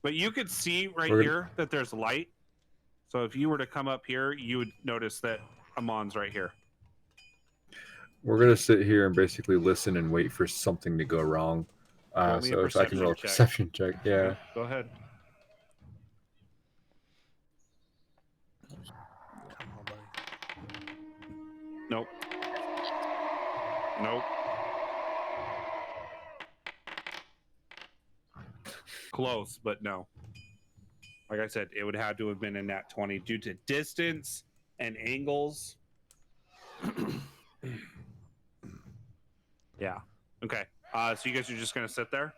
But you could see right We're gonna- here that there's light. So if you were to come up here, you would notice that Amon's right here. We're gonna sit here and basically listen and wait for something to go wrong. Roll me a So if I can roll a perception perception check, yeah. Go ahead. Come on, buddy. Nope. Nope. Close, but no. Like I said, it would have to have been a nat 20 due to distance and angles. Yeah. Okay. So you guys are just gonna sit there?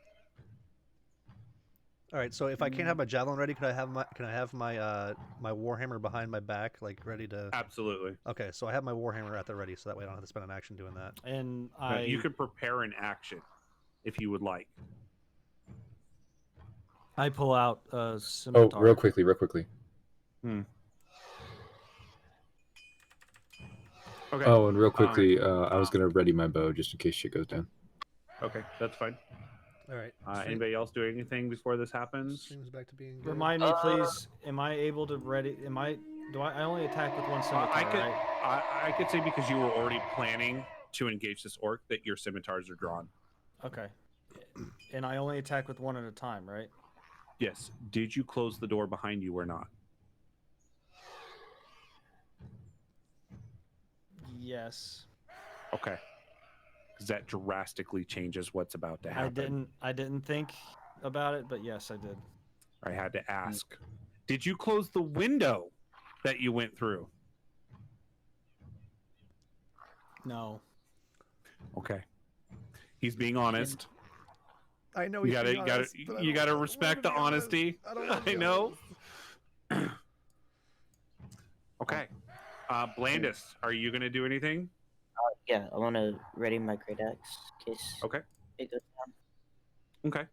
All right. So if I can't have my javelin ready, can I have my warhammer behind my back, like ready to? Absolutely. Okay. So I have my warhammer at the ready, so that way I don't have to spend an action doing that. And You could prepare an action if you would like. I pull out a Oh, scimitar. real quickly. Okay. Oh, and real quickly, I was gonna ready my bow just in case shit goes down. Okay, that's fine. All right. Anybody else do anything before this happens? Stream's back to being good. Remind me, please. Am I able to ready? I only attack with one scimitar, right? I could say because you were already planning to engage this orc that your scimitars are drawn. Okay. And I only attack with one at a time, right? Yes. Did you close the door behind you or not? Yes. Okay. Because that drastically changes what's about to happen. I didn't think about it, but yes, I did. I had to ask. Did you close the window that you went through? No. Okay. He's being honest. I know You he's being gotta honest, but I you don't gotta wanna respect be the honest. honesty. I don't wanna I be know. honest. Okay. Blandis, are you gonna do anything? Yeah, I want to ready my great axe in case Okay. it goes down.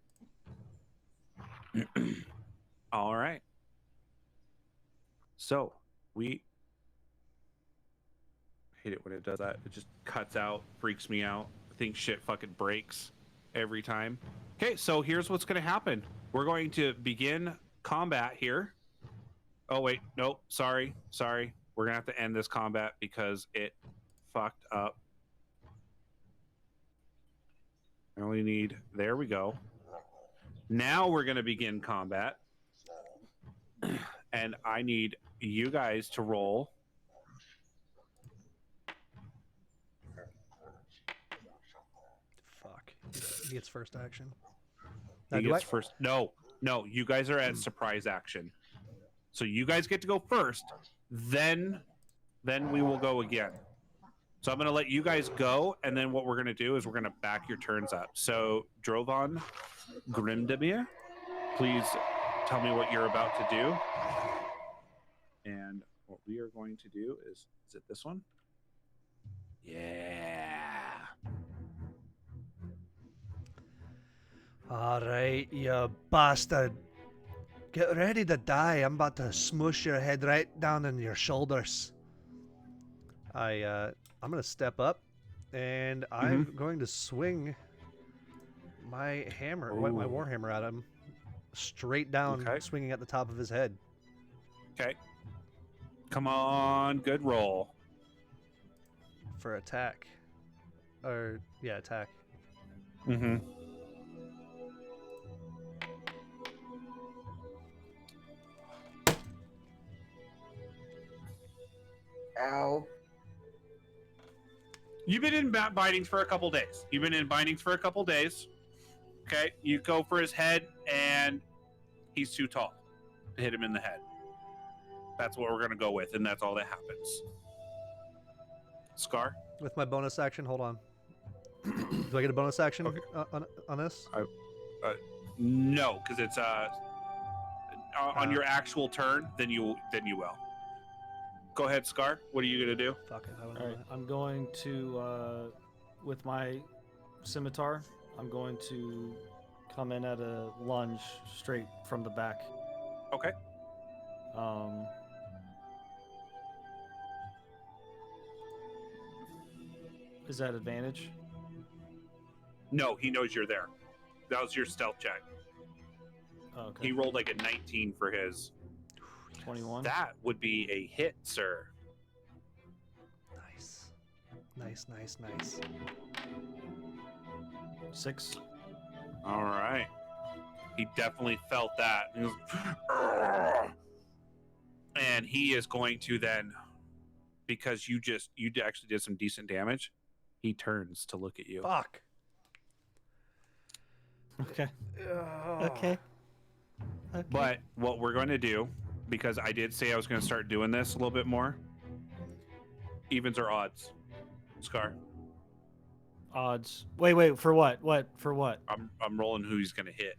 Okay. All right. So hate it when it does that. It just cuts out, freaks me out. I think shit fucking breaks every time. Okay, so here's what's going to happen. We're going to begin combat here. Oh, wait. Nope. Sorry. We're going to have to end this combat because it fucked up. I only need... There we go. Now we're going to begin combat. And I need you guys to roll. Fuck. He gets first action. He gets first. No, you guys are at surprise action. So you guys get to go first. Then we will go again. So I'm going to let you guys go, and then what we're going to do is we're going to back your turns up. So Drovan Grimdemir, please tell me what you're about to do. And what we are going to do is it this one? Yeah. All right, you bastard. Get ready to die. I'm about to smush your head right down in your shoulders. I'm going to step up, and I'm going to swing my hammer, my warhammer at him, straight down, swinging at the top of his head. Okay. Come on, good roll. For attack. Attack. Mm-hmm. Ow. You've been in bindings for a couple days. Okay, you go for his head, and he's too tall to hit him in the head. That's what we're going to go with, and that's all that happens. Scar? With my bonus action, hold on. Do I get a bonus action on this? No, because it's on your actual turn. Then you will. Go ahead, Scar. What are you gonna do? Fuck it. All right, I'm going to with my scimitar. I'm going to come in at a lunge straight from the back. Okay. Is that advantage? No, he knows you're there. That was your stealth check. Oh, okay. He rolled like a 19 for his. 21. That would be a hit, sir. Nice. 6. All right. He definitely felt that. He was, "Argh!" And he is going to then, because you actually did some decent damage, he turns to look at you. Fuck. Okay. Okay. But what we're going to do, because I did say I was going to start doing this a little bit more, evens or odds? Scar. Odds. Wait. For what? For what? I'm rolling who he's going to hit,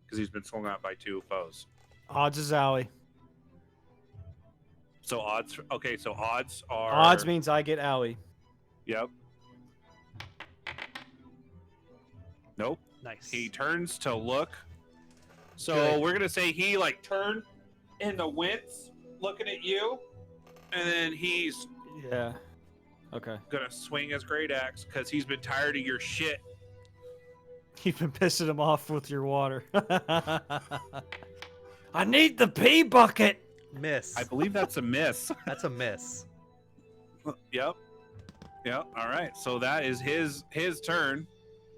because he's been swung out by 2 foes. Odds is owie. So odds. Okay, so odds are. Odds means I get owie. Yep. Nope. Nice. He turns to look. So Good. we're gonna say he like turned in the winds, looking at you, and then he's Yeah. Okay. gonna swing his great axe because he's been tired of your shit. You've been pissing him off with your water. I need the pee bucket. Miss. I believe that's a miss. That's a miss. Yep. All right. So that is his turn,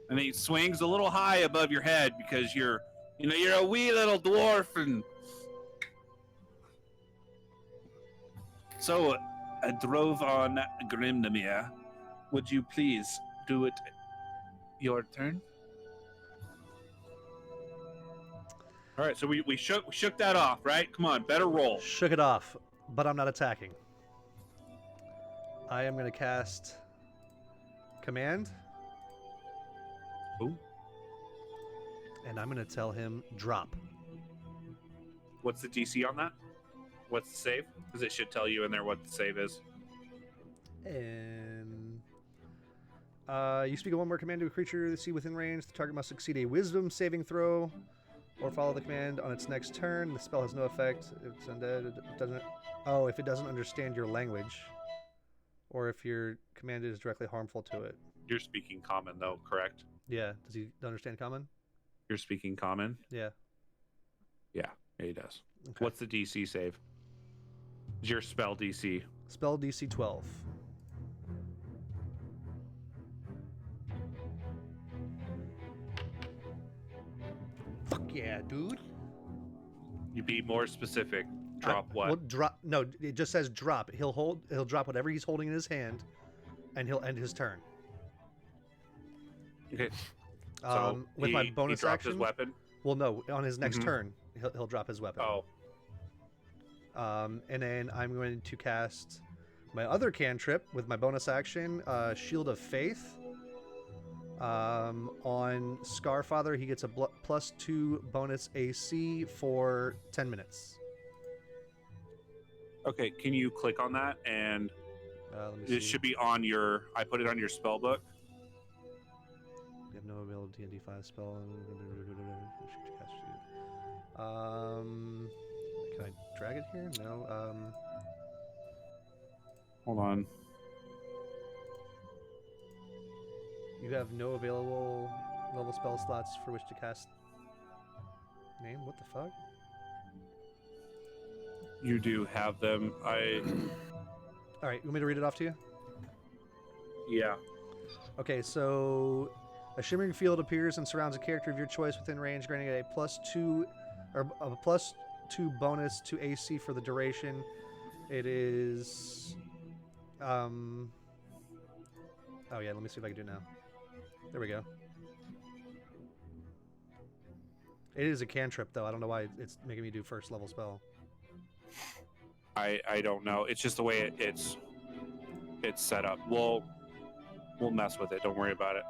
and he swings a little high above your head because you're a wee little dwarf, and so I drove on Grimdemir. Would you please do it your turn? All right, so we shook that off, right? Come on, better roll. Shook it off, but I'm not attacking. I am going to cast Command. Ooh. And I'm going to tell him drop. What's the DC on that? What's the save? Because it should tell you in there what the save is. And you speak a one-word command to a creature that see within range. The target must succeed a Wisdom saving throw, or follow the command on its next turn. The spell has no effect. If it's undead, it doesn't. Oh, if it doesn't understand your language. or if your command is directly harmful to it. You're speaking common though, correct? Yeah. Does he understand common? You're speaking common? Yeah. Yeah, he does. Okay. What's the DC save? Is your spell DC? Spell DC 12. Fuck yeah, dude. You be more specific. Drop what? Well, drop. No, it just says drop. He'll drop whatever he's holding in his hand, and he'll end his turn. Okay. With my bonus he dropped action. his weapon. Well, no, on his next turn, he'll drop his weapon. Oh. And then I'm going to cast my other cantrip with my bonus action, Shield of Faith. On Scarfather, he gets a +2 bonus AC for 10 minutes. Okay, can you click on that? And Let me it see. should be on your. I put it on your spell book. You have no available D&D 5 spell. Can I drag it here? No. Hold on. You have no available level spell slots for which to cast name? What the fuck? You do have them. Alright, you want me to read it off to you? Yeah. Okay, so a shimmering field appears and surrounds a character of your choice within range, granting it a +2 or a +2 bonus to AC for the duration. It is oh yeah, let me see if I can do it now. There we go. It is a cantrip though. I don't know why it's making me do first level spell. I don't know. It's just the way it's set up. We'll mess with it. Don't worry about it.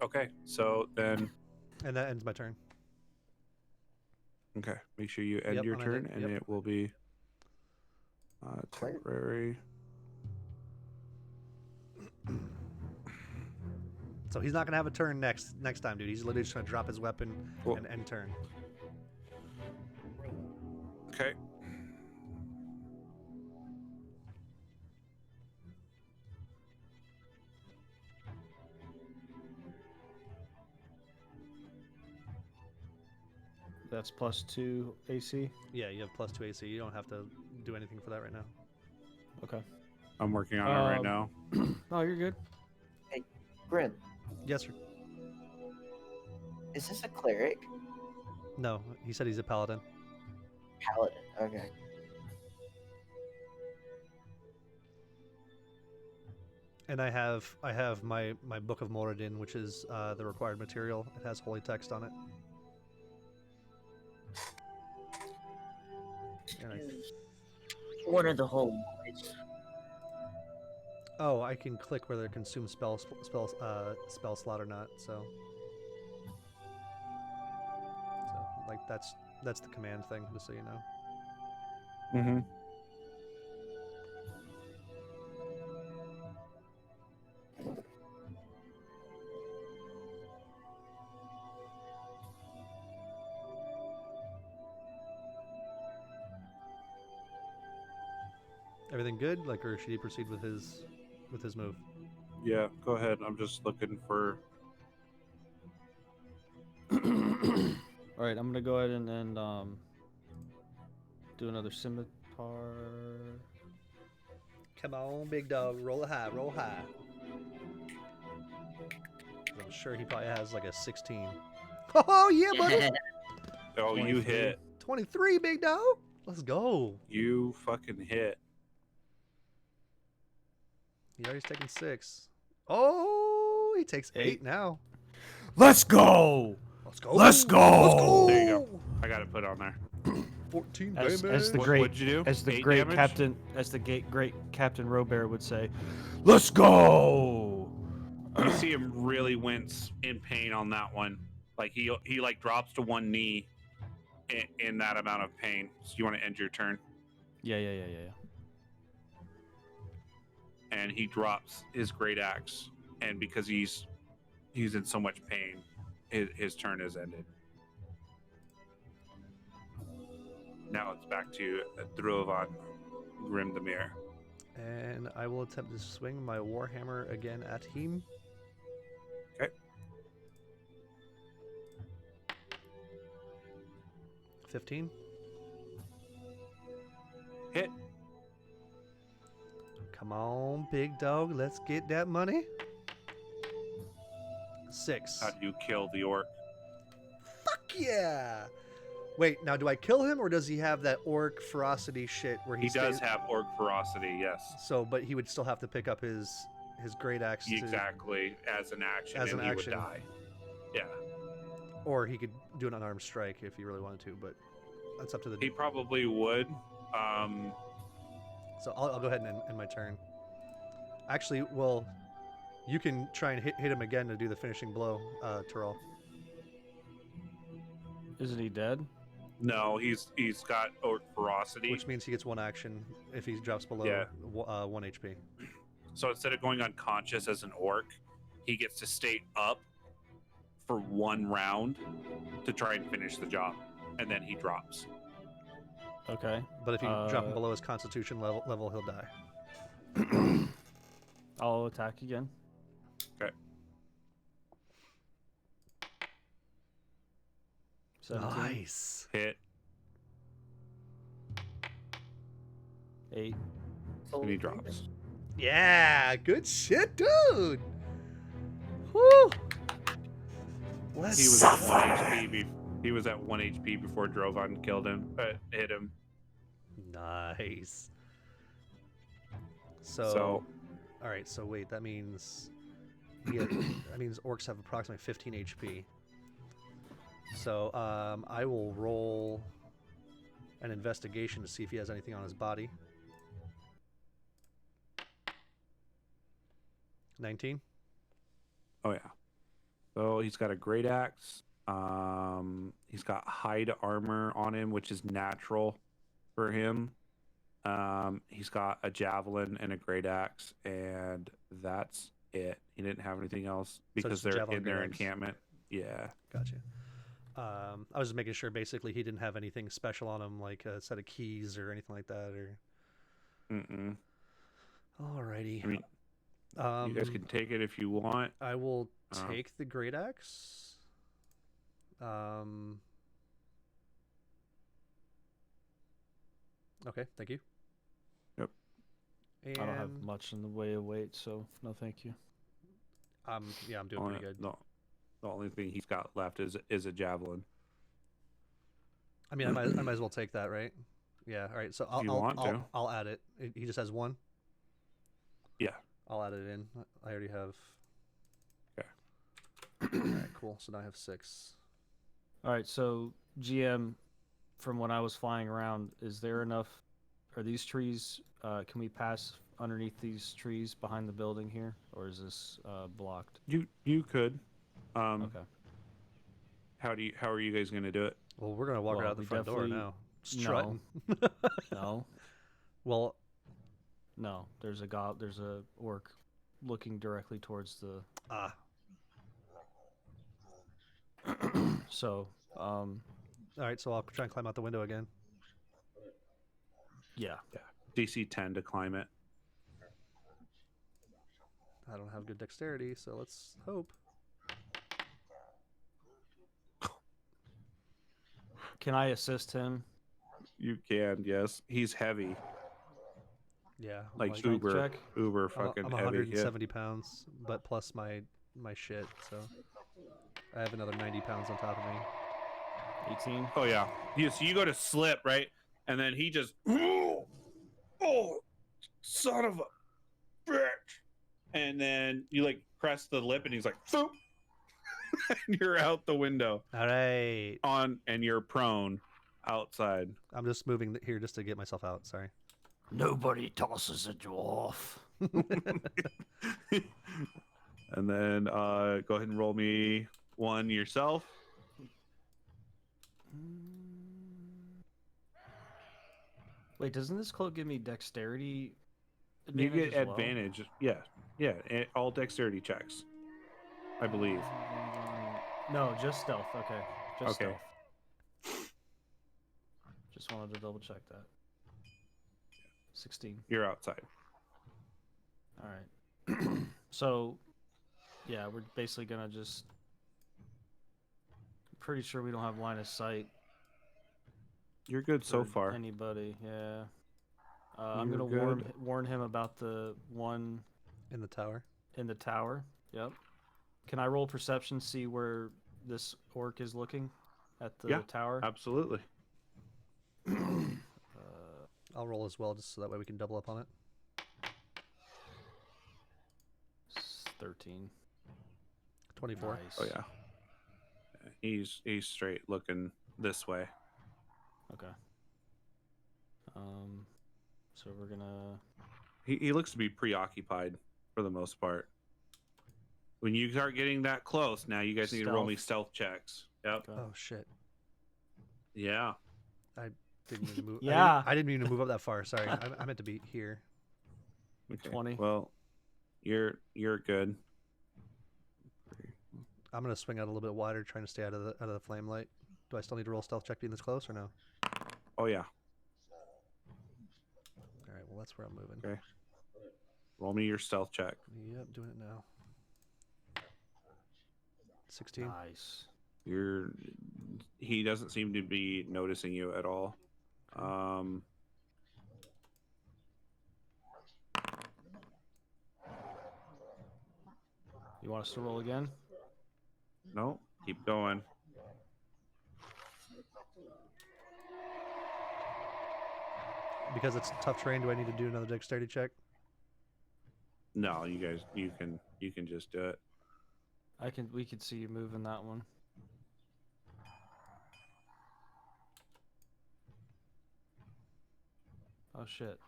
Okay, so then. And that ends my turn. Okay, make sure you end your I'm turn, ending. and it will be temporary. So he's not gonna have a turn next time, dude. He's literally just gonna drop his weapon and end turn. Okay. That's +2 AC. Yeah, you have +2 AC. You don't have to do anything for that right now. Okay. I'm working on it right now. Oh, you're good. Hey, Grim, Yes, sir. is this a cleric? No, he said he's a paladin. Paladin. Okay. And I have my Book of Moradin, which is the required material. It has holy text on it. And One of the whole boys. I can click whether it consumes spell slot or not. So like that's the command thing, just so you know. Mm-hmm. Everything good? Like, or should he proceed with his move? Yeah, go ahead. I'm just looking for. All right, I'm gonna go ahead and do another scimitar. Come on, big dog, roll high, roll high. I'm sure he probably has like a 16. Oh yeah, buddy. Oh, you 23. hit. 23, big dog. Let's go. You fucking hit. He already taken 6. Oh, he takes 8 now. Let's go. Let's go. Let's go. Let's go. There you go. I got to put on there. 14 As damage. the What- great what'd you do? as the 8 great damage? captain great Captain Robert would say, "Let's go." You see him really wince in pain on that one. Like he like drops to one knee in that amount of pain. So you want to end your turn, Yeah. and he drops his great axe, and because he's in so much pain, his turn is ended. now it's back to Drovan Grimdamir. And I will attempt to swing my Warhammer again at him. Okay. 15. Hit. Come on, big dog. Let's get that money. 6. How do you kill the orc? Fuck yeah! Wait, now do I kill him or does he have that orc ferocity shit where He does have orc ferocity, yes. So, but he would still have to pick up his great axe. Exactly, as an action, As and an he action. would die. Yeah. Or he could do an unarmed strike if he really wanted to, but that's up to the. He probably would. So I'll go ahead and end my turn. Actually, well, you can try and hit him again to do the finishing blow, Tyrell. Isn't he dead? No, he's got orc ferocity. Which means he gets 1 action if he drops below 1 HP. So instead of going unconscious as an orc, he gets to stay up for 1 round to try and finish the job, and then he drops. Okay. But if you drop him below his Constitution level, he'll die. I'll attack again. Okay. 17. Nice. Hit. 8. And he drops. Yeah, good shit, dude. Woo. Let's He was at 1 HP. He was at 1 HP before Drovan killed him. Hit him. Nice. So, all right. So wait, that means that means orcs have approximately 15 HP. So I will roll an investigation to see if he has anything on his body. 19. Oh yeah. So he's got a great axe. He's got hide armor on him, which is natural for him. He's got a javelin and a great axe, and that's it. He didn't have anything else because they're in their encampment. Yeah. Gotcha. I was just making sure basically he didn't have anything special on him, like a set of keys or anything like that, or. Mm-mm. Alrighty. I mean, you guys can take it if you want. I will take the great axe. Okay, thank you. Yep. And I don't have much in the way of weight, so no thank you. Yeah, I'm doing pretty good. No, the only thing he's got left is a javelin. I mean, I might as well take that, right? Yeah. All right. So I'll add it. He just has 1. Yeah. I'll add it in. I already have. Okay. All right. Cool. So now I have 6. All right, so GM, from when I was flying around, is there enough? Are these trees? Can we pass underneath these trees behind the building here, or is this blocked? You could. Okay. How are you guys gonna do it? Well, we're gonna walk right out the front door now. Strutting. No. Well, no. There's a orc looking directly towards the. So. All right. So I'll try and climb out the window again. Yeah. DC 10 to climb it. I don't have good dexterity, so let's hope. Can I assist him? You can, yes. He's heavy. Yeah. Like uber fucking I'm heavy. 170 pounds, but plus my shit, so I have another 90 pounds on top of me. 18. Oh yeah. So you go to slip, right? And then he just oh son of a bitch. And then you like press the lip and he's like Foop! And you're out the window. All right. And you're prone outside. I'm just moving here just to get myself out, sorry. Nobody tosses a dwarf. And then go ahead and roll me 1 yourself. Wait, doesn't this cloak give me dexterity? You get as well? advantage. Yeah. All dexterity checks, I believe. No, just stealth. Okay. Just Okay. stealth. Just wanted to double check that. 16. You're outside. All right. So, yeah, we're basically gonna just. Pretty sure we don't have line of sight. You're good so for far. Anybody? Yeah. I'm You're gonna good. warn him about the one In the tower. in the tower. Yep. Can I roll perception, see where this orc is looking at the tower? Absolutely. I'll roll as well, just so that way we can double up on it. 13. 24. Nice. Oh yeah. He's straight looking this way. Okay. So we're gonna. He looks to be preoccupied for the most part. When you start getting that close, now you guys need to roll me stealth checks. Yep. Okay. Oh shit! Yeah. Didn't mean to move. Yeah. I didn't mean to move up that far. Sorry, I meant to be here. Okay. 20. Well, you're good. I'm gonna swing out a little bit wider, trying to stay out of the flame light. Do I still need to roll stealth check being this close or no? Oh yeah. All right. Well, that's where I'm moving. Okay. Roll me your stealth check. Yep, doing it now. 16. Nice. He doesn't seem to be noticing you at all. You want us to roll again? No, keep going. Because it's tough terrain, do I need to do another dexterity check? No, you guys, you can just do it. We could see you moving that one. Oh shit.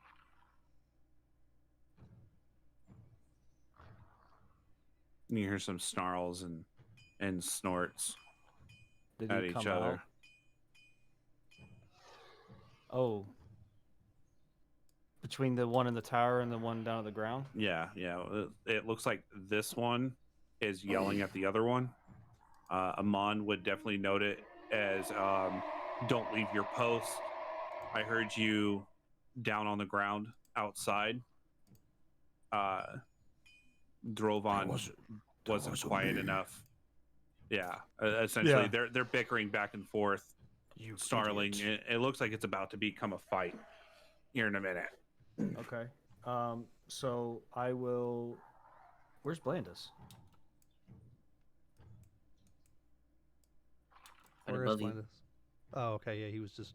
You hear some snarls and snorts Did at he each come other. out? Oh. Between the one in the tower and the one down at the ground? Yeah. It looks like this one is yelling at the other one. Amon would definitely note it as don't leave your post. I heard you down on the ground outside. Drovan wasn't quiet enough. Yeah, essentially they're bickering back and forth, snarling. It looks like it's about to become a fight here in a minute. Okay. So I will. Where's Blandis? Right Where is above you. Blandis? Oh, okay. Yeah, he was just.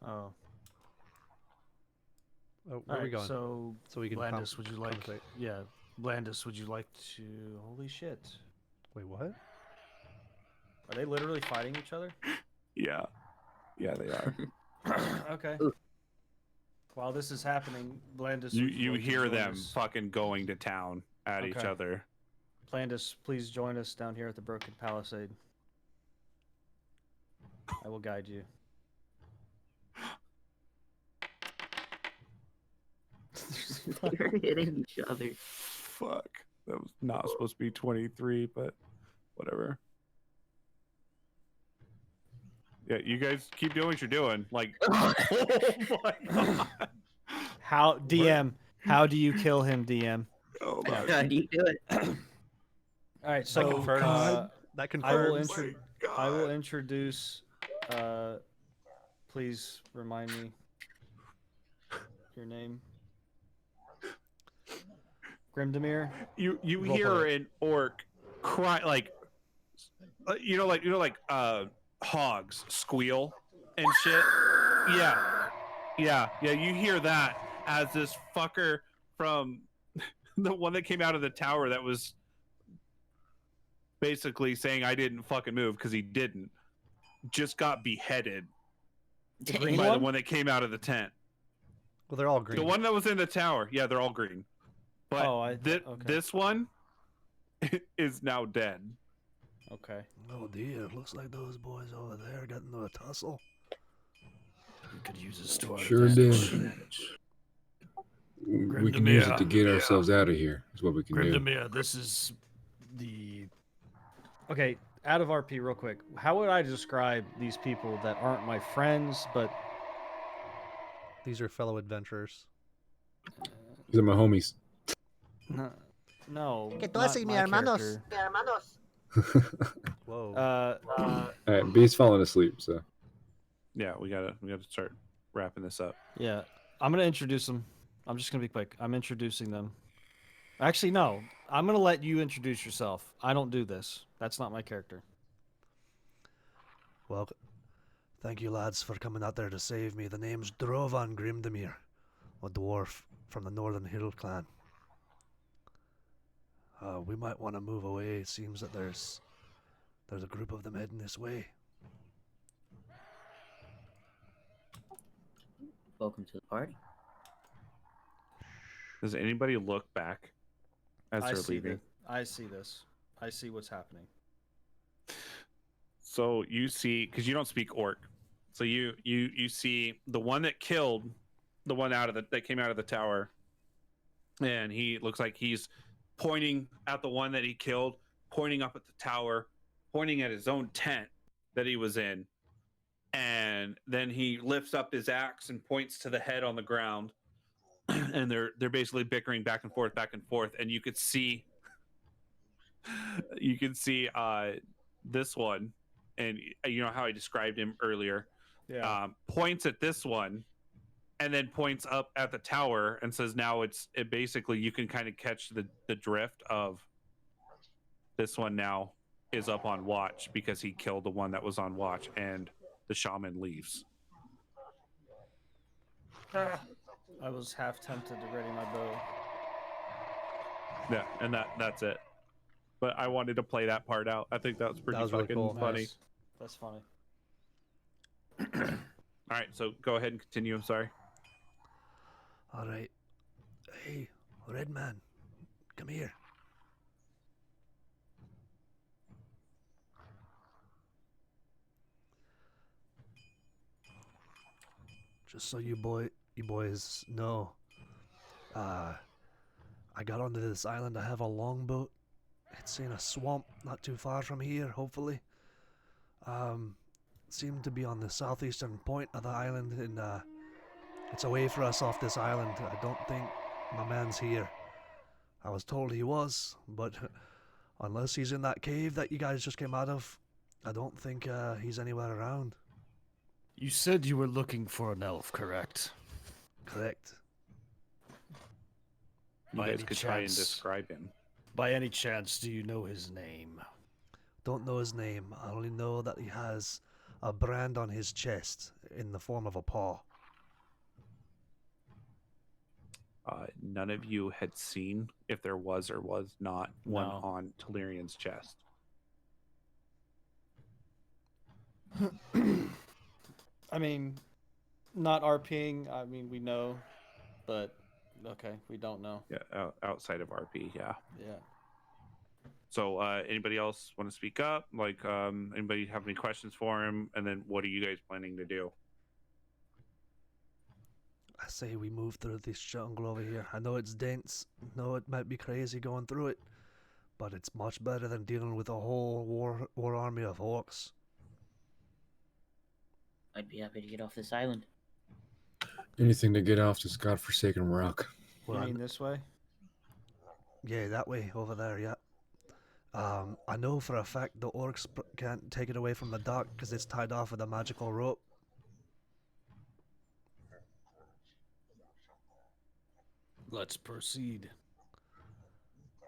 Oh. Oh, where are we going? So we can. Blandis, would you like? conversate. Yeah, Blandis, would you like to? Holy shit! Wait, what? Are they literally fighting each other? Yeah, they are. Okay. While this is happening, Blandis. You hear them fucking going to town at each Okay. other. Blandis, please join us down here at the Broken Palisade. I will guide you. They're hitting each other. Fuck. That was not supposed to be 23, but whatever. Yeah, you guys keep doing what you're doing. Like, oh my god. How DM? How do you kill him, DM? Oh my How do you do it? All right, so confirms. That confirms. I will introduce. Please remind me your name. Grimdemir. You Roll hear play. an orc cry like hogs squeal and shit. Yeah. You hear that as this fucker from the one that came out of the tower that was basically saying I didn't fucking move because he didn't, just got beheaded green by one? the one that came out of the tent. Well, they're all green. The one that was in the tower, yeah, they're all green. But okay. this one is now dead. Okay. Oh dear, looks like those boys over there got into a tussle. We could use a store. Sure did. We can use it to get ourselves out of here. Is what we can do. Grimdemir, this is the. Okay. out of RP real quick, how would I describe these people that aren't my friends, but These are fellow adventurers. These are my homies. no, Que tú not haces, mi my hermanos. character. Whoa. All right, B's falling asleep, so. Yeah, we gotta start wrapping this up. Yeah, I'm gonna introduce them. I'm just gonna be quick. I'm introducing them. Actually, no. I'm gonna let you introduce yourself. I don't do this. That's not my character. Well, thank you, lads, for coming out there to save me. The name's Drovan Grimdemir, a dwarf from the Northern Hill clan. We might want to move away. It seems that there's a group of them heading this way. Welcome to the party. Does anybody look back as they're leaving? I see this. I see what's happening. So you see, because you don't speak orc, so you see the one that killed the one that came out of the tower, and he looks like he's pointing at the one that he killed, pointing up at the tower, pointing at his own tent that he was in, and then he lifts up his axe and points to the head on the ground, and they're basically bickering back and forth, and you could see this one, and you know how I described him earlier. Yeah. Points at this one, and then points up at the tower and says, "Now it basically you can kind of catch the drift of this one now is up on watch because he killed the one that was on watch, and the shaman leaves." I was half tempted to ready my bow. Yeah, and that's it. But I wanted to play that part out. I think that was pretty really fucking cool. funny. Nice. That's funny. All right, so go ahead and continue. I'm sorry. All right. Hey, Red Man, come here. Just so you boys know, I got onto this island. I have a longboat. It's in a swamp not too far from here, hopefully. Seemed to be on the southeastern point of the island, and it's away for us off this island. I don't think my man's here. I was told he was, but unless he's in that cave that you guys just came out of, I don't think he's anywhere around. You said you were looking for an elf, correct? Correct. You By guys any could try and chance- describe him. By any chance, do you know his name? Don't know his name. I only know that he has a brand on his chest in the form of a paw. None of you had seen if there was or was not one No. on Telerian's chest. I mean, not RPing. I mean, we know, but okay, we don't know. Yeah, outside of RP, yeah. Yeah. So, anybody else want to speak up? Like, anybody have any questions for him? And then, what are you guys planning to do? I say we move through this jungle over here. I know it's dense. know it might be crazy going through it, but it's much better than dealing with a whole war army of orcs. I'd be happy to get off this island. Anything to get off this godforsaken rock. Well, You mean this way? yeah, that way over there. Yeah. I know for a fact the orcs can't take it away from the dock because it's tied off with a magical rope. Let's proceed.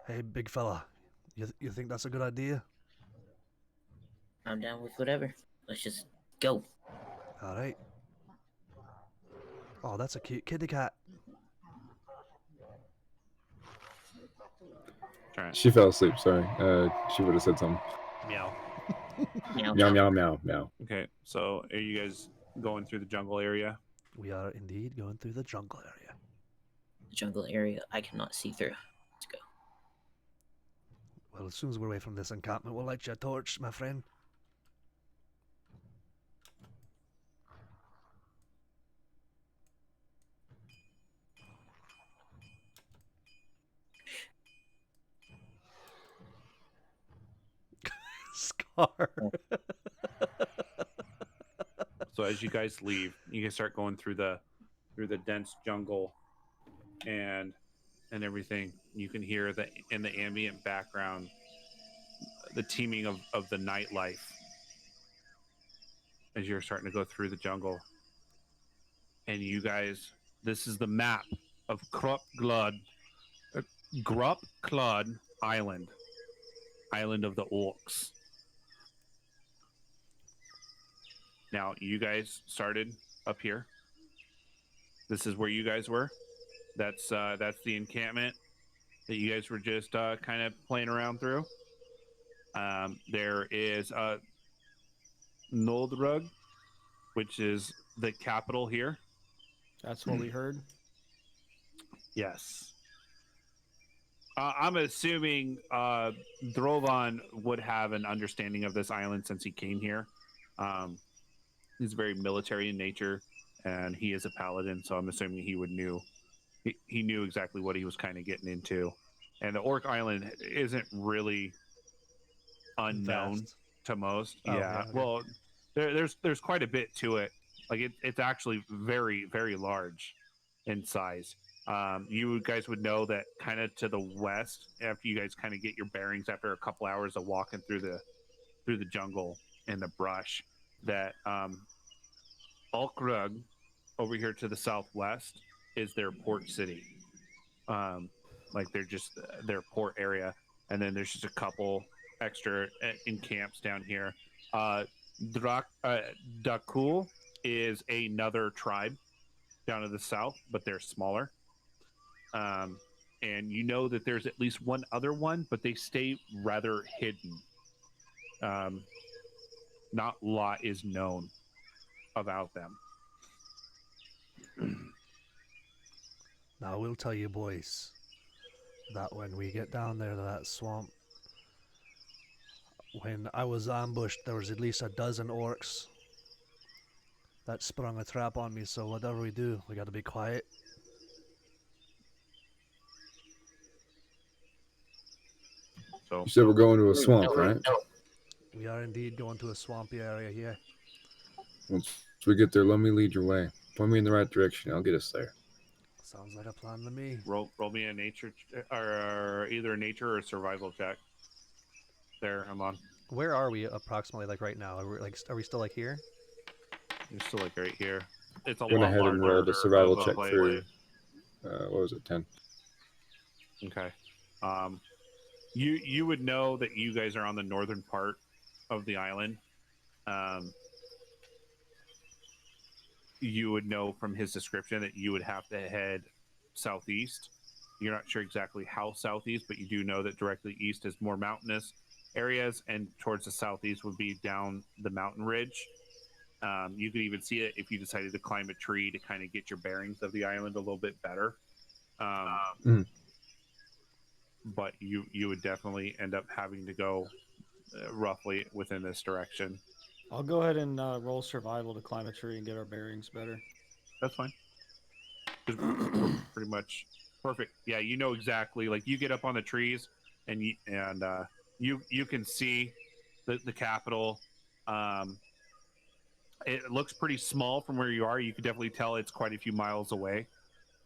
Hey, big fella, you think that's a good idea? I'm down with whatever. Let's just go. All right. Oh, that's a cute kitty cat. All right. She fell asleep, sorry. She would have said something. Meow. Meow, Meow, meow, meow, meow. Okay, so are you guys going through the jungle area? We are indeed going through the jungle area. The jungle area I cannot see through. Let's go. Well, as soon as we're away from this encampment, we'll light you a torch, my friend. far. So as you guys leave, you can start going through the dense jungle and everything. You can hear in the ambient background the teeming of the nightlife as you're starting to go through the jungle. And you guys, this is the map of Grup Clod Island of the Orcs. Now, you guys started up here. This is where you guys were. That's the encampment that you guys were just kind of playing around through. There is Noldrug, which is the capital here. That's what we heard. Yes. I'm assuming Drovan would have an understanding of this island since he came here. He's very military in nature, and he is a paladin, so I'm assuming he knew exactly what he was kind of getting into. And the Orc Island isn't really unknown to most. Oh, yeah. okay. Well, there's quite a bit to it. Like it's actually very, very large in size. You guys would know that kind of to the west, after you guys kind of get your bearings after a couple hours of walking through the jungle and the brush, that Alkrug over here to the southwest is their port city. Like they're just their port area, and then there's just a couple extra encamps down here. Dakul is another tribe down to the south, but they're smaller. And you know that there's at least one other one, but they stay rather hidden. Not a lot is known about them. Now, I will tell you, boys, that when we get down there to that swamp, when I was ambushed, there was at least a dozen orcs that sprung a trap on me, so whatever we do, we gotta be quiet. So You said we're going to a swamp, right? We are indeed going to a swampy area here. Once we get there, let me lead your way. Point me in the right direction. I'll get us there. Sounds like a plan to me. roll me a nature or either a nature or a survival check. There, I'm on. Where are we approximately, like, right now? Are we still, like, here? You're still like right here. It's a Went lot ahead and rolled larger a survival of a check place. for, what was it, 10? Okay. You would know that you guys are on the northern part of the island. You would know from his description that you would have to head southeast. You're not sure exactly how southeast, but you do know that directly east is more mountainous areas, and towards the southeast would be down the mountain ridge. You could even see it if you decided to climb a tree to kind of get your bearings of the island a little bit better. But you would definitely end up having to go roughly within this direction. I'll go ahead and roll survival to climb a tree and get our bearings better. That's fine. Pretty much perfect. Yeah, you know exactly. Like you get up on the trees, and you can see the capital. It looks pretty small from where you are. You can definitely tell it's quite a few miles away,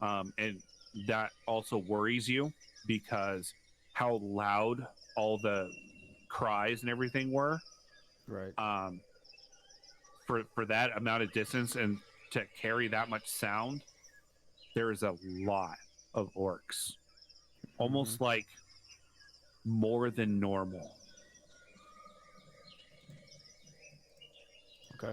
and that also worries you because how loud all the cries and everything were. Right. For that amount of distance and to carry that much sound, there is a lot of orcs, almost like more than normal. Okay.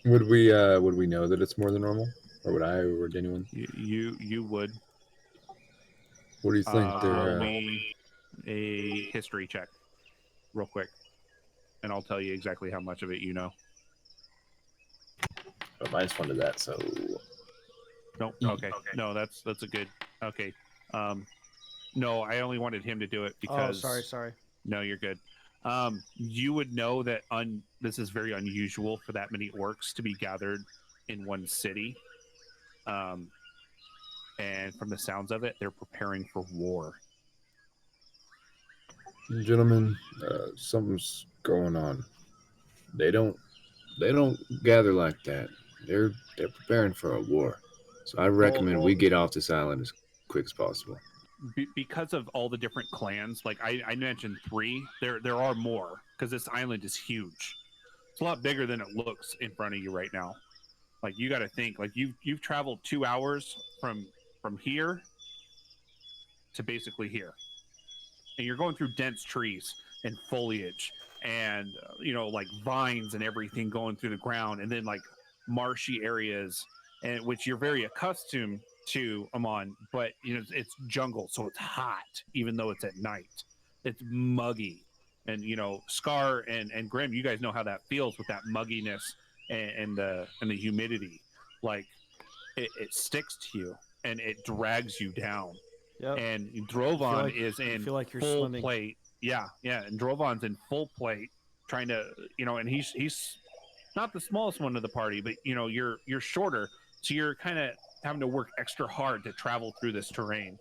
Would we know that it's more than normal, or would I, or would anyone? You would. What do you think? Roll me a history check, real quick, and I'll tell you exactly how much of it you know. Oh, minus one to that, so. Nope. Okay. No, that's a good. Okay. No, I only wanted him to do it because. Oh, sorry. No, you're good. You would know that this is very unusual for that many orcs to be gathered in one city. And from the sounds of it, they're preparing for war. Gentlemen, something's going on. They don't gather like that. They're preparing for a war. So I recommend we get off this island as quick as possible. Because of all the different clans, like I mentioned 3, there are more because this island is huge. It's a lot bigger than it looks in front of you right now. Like you got to think, like you've traveled 2 hours from here to basically here, and you're going through dense trees and foliage and like vines and everything going through the ground, and then like marshy areas, and which you're very accustomed to, Amon. But it's jungle, so it's hot even though it's at night. It's muggy, and Scar and Grim, you guys know how that feels with that mugginess and the humidity. Like it sticks to you and it drags you down. Yep. And Drovan is in feel like you're full swimming. plate. Yeah, and Drovan's in full plate, trying to, and he's not the smallest one of the party, but you're shorter, so you're kind of having to work extra hard to travel through this terrain.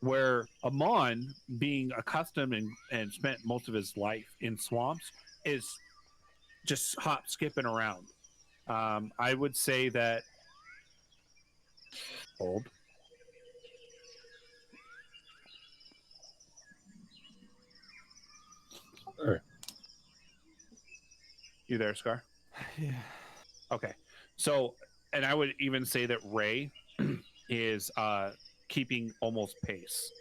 Where Amon, being accustomed and spent most of his life in swamps, is just skipping around. I would say that. Hold. All right. You there, Scar? Yeah. Okay. So, and I would even say that Ray is keeping almost pace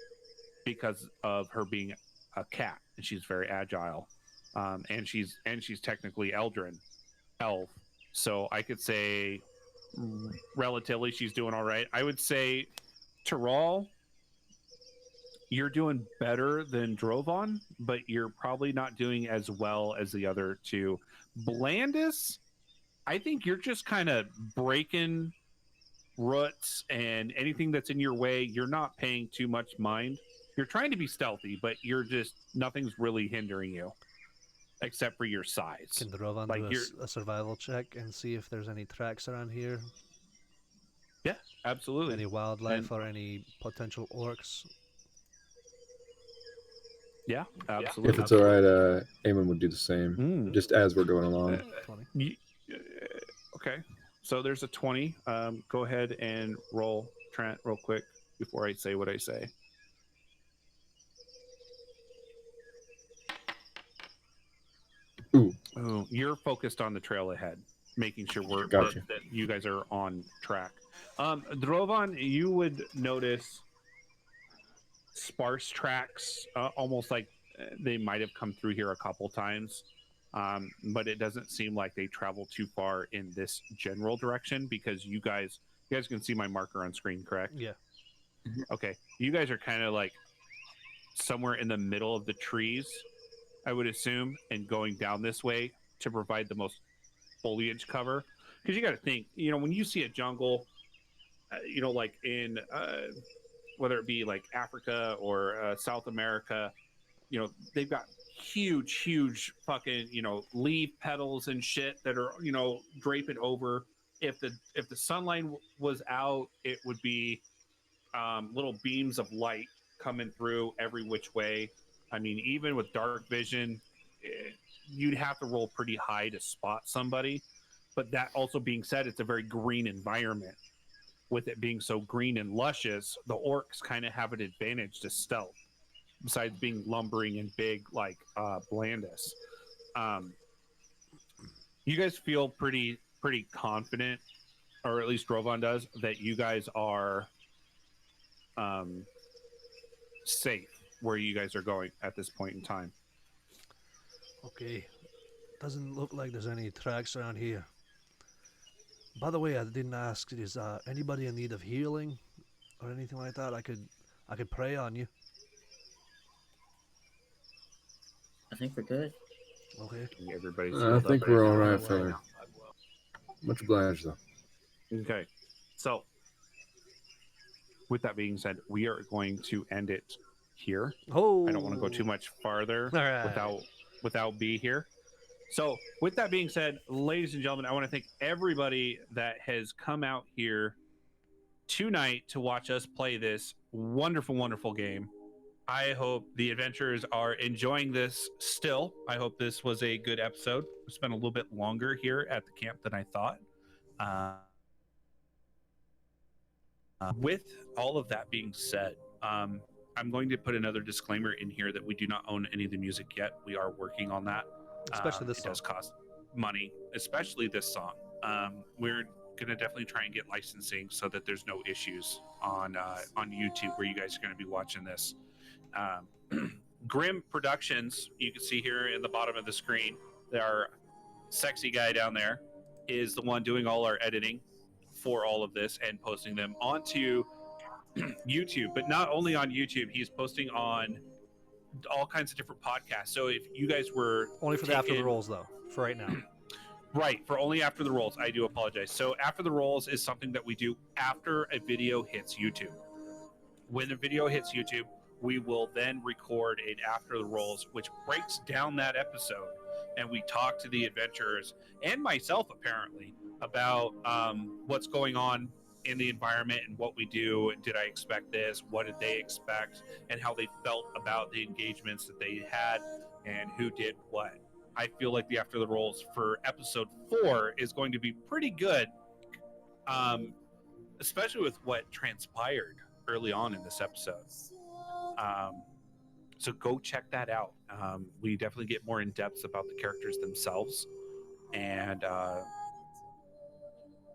because of her being a cat, and she's very agile, and she's technically elf. So I could say relatively she's doing all right. I would say Tyrell, you're doing better than Drovan, but you're probably not doing as well as the other 2. Blandis, I think you're just kind of breaking roots, and anything that's in your way, you're not paying too much mind. You're trying to be stealthy, but nothing's really hindering you except for your size. Can Drovan do a survival check and see if there's any tracks around here? Yeah, absolutely. Any wildlife or any potential orcs? Yeah, absolutely. If it's all right, Eamon would do the same, just as we're going along. Okay, so there's a 20. Go ahead and roll, Trent, real quick before I say what I say. Ooh. You're focused on the trail ahead, making sure Gotcha. that you guys are on track. Drovan, you would notice sparse tracks, almost like they might have come through here a couple times, but it doesn't seem like they travel too far in this general direction, because you guys can see my marker on screen, correct? Yeah. Okay, you guys are kind of like somewhere in the middle of the trees, I would assume, and going down this way to provide the most foliage cover. Because you got to think, when you see a jungle, like in whether it be like Africa or South America, they've got huge fucking leaf petals and shit that are draping over. If the sunlight was out, it would be little beams of light coming through every which way. I mean, even with dark vision, you'd have to roll pretty high to spot somebody. But that also being said, it's a very green environment. With it being so green and luscious, the orcs kind of have an advantage to stealth, besides being lumbering and big like Blandis. You guys feel pretty confident, or at least Drovan does, that you guys are safe where you guys are going at this point in time. Okay. Doesn't look like there's any tracks around here. By the way, I didn't ask, is anybody in need of healing or anything like that? I could pray on you. I think we're good. Okay. I think we're all right, fella. Much obliged, though. Okay. So, with that being said, we are going to end it here. Oh. I don't want to go too much farther without B here. So, with that being said, ladies and gentlemen, I want to thank everybody that has come out here tonight to watch us play this wonderful, wonderful game. I hope the adventurers are enjoying this still. I hope this was a good episode. We spent a little bit longer here at the camp than I thought. With all of that being said, I'm going to put another disclaimer in here that we do not own any of the music yet. We are working on that. Especially this It song. does cost money, especially this song. We're going to definitely try and get licensing so that there's no issues on YouTube where you guys are going to be watching this. Grim Productions, you can see here in the bottom of the screen, our sexy guy down there is the one doing all our editing for all of this and posting them onto YouTube. But not only on YouTube, he's posting on all kinds of different podcasts. So if you guys were Only for the After the Rolls, though, for right now. Right, for only After the Rolls. I do apologize. So After the Rolls is something that we do after a video hits YouTube. When the video hits YouTube, we will then record an After the Rolls, which breaks down that episode, and we talk to the adventurers and myself, apparently, about what's going on in the environment and what we do. Did I expect this? What did they expect? And how they felt about the engagements that they had and who did what. I feel like the After the Rolls for episode 4 is going to be pretty good, especially with what transpired early on in this episode. So go check that out. We definitely get more in depth about the characters themselves, and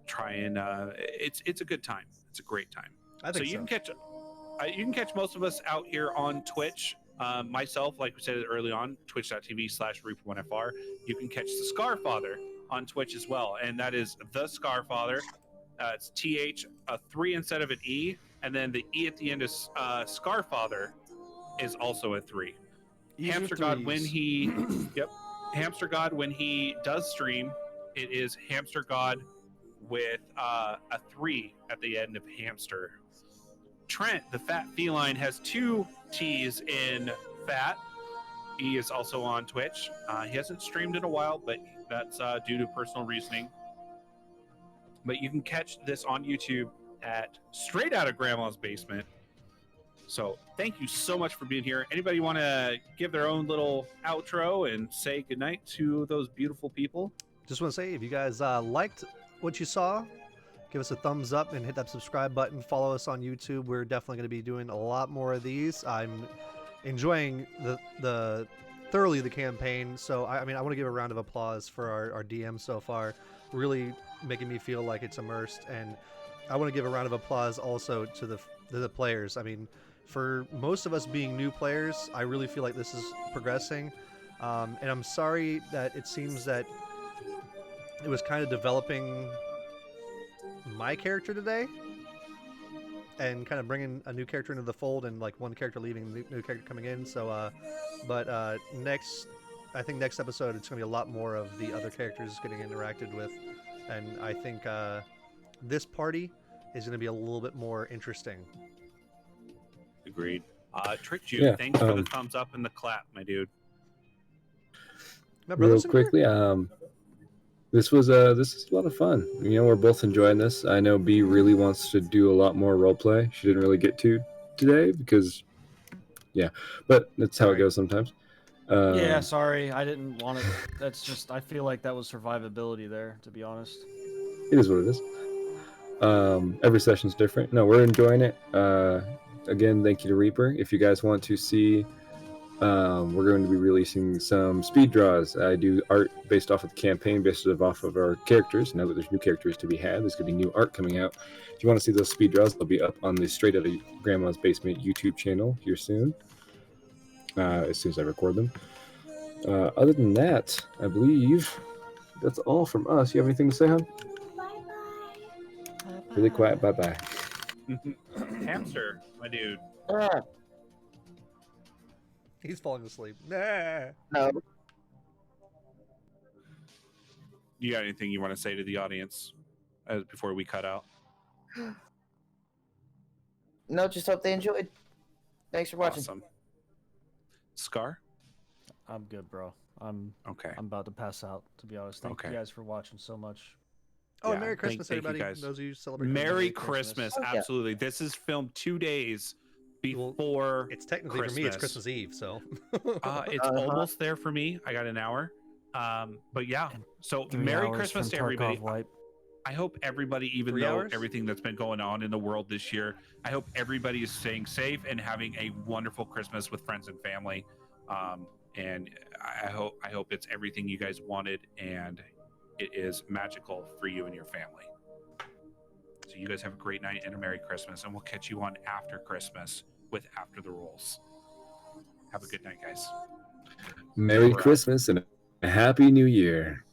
try and it's a good time. It's a great time. I think so. You can catch most of us out here on Twitch. Myself, like we said early on, twitch.tv/Reaper1FR. You can catch the Scarfather on Twitch as well, and that is the Scarfather. It's TH, a 3 instead of an E, and then the E at the end is Scarfather is also a 3. Hamster God when he Hamster God when he does stream, it is Hamster God with a 3 at the end of hamster. Trent, the fat feline, has 2 T's in fat. He is also on Twitch. He hasn't streamed in a while, but that's due to personal reasoning. But you can catch this on YouTube at Straight Out of Grandma's Basement. So thank you so much for being here. Anybody want to give their own little outro and say goodnight to those beautiful people? Just want to say, if you guys liked what you saw, give us a thumbs up and hit that subscribe button. Follow us on YouTube. We're definitely going to be doing a lot more of these. I'm enjoying the thoroughly the campaign. So I mean, I want to give a round of applause for our DM so far. Really making me feel like it's immersed, and I want to give a round of applause also to the players. I mean, for most of us being new players, I really feel like this is progressing, and I'm sorry that it seems that it was kind of developing my character today and kind of bringing a new character into the fold, and like one character leaving, new character coming in. So I think next episode it's going to be a lot more of the other characters getting interacted with, and I think this party is going to be a little bit more interesting. Agreed. Tricked you. Yeah, thanks for the thumbs up and the clap, my dude. Real quickly, this is a lot of fun. You know, we're both enjoying this. I know B really wants to do a lot more roleplay. She didn't really get to today because, yeah, but that's how it goes sometimes. Yeah, sorry, I didn't want it. That's just, I feel like that was survivability there, to be honest. It is what it is. Every session's different. No, we're enjoying it. Again, thank you to Reaper. If you guys want to see, we're going to be releasing some speed draws. I do art based off of the campaign, based off of our characters. Now that there's new characters to be had, there's going to be new art coming out. If you want to see those speed draws, they'll be up on the Straight Out of Grandma's Basement YouTube channel here soon, as soon as I record them. Other than that, I believe that's all from us. You have anything to say, hon? Bye-bye. Really quiet bye-bye. Hamster, my dude. He's falling asleep. Nah. No. You got anything you want to say to the audience before we cut out? No, just hope they enjoyed. Thanks for watching. Awesome. Scar? I'm good, bro. I'm okay. I'm about to pass out, to be honest. Thank you guys for watching so much. Oh, yeah, Merry Christmas, everybody. Thank you guys. Those of you celebrating. Merry Christmas. Absolutely. This is filmed 2 days before It's technically for me, it's Christmas Eve, so. It's almost there for me. I got an hour. But yeah, so 3 Merry hours Christmas from to everybody. Tarkov wipe. I hope everybody, even 3 though hours? everything that's been going on in the world this year, I hope everybody is staying safe and having a wonderful Christmas with friends and family. And I hope it's everything you guys wanted and it is magical for you and your family. So you guys have a great night and a Merry Christmas, and we'll catch you on after Christmas with After the Rules. Have a good night, guys. Merry We're out. Christmas and a Happy New Year.